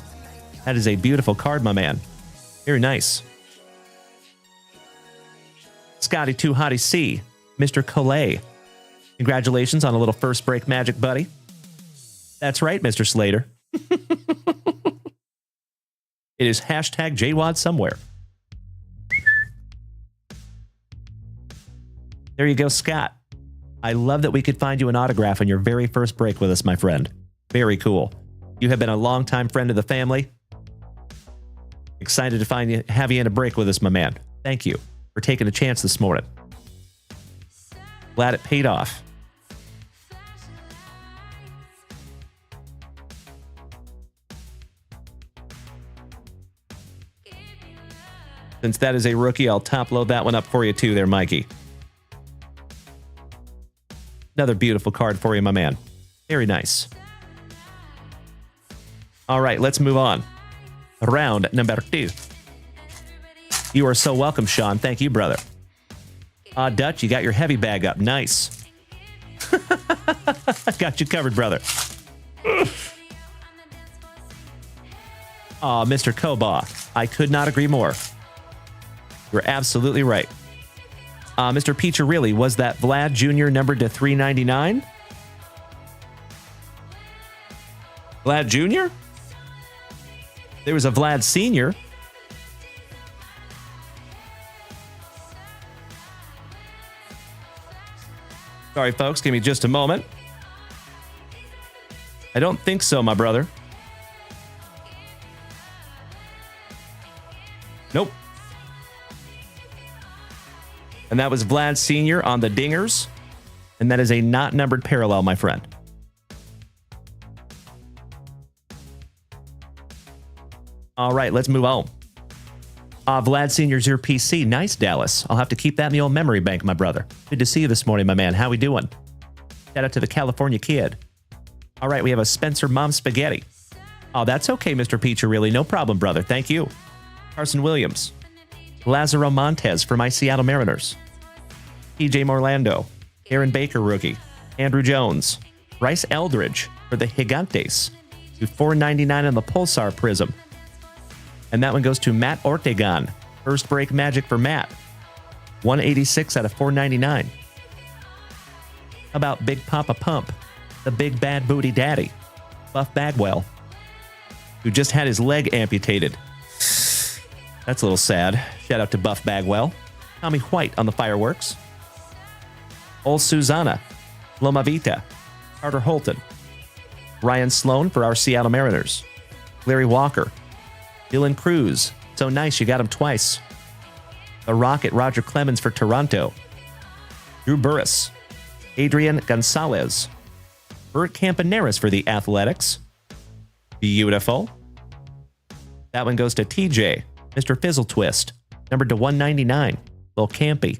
A: That is a beautiful card, my man. Very nice. Scotty Too Hottie C, Mr. Collet. Congratulations on a little first break magic, buddy. That's right, Mr. Slater. It is hashtag JWAD somewhere. There you go, Scott. I love that we could find you an autograph on your very first break with us, my friend. Very cool. You have been a longtime friend of the family. Excited to have you in a break with us, my man. Thank you for taking a chance this morning. Glad it paid off. Since that is a rookie, I'll top load that one up for you too there, Mikey. Another beautiful card for you, my man. Very nice. All right, let's move on. Round number 2. You are so welcome, Sean. Thank you, brother. Dutch, you got your heavy bag up. Nice. Got you covered, brother. Aw, Mr. Koba, I could not agree more. You're absolutely right. Mr. Peacher, was that Vlad Jr. numbered to 399? Vlad Jr.? There was a Vlad Sr. Sorry, folks. Give me just a moment. I don't think so, my brother. Nope. And that was Vlad Sr. on the dingers. And that is a not numbered parallel, my friend. All right, let's move on. Vlad Sr.'s your PC. Nice, Dallas. I'll have to keep that in the old memory bank, my brother. Good to see you this morning, my man. How we doing? Shout out to the California kid. All right, we have a Spencer Mom Spaghetti. Oh, that's okay, Mr. Peacher, no problem, brother. Thank you. Carson Williams. Lazaro Montez for my Seattle Mariners. TJ Morlando. Aaron Baker, rookie. Andrew Jones. Bryce Eldridge for the Gigantes. To $4.99 on the Pulsar Prizm. And that one goes to Matt Ortegon. First break magic for Matt. 186 out of 499. How about Big Papa Pump, the big bad booty daddy, Buff Bagwell, who just had his leg amputated. That's a little sad. Shout out to Buff Bagwell. Tommy White on the fireworks. Old Susanna, Loma Vita, Carter Holton, Ryan Sloan for our Seattle Mariners, Larry Walker, Dylan Cruz. So nice, you got him twice. The Rocket, Roger Clemens for Toronto. Drew Burris. Adrian Gonzalez. Bert Campaneris for the Athletics. Beautiful. That one goes to TJ. Mr. Fizzle Twist. Numbered to 199. Lil Campy.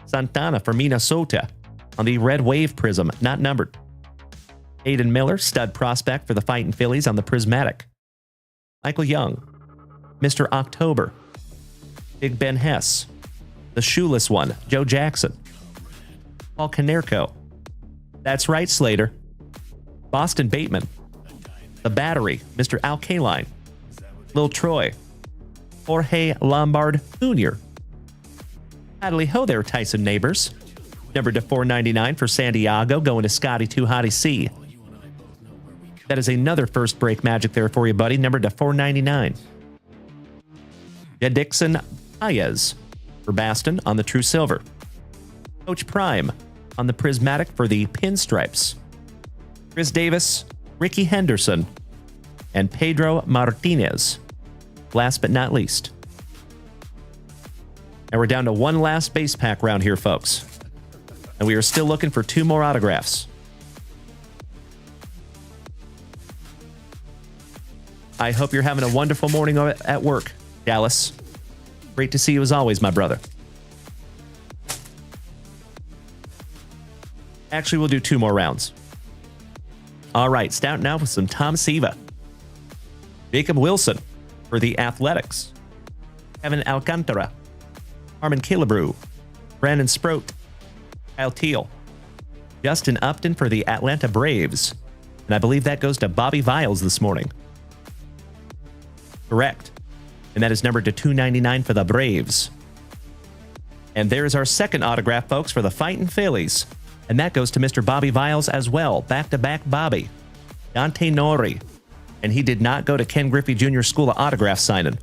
A: Santana for Minnesota. On the Red Wave Prizm, not numbered. Aiden Miller, stud prospect for the Fightin' Phillies on the Prismatic. Michael Young, Mr. October, Big Ben Hess, the shoeless one, Joe Jackson, Paul Canerco. That's right, Slater. Boston Bateman, the Battery, Mr. Al Kaline, Lil Troy, Jorge Lombard Jr. Howdy ho there, Tyson Neighbors. Numbered to $4.99 for San Diego, going to Scotty Too Hottie C. That is another first break magic there for you, buddy. Numbered to $4.99. Jed Dixon Paez for Baston on the True Silver. Coach Prime on the Prismatic for the Pinstripes. Chris Davis, Ricky Henderson, and Pedro Martinez. Last but not least. And we're down to one last base pack round here, folks. And we are still looking for two more autographs. I hope you're having a wonderful morning at work, Dallas. Great to see you as always, my brother. Actually, we'll do two more rounds. All right, starting out with some Tom Siva. Jacob Wilson for the Athletics. Kevin Alcantara. Harmon Killebrew. Brandon Sproat. Kyle Teal. Justin Upton for the Atlanta Braves. And I believe that goes to Bobby Viles this morning. Correct. And that is numbered to $2.99 for the Braves. And there's our second autograph, folks, for the Fightin' Phillies. And that goes to Mr. Bobby Viles as well. Back-to-back Bobby. Dante Nori. And he did not go to Ken Griffey Jr. School of Autograph signing.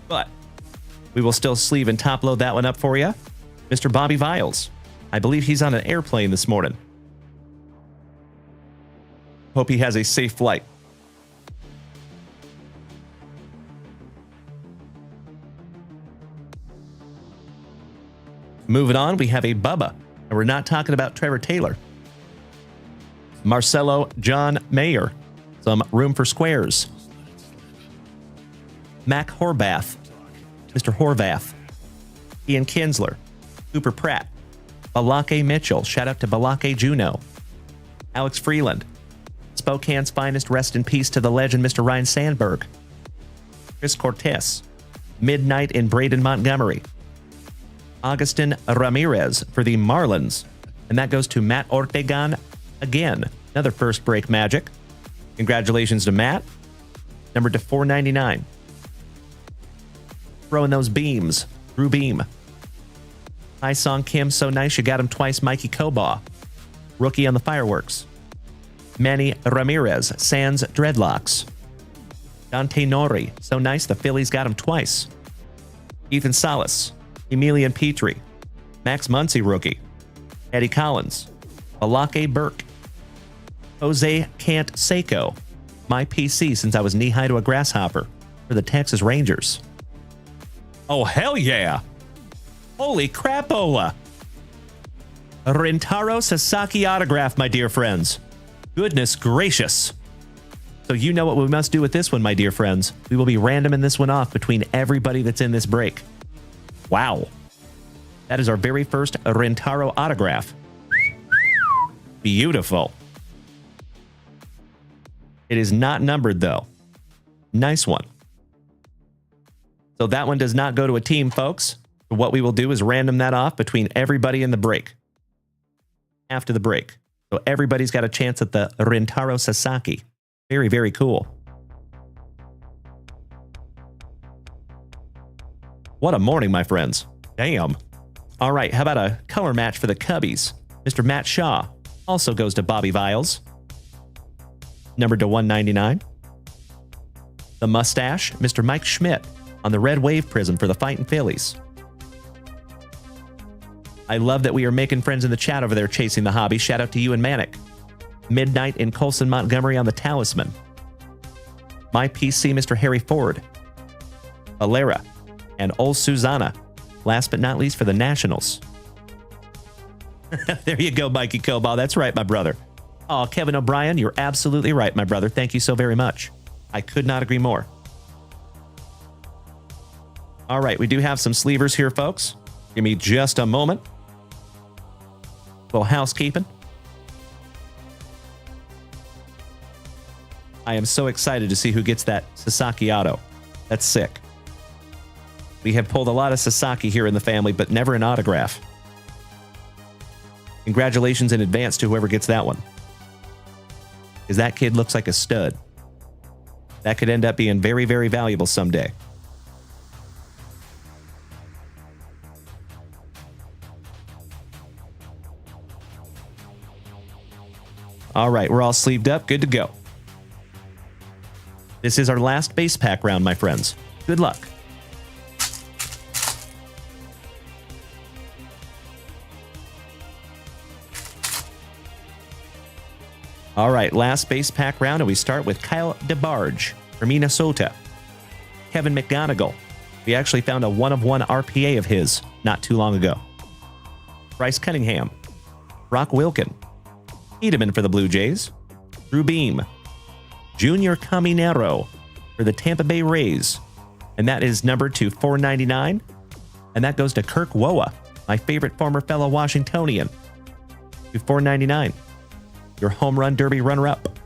A: But we will still sleeve and top-load that one up for you. Mr. Bobby Viles. I believe he's on an airplane this morning. Hope he has a safe flight. Moving on, we have a Bubba, and we're not talking about Trevor Taylor. Marcelo John Mayer, some room for squares. Mac Horvath, Mr. Horvath. Ian Kinsler, Cooper Pratt, Balake Mitchell, shout out to Balake Juno. Alex Freeland, Spokane's finest, rest in peace to the legend Mr. Ryan Sandberg. Chris Cortez, Midnight in Braden Montgomery. Augustin Ramirez for the Marlins. And that goes to Matt Ortegon again. Another first break magic. Congratulations to Matt. numbered to 499. Throwing those beams. Drew Beam. Hi Song Kim, so nice you got him twice. Mikey Kobaugh. Rookie on the fireworks. Manny Ramirez, Sans Dreadlocks. Dante Nori, so nice the Phillies got him twice. Ethan Salas. Emilian Petrie. Max Muncy rookie. Eddie Collins. Alake Burke. Jose Cant Seiko. My PC since I was knee-high to a grasshopper for the Texas Rangers. Oh, hell yeah. Holy crapola. Rintaro Sasaki autograph, my dear friends. Goodness gracious. So you know what we must do with this one, my dear friends. We will be randoming this one off between everybody that's in this break. Wow. That is our very first Rintaro autograph. Beautiful. It is not numbered, though. Nice one. So that one does not go to a team, folks. What we will do is random that off between everybody in the break. After the break. So everybody's got a chance at the Rintaro Sasaki. Very, very cool. What a morning, my friends. Damn. All right, how about a color match for the Cubbies? Mr. Matt Shaw also goes to Bobby Viles. Numbered to 199. The mustache, Mr. Mike Schmidt on the red wave prism for the Fightin' Phillies. I love that we are making friends in the chat over there chasing the hobby. Shout out to you and Manic. Midnight in Colson Montgomery on the Talisman. My PC, Mr. Harry Ford. Alera. And Ol Susanna. Last but not least for the Nationals. There you go, Mikey Kobaugh. That's right, my brother. Oh, Kevin O'Brien, you're absolutely right, my brother. Thank you so very much. I could not agree more. All right, we do have some sleevers here, folks. Give me just a moment. Little housekeeping. I am so excited to see who gets that Sasaki auto. That's sick. We have pulled a lot of Sasaki here in the family, but never an autograph. Congratulations in advance to whoever gets that one. Because that kid looks like a stud. That could end up being very, very valuable someday. All right, we're all sleeved up. Good to go. This is our last base pack round, my friends. Good luck. All right, last base pack round, and we start with Kyle DeBarge from Minnesota. Kevin McGonigal. We actually found a 1-of-1 RPA of his not too long ago. Bryce Cunningham. Brock Wilkin. Tiedemann for the Blue Jays. Drew Beam. Junior Caminero for the Tampa Bay Rays. And that is numbered to 499. And that goes to Kirk Woa, my favorite former fellow Washingtonian, to 499. Your home run derby runner-up.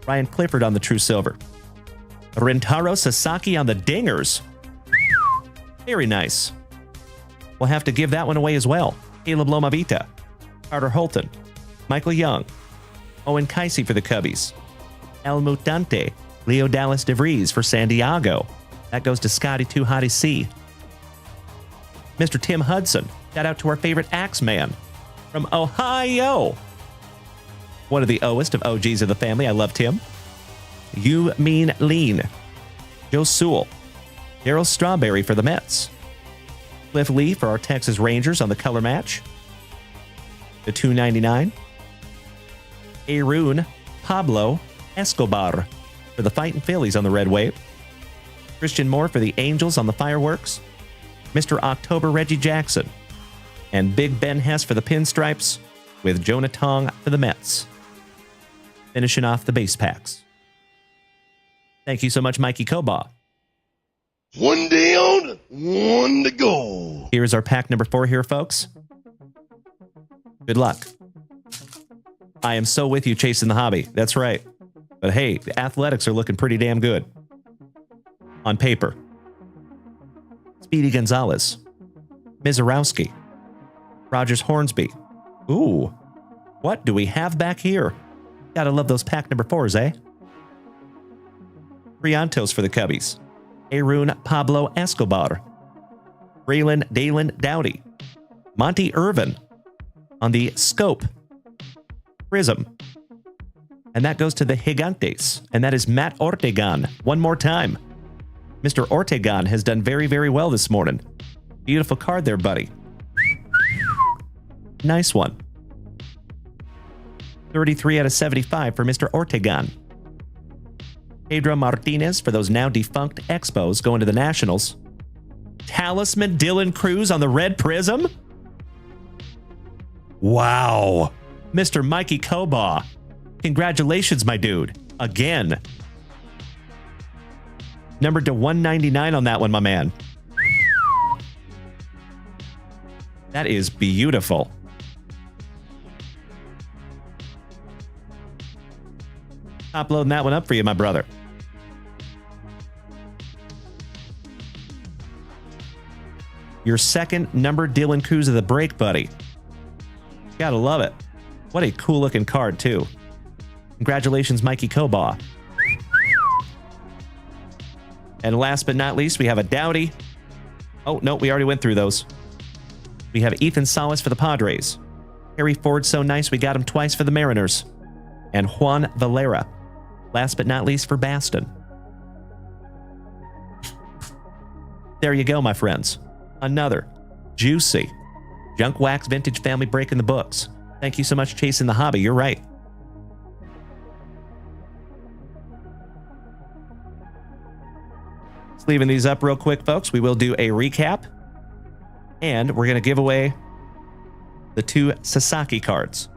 A: Ryan Clifford on the True Silver. Rintaro Sasaki on the Dingers. Very nice. We'll have to give that one away as well. Caleb Lomavita. Carter Holton. Michael Young. Owen Casey for the Cubbies. El Mutante. Leo Dallas DeVries for San Diego. That goes to Scotty 2 Hottie C. Mr. Tim Hudson. Shout out to our favorite Axeman from Ohio. One of the oest of OGs of the family. I love Tim. You Mean Lean. Joe Sewell. Darryl Strawberry for the Mets. Cliff Lee for our Texas Rangers on the color match. The $2.99. Arun Pablo Escobar for the Fightin' Phillies on the red wave. Christian Moore for the Angels on the fireworks. Mr. October Reggie Jackson. And Big Ben Hess for the Pinstripes with Jonah Tong for the Mets. Finishing off the base packs. Thank you so much, Mikey Kobaugh.
H: One down, one to go.
A: Here's our pack number 4 here, folks. Good luck. I am so with you chasing the hobby. That's right. But hey, the Athletics are looking pretty damn good. On paper. Speedy Gonzalez. Mizorowski. Rogers Hornsby. Ooh. What do we have back here? Gotta love those pack number 4s, eh? Triantos for the Cubbies. Arun Pablo Escobar. Braylon Dalen Dowdy. Monty Irvin on the Scope Prizm. And that goes to the Gigantes. And that is Matt Ortegan. One more time. Mr. Ortegan has done very, very well this morning. Beautiful card there, buddy. Nice one. 33 out of 75 for Mr. Ortegan. Pedro Martinez for those now defunct Expos going to the Nationals. Talisman Dylan Cruz on the red Prizm. Wow. Mr. Mikey Kobaugh. Congratulations, my dude. Again. Numbered to 199 on that one, my man. That is beautiful. Top loading that one up for you, my brother. Your second numbered Dylan Cruz of the break, buddy. Gotta love it. What a cool looking card, too. Congratulations, Mikey Kobaugh. And last but not least, we have a Dowdy. Oh, no, we already went through those. We have Ethan Salas for the Padres. Harry Ford, so nice, we got him twice for the Mariners. And Juan Valera. Last but not least for Baston. There you go, my friends. Another juicy Junk Wax Vintage Family break in the books. Thank you so much, Chasing the Hobby. You're right. Just leaving these up real quick, folks. We will do a recap. And we're going to give away the 2 Sasaki cards.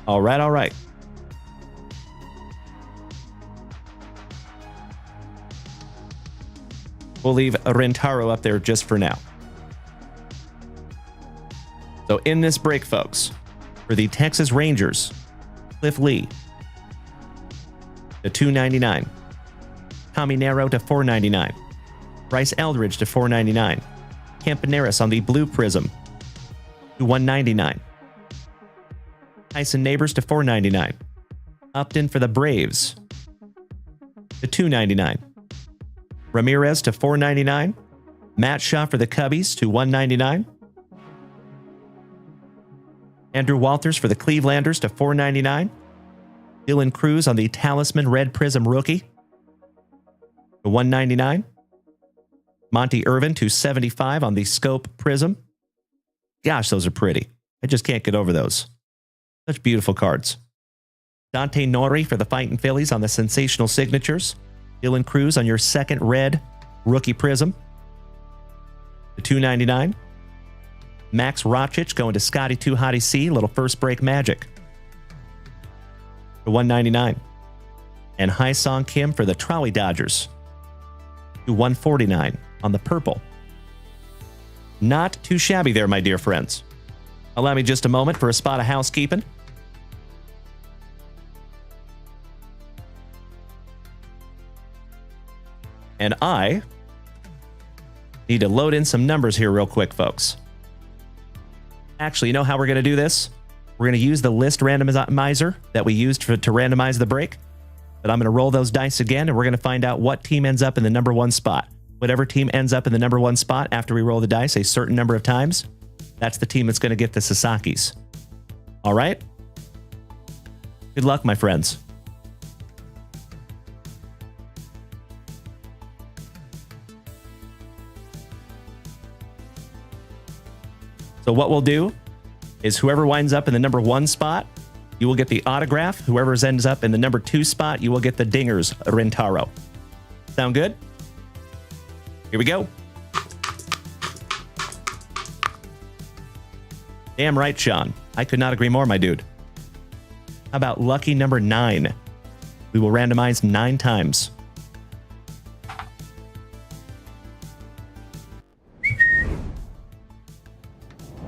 A: All right, all right. We'll leave Rentaro up there just for now. So in this break, folks, for the Texas Rangers, Cliff Lee to $2.99. Tommy Nero to $4.99. Bryce Eldridge to $4.99. Campaneris on the blue Prizm to $1.99. Tyson Neighbors to $4.99. Upton for the Braves to $2.99. Ramirez to $4.99. Matt Shaw for the Cubbies to $1.99. Andrew Walters for the Clevelanders to $4.99. Dylan Cruz on the Talisman Red Prizm rookie to $1.99. Monty Irvin to $75 on the Scope Prizm. Gosh, those are pretty. I just can't get over those. Such beautiful cards. Dante Nori for the Fightin' Phillies on the Sensational Signatures. Dylan Cruz on your second red rookie Prizm to $2.99. Max Rochich going to Scotty 2 Hottie C, little first break magic to $1.99. And Hai Song Kim for the Trolley Dodgers to $1.49 on the purple. Not too shabby there, my dear friends. Allow me just a moment for a spot of housekeeping. And I need to load in some numbers here real quick, folks. Actually, you know how we're going to do this? We're going to use the list randomizer that we used to randomize the break. But I'm going to roll those dice again, and we're going to find out what team ends up in the number 1 spot. Whatever team ends up in the number 1 spot after we roll the dice a certain number of times, that's the team that's going to get the Sasakis. All right? Good luck, my friends. So what we'll do is whoever winds up in the number 1 spot, you will get the autograph. Whoever ends up in the number 2 spot, you will get the Dingers Rentaro. Sound good? Here we go. Damn right, Sean. I could not agree more, my dude. How about lucky number 9? We will randomize 9 times.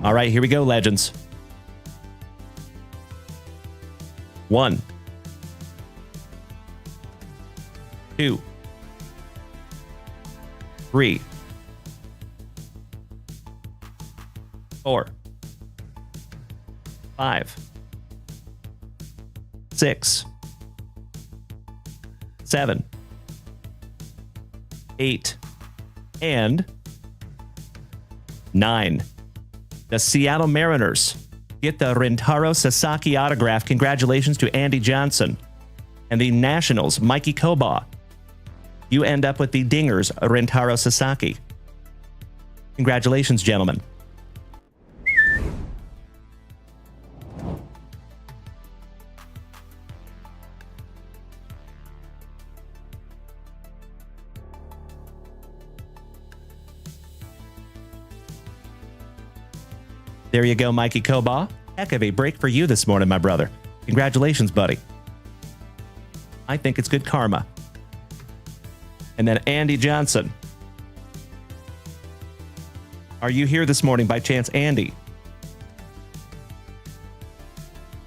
A: All right, here we go, legends. 1, 2, 3, 4, 5, 6, 7, 8, and 9. The Seattle Mariners get the Rintaro Sasaki autograph. Congratulations to Andy Johnson. And the Nationals, Mikey Koba. You end up with the Dingers, Rintaro Sasaki. Congratulations, gentlemen. There you go, Mikey Koba. Heck of a break for you this morning, my brother. Congratulations, buddy. I think it's good karma. And then Andy Johnson. Are you here this morning by chance, Andy?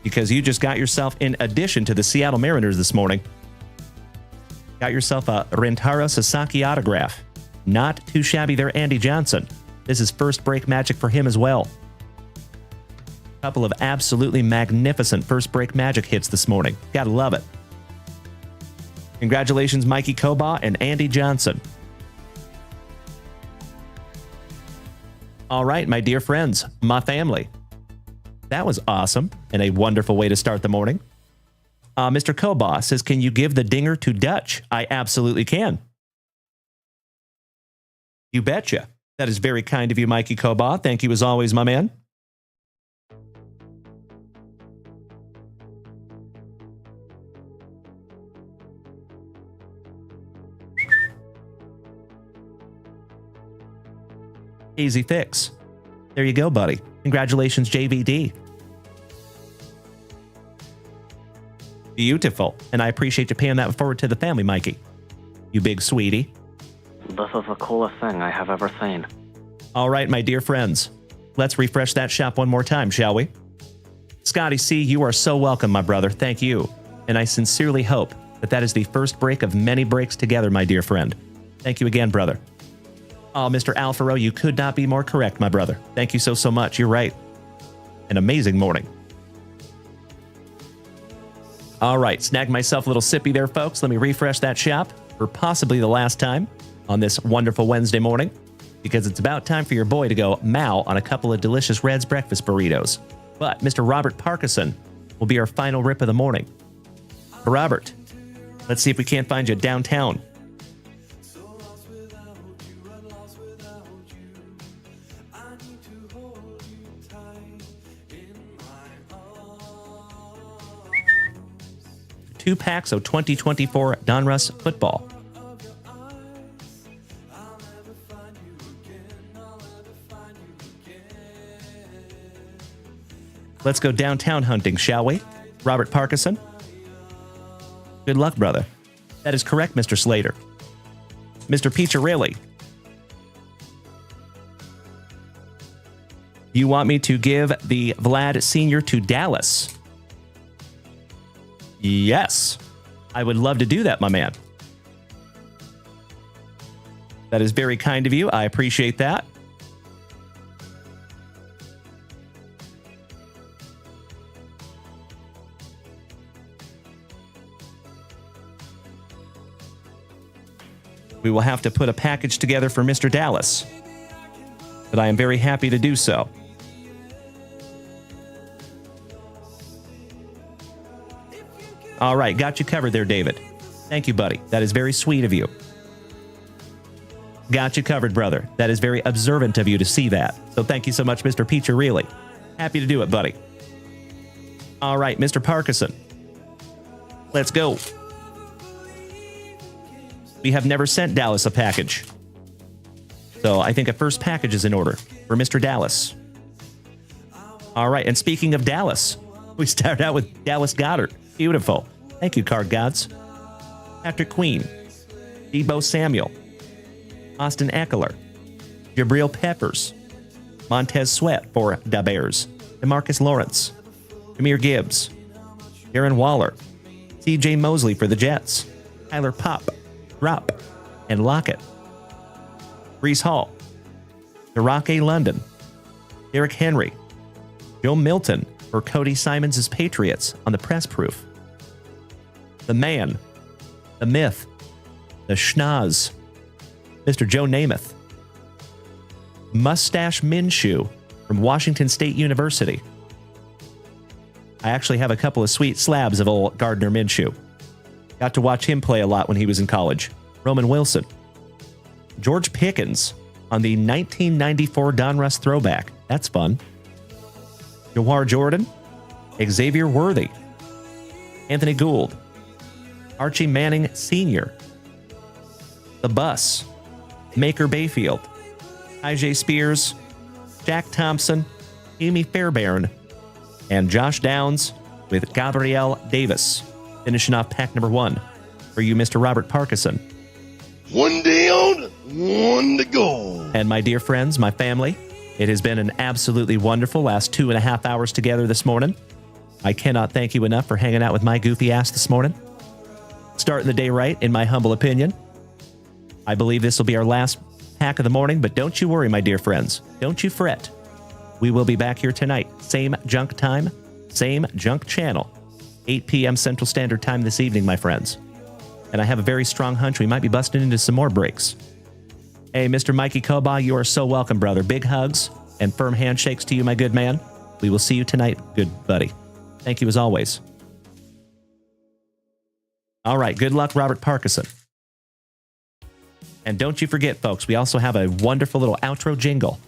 A: Because you just got yourself, in addition to the Seattle Mariners this morning, got yourself a Rintaro Sasaki autograph. Not too shabby there, Andy Johnson. This is first break magic for him as well. Couple of absolutely magnificent first break magic hits this morning. Gotta love it. Congratulations, Mikey Koba and Andy Johnson. All right, my dear friends, my family. That was awesome and a wonderful way to start the morning. Mr. Koba says, can you give the dinger to Dutch? I absolutely can. You betcha. That is very kind of you, Mikey Koba. Thank you as always, my man. Easy fix. There you go, buddy. Congratulations, JVD. Beautiful. And I appreciate you paying that forward to the family, Mikey. You big sweetie.
I: This is the coolest thing I have ever seen.
A: All right, my dear friends. Let's refresh that shop one more time, shall we? Scotty C., you are so welcome, my brother. Thank you. And I sincerely hope that that is the first break of many breaks together, my dear friend. Thank you again, brother. Oh, Mr. Alfaro, you could not be more correct, my brother. Thank you so much. You're right. An amazing morning. All right, snagged myself a little sippy there, folks. Let me refresh that shop for possibly the last time on this wonderful Wednesday morning, because it's about time for your boy to go mow on a couple of delicious Red's breakfast burritos. But Mr. Robert Parkinson will be our final rip of the morning. Robert, let's see if we can't find you downtown. Two packs of 2024 Donruss football. Let's go downtown hunting, shall we? Robert Parkinson? Good luck, brother. That is correct, Mr. Slater. Mr. Picciarelli. You want me to give the Vlad Sr. to Dallas? Yes, I would love to do that, my man. That is very kind of you. I appreciate that. We will have to put a package together for Mr. Dallas, but I am very happy to do so. All right, got you covered there, David. Thank you, buddy. That is very sweet of you. Got you covered, brother. That is very observant of you to see that. So thank you so much, Mr. Picciarelli. Happy to do it, buddy. All right, Mr. Parkinson. Let's go. We have never sent Dallas a package. So I think a first package is in order for Mr. Dallas. All right, and speaking of Dallas, we start out with Dallas Goedert. Beautiful. Thank you, Card Gods. Patrick Queen. Deebo Samuel. Austin Eckler. Jabril Peppers. Montez Sweat for the Bears. DeMarcus Lawrence. Jahmyr Gibbs. Darren Waller. C.J. Mosley for the Jets. Tyler Popp. Drop and Lockett. Brees Hall. Derake London. Derrick Henry. Joe Milton for Cody Simons' Patriots on the press proof. The man. The myth. The schnoz. Mr. Joe Namath. Mustache Minshew from Washington State University. I actually have a couple of sweet slabs of old Gardner Minshew. Got to watch him play a lot when he was in college. Roman Wilson. George Pickens on the 1994 Donruss throwback. That's fun. Jawhar Jordan. Xavier Worthy. Anthony Gould. Archie Manning Sr. The Bus. Maker Bayfield. IJ Spears. Jack Thompson. Amy Fairbairn. And Josh Downs with Gabrielle Davis. Finishing off pack number 1 for you, Mr. Robert Parkinson.
H: One down, one to go.
A: And my dear friends, my family, it has been an absolutely wonderful last 2.5 hours together this morning. I cannot thank you enough for hanging out with my goofy ass this morning. Starting the day right, in my humble opinion. I believe this will be our last pack of the morning, but don't you worry, my dear friends. Don't you fret. We will be back here tonight. Same junk time, same junk channel. 8 p.m. Central Standard Time this evening, my friends. And I have a very strong hunch we might be busting into some more breaks. Hey, Mr. Mikey Koba, you are so welcome, brother. Big hugs and firm handshakes to you, my good man. We will see you tonight, good buddy. Thank you as always. All right, good luck, Robert Parkinson. And don't you forget, folks, we also have a wonderful little outro jingle.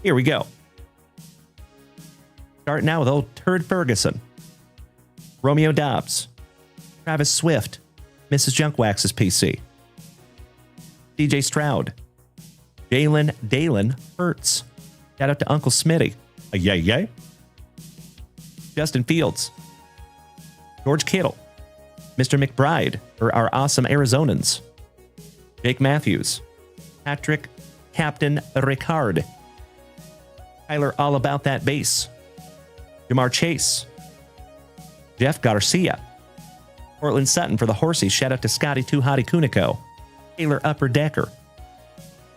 A: Here we go. Starting now with old Turd Ferguson, Romeo Dobbs, Travis Swift, Mrs. Junkwax's PC, DJ Stroud, Jalen Dalen Hurts, shout out to Uncle Smitty, yay yay, Justin Fields, George Kittle, Mr. McBride for our awesome Arizonans, Jake Matthews, Patrick Captain Ricard, Tyler All About That Bass, Jamar Chase, Jeff Garcia, Portland Sutton for the Horsies, shout out to Scotty Too Hottie Kuniko, Taylor Upper Decker,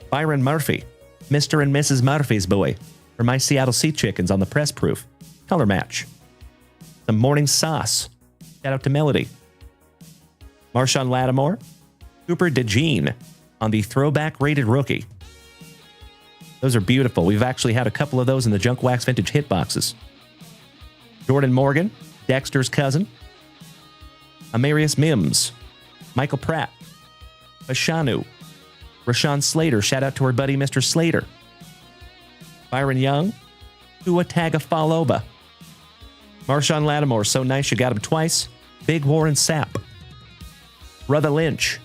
A: Byron Murphy, Mr. and Mrs. Murphy's boy for my Seattle Sea Chickens on the press proof, color match, some morning sauce, shout out to Melody, Marshawn Lattimore, Cooper DeJean on the throwback rated rookie. Those are beautiful. We've actually had a couple of those in the Junk Wax Vintage hit boxes. Jordan Morgan, Dexter's cousin, Amarius Mims, Michael Pratt, Bashanu, Rashawn Slater, shout out to our buddy Mr. Slater, Byron Young, Tua Tagovailoa, Marshawn Lattimore, so nice you got him twice, Big Warren Sapp, Brother Lynch,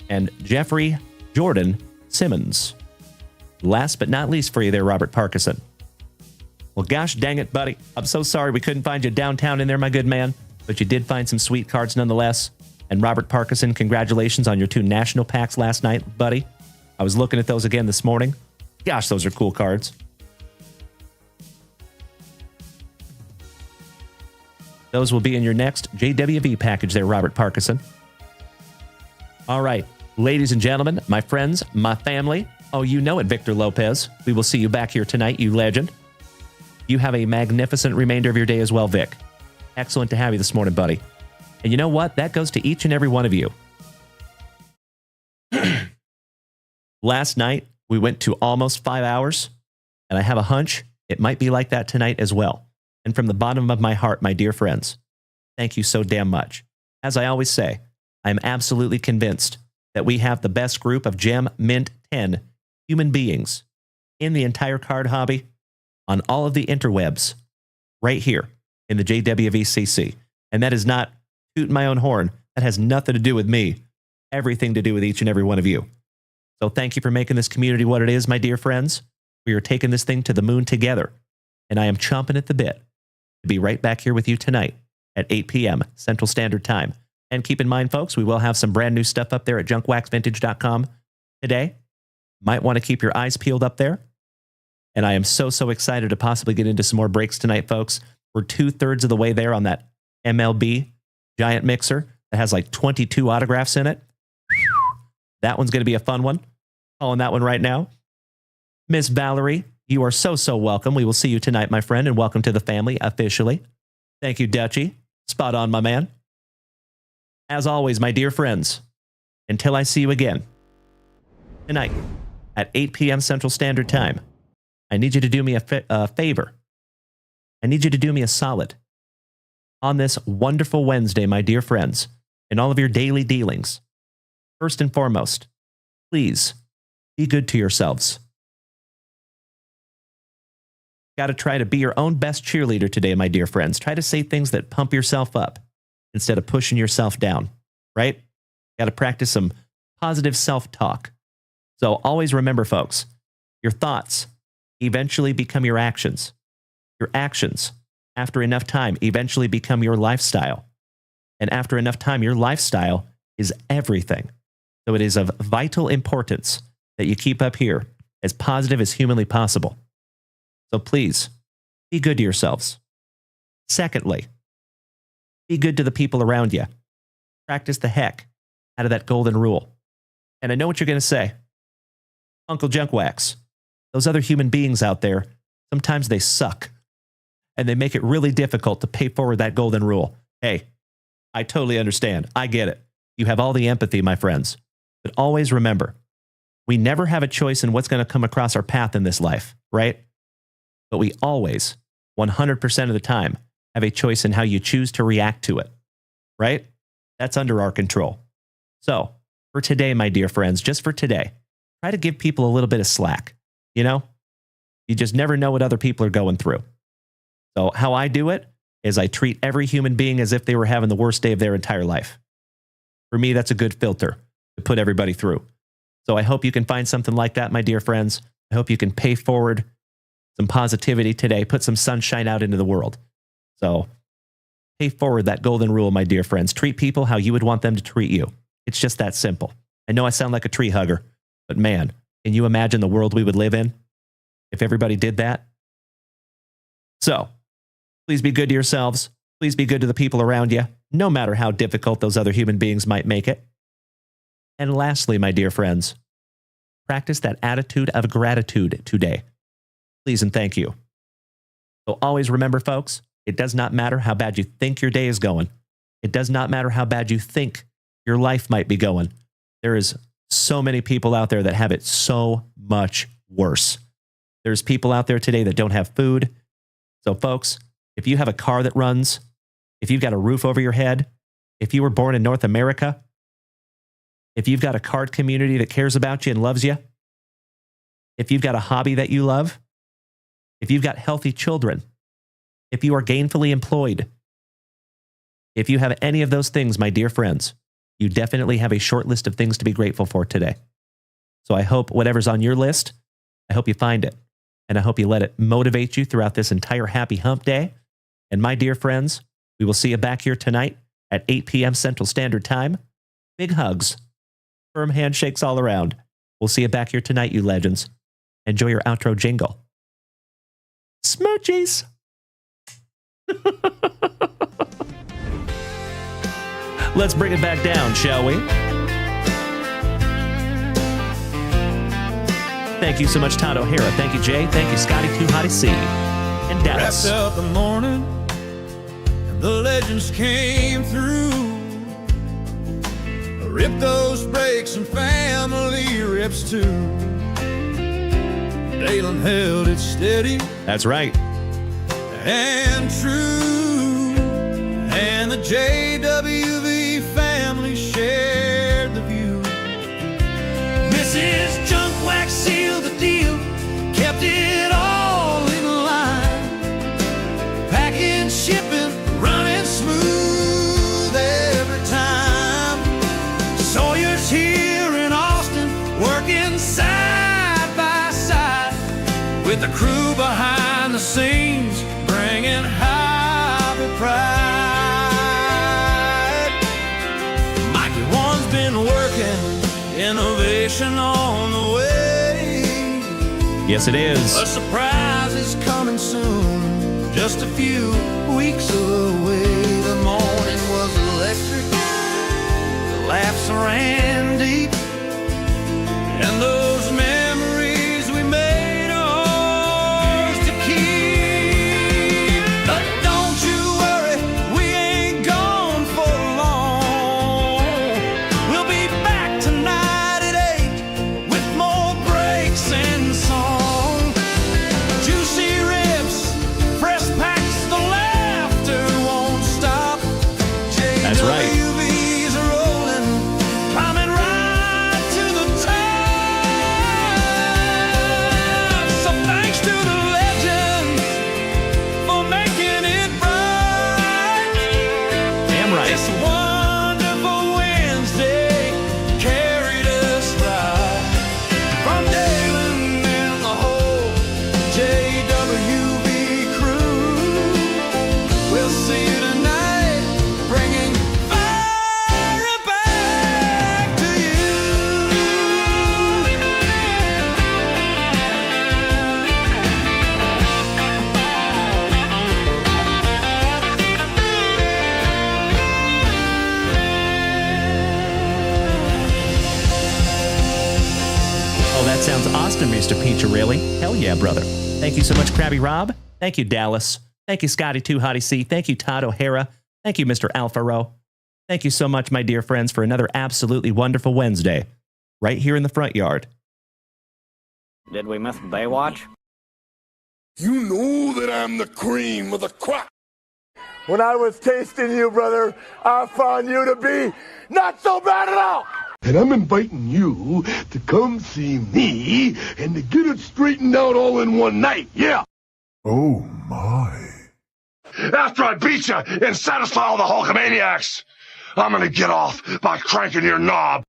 A: and Jeffrey Jordan Simmons. Last but not least for you there, Robert Parkinson. Well, gosh dang it, buddy. I'm so sorry we couldn't find you downtown in there, my good man. But you did find some sweet cards nonetheless. And Robert Parkinson, congratulations on your 2 national packs last night, buddy. I was looking at those again this morning. Gosh, those are cool cards. Those will be in your next JWV package there, Robert Parkinson. All right, ladies and gentlemen, my friends, my family. Oh, you know it, Victor Lopez. We will see you back here tonight, you legend. You have a magnificent remainder of your day as well, Vic. Excellent to have you this morning, buddy. And you know what? That goes to each and every one of you. Last night, we went to almost 5 hours, and I have a hunch it might be like that tonight as well. And from the bottom of my heart, my dear friends, thank you so damn much. As I always say, I am absolutely convinced that we have the best group of Gem Mint 10 human beings in the entire card hobby on all of the interwebs right here in the JWVCC. And that is not tooting my own horn. That has nothing to do with me. Everything to do with each and every one of you. So thank you for making this community what it is, my dear friends. We are taking this thing to the moon together. And I am chomping at the bit to be right back here with you tonight at 8 p.m. Central Standard Time. And keep in mind, folks, we will have some brand new stuff up there at junkwaxvintage.com today. Might want to keep your eyes peeled up there. And I am so excited to possibly get into some more breaks tonight, folks. We're 2/3 of the way there on that MLB giant mixer. that has like 22 autographs in it. That one's going to be a fun one. Calling that one right now. Miss Valerie, you are so welcome. We will see you tonight, my friend, and welcome to the family officially. Thank you, Dutchie. Spot on, my man. As always, my dear friends, until I see you again, tonight at 8 p.m. Central Standard Time, I need you to do me a favor. I need you to do me a solid. On this wonderful Wednesday, my dear friends, in all of your daily dealings, first and foremost, please be good to yourselves. Got to try to be your own best cheerleader today, my dear friends. Try to say things that pump yourself up instead of pushing yourself down, right? Got to practice some positive self-talk. So always remember, folks, your thoughts eventually become your actions. Your actions, after enough time, eventually become your lifestyle. And after enough time, your lifestyle is everything. So it is of vital importance that you keep up here as positive as humanly possible. So please, be good to yourselves. Secondly, be good to the people around you. Practice the heck out of that golden rule. And I know what you're going to say. Uncle Junkwax, those other human beings out there, sometimes they suck. And they make it really difficult to pay forward that golden rule. Hey, I totally understand. I get it. You have all the empathy, my friends. But always remember, we never have a choice in what's going to come across our path in this life, right? But we always, 100% of the time, have a choice in how you choose to react to it, right? That's under our control. So, for today, my dear friends, just for today, try to give people a little bit of slack. You know, you just never know what other people are going through. So how I do it is I treat every human being as if they were having the worst day of their entire life. For me, that's a good filter to put everybody through. So I hope you can find something like that, my dear friends. I hope you can pay forward some positivity today, put some sunshine out into the world. So pay forward that golden rule, my dear friends. Treat people how you would want them to treat you. It's just that simple. I know I sound like a tree hugger, but man, can you imagine the world we would live in if everybody did that? So, please be good to yourselves. Please be good to the people around you, no matter how difficult those other human beings might make it. And lastly, my dear friends, practice that attitude of gratitude today. Please and thank you. So always remember, folks, it does not matter how bad you think your day is going. It does not matter how bad you think your life might be going. There is so many people out there that have it so much worse. There's people out there today that don't have food. So folks, if you have a car that runs, if you've got a roof over your head, if you were born in North America, if you've got a card community that cares about you and loves you, if you've got a hobby that you love, if you've got healthy children, if you are gainfully employed, if you have any of those things, my dear friends, you definitely have a short list of things to be grateful for today. So I hope whatever's on your list, I hope you find it. And I hope you let it motivate you throughout this entire happy hump day. And my dear friends, we will see you back here tonight at 8 p.m. Central Standard Time. Big hugs. Firm handshakes all around. We'll see you back here tonight, you legends. Enjoy your outro jingle. Smoochies. Let's bring it back down, shall we? Thank you so much, Todd O'Hara. Thank you, Jay. Thank you, Scotty Too Hotty C. In Dallas.
J: Wrapped up the morning, and the legends came through. Ripped those brakes and family rips too. Dalen held it steady.
A: That's right.
J: And true. And the JWV family shared the view. Mrs. Junkwax sealed the deal, kept it all in line. Packing, shipping, running smooth every time. Sawyer's here in Austin, working side by side with the crew behind the scenes, bringing happy pride. Mikey One's been working, innovation on the way.
A: Yes, it is.
J: A surprise is coming soon, just a few weeks away. The morning was electric,
A: Austin, Mr. Peacharelli. Hell yeah, brother. Thank you so much, Krabby Rob. Thank you, Dallas. Thank you, Scotty2 Hottie C. Thank you, Todd O'Hara. Thank you, Mr. Alfaro. Thank you so much, my dear friends, for another absolutely wonderful Wednesday right here in the front yard.
I: Did we miss Baywatch?
H: You know that I'm the cream of the crop.
B: When I was tasting you, brother, I found you to be not so bad at all.
H: And I'm inviting you to come see me and to get it straightened out all in one night, yeah.
K: Oh, my.
H: After I beat you and satisfy all the Hulkamaniacs, I'm gonna get off by cranking your knob.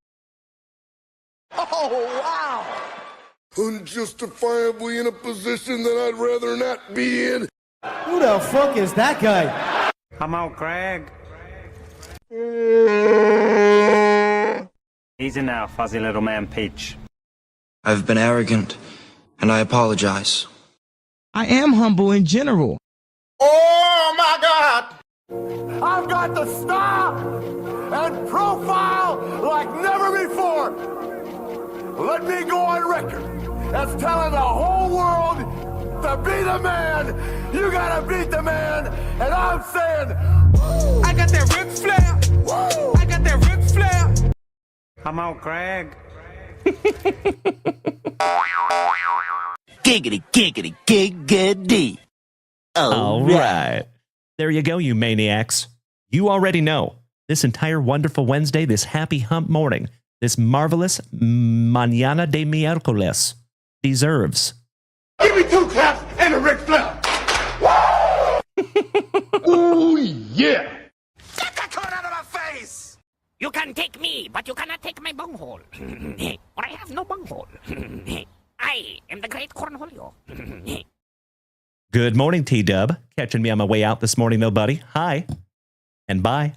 B: Oh, wow.
H: Unjustifiably in a position that I'd rather not be in.
L: Who the fuck is that guy?
M: Come out, Craig. Easy now, fuzzy little man Peach.
N: I've been arrogant, and I apologize.
L: I am humble in general.
B: Oh, my God. I've got the style and profile like never before. Let me go on record as telling the whole world to be the man. You gotta beat the man. And I'm saying, woo, I got that Ric Flair. Woo, I got that Ric Flair.
M: Come out, Craig.
C: Giggity, giggity, giggity.
A: All right. There you go, you maniacs. You already know. This entire wonderful Wednesday, this happy hump morning, this marvelous mañana de miércoles deserves.
H: Give me 2 claps and a Ric Flair. Oh, yeah.
F: Get the corn out of my face!
E: You can take me, but you cannot take my bunghole. For I have no bunghole. I am the great cornholio.
A: Good morning, T-Dub. Catching me on my way out this morning, though, buddy. Hi. And bye.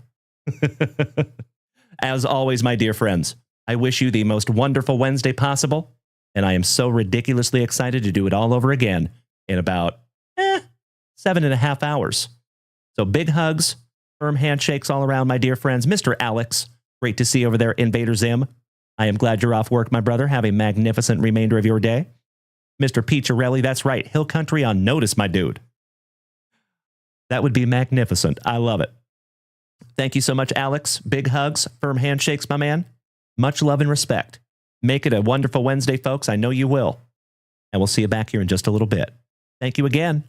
A: As always, my dear friends, I wish you the most wonderful Wednesday possible, and I am so ridiculously excited to do it all over again in about 7.5 hours. So big hugs, firm handshakes all around, my dear friends. Mr. Alex, great to see you over there, Invader Zim. I am glad you're off work, my brother. Have a magnificent remainder of your day. Mr. Peacharelli, that's right. Hill Country on notice, my dude. That would be magnificent. I love it. Thank you so much, Alex. Big hugs, firm handshakes, my man. Much love and respect. Make it a wonderful Wednesday, folks. I know you will. And we'll see you back here in just a little bit. Thank you again.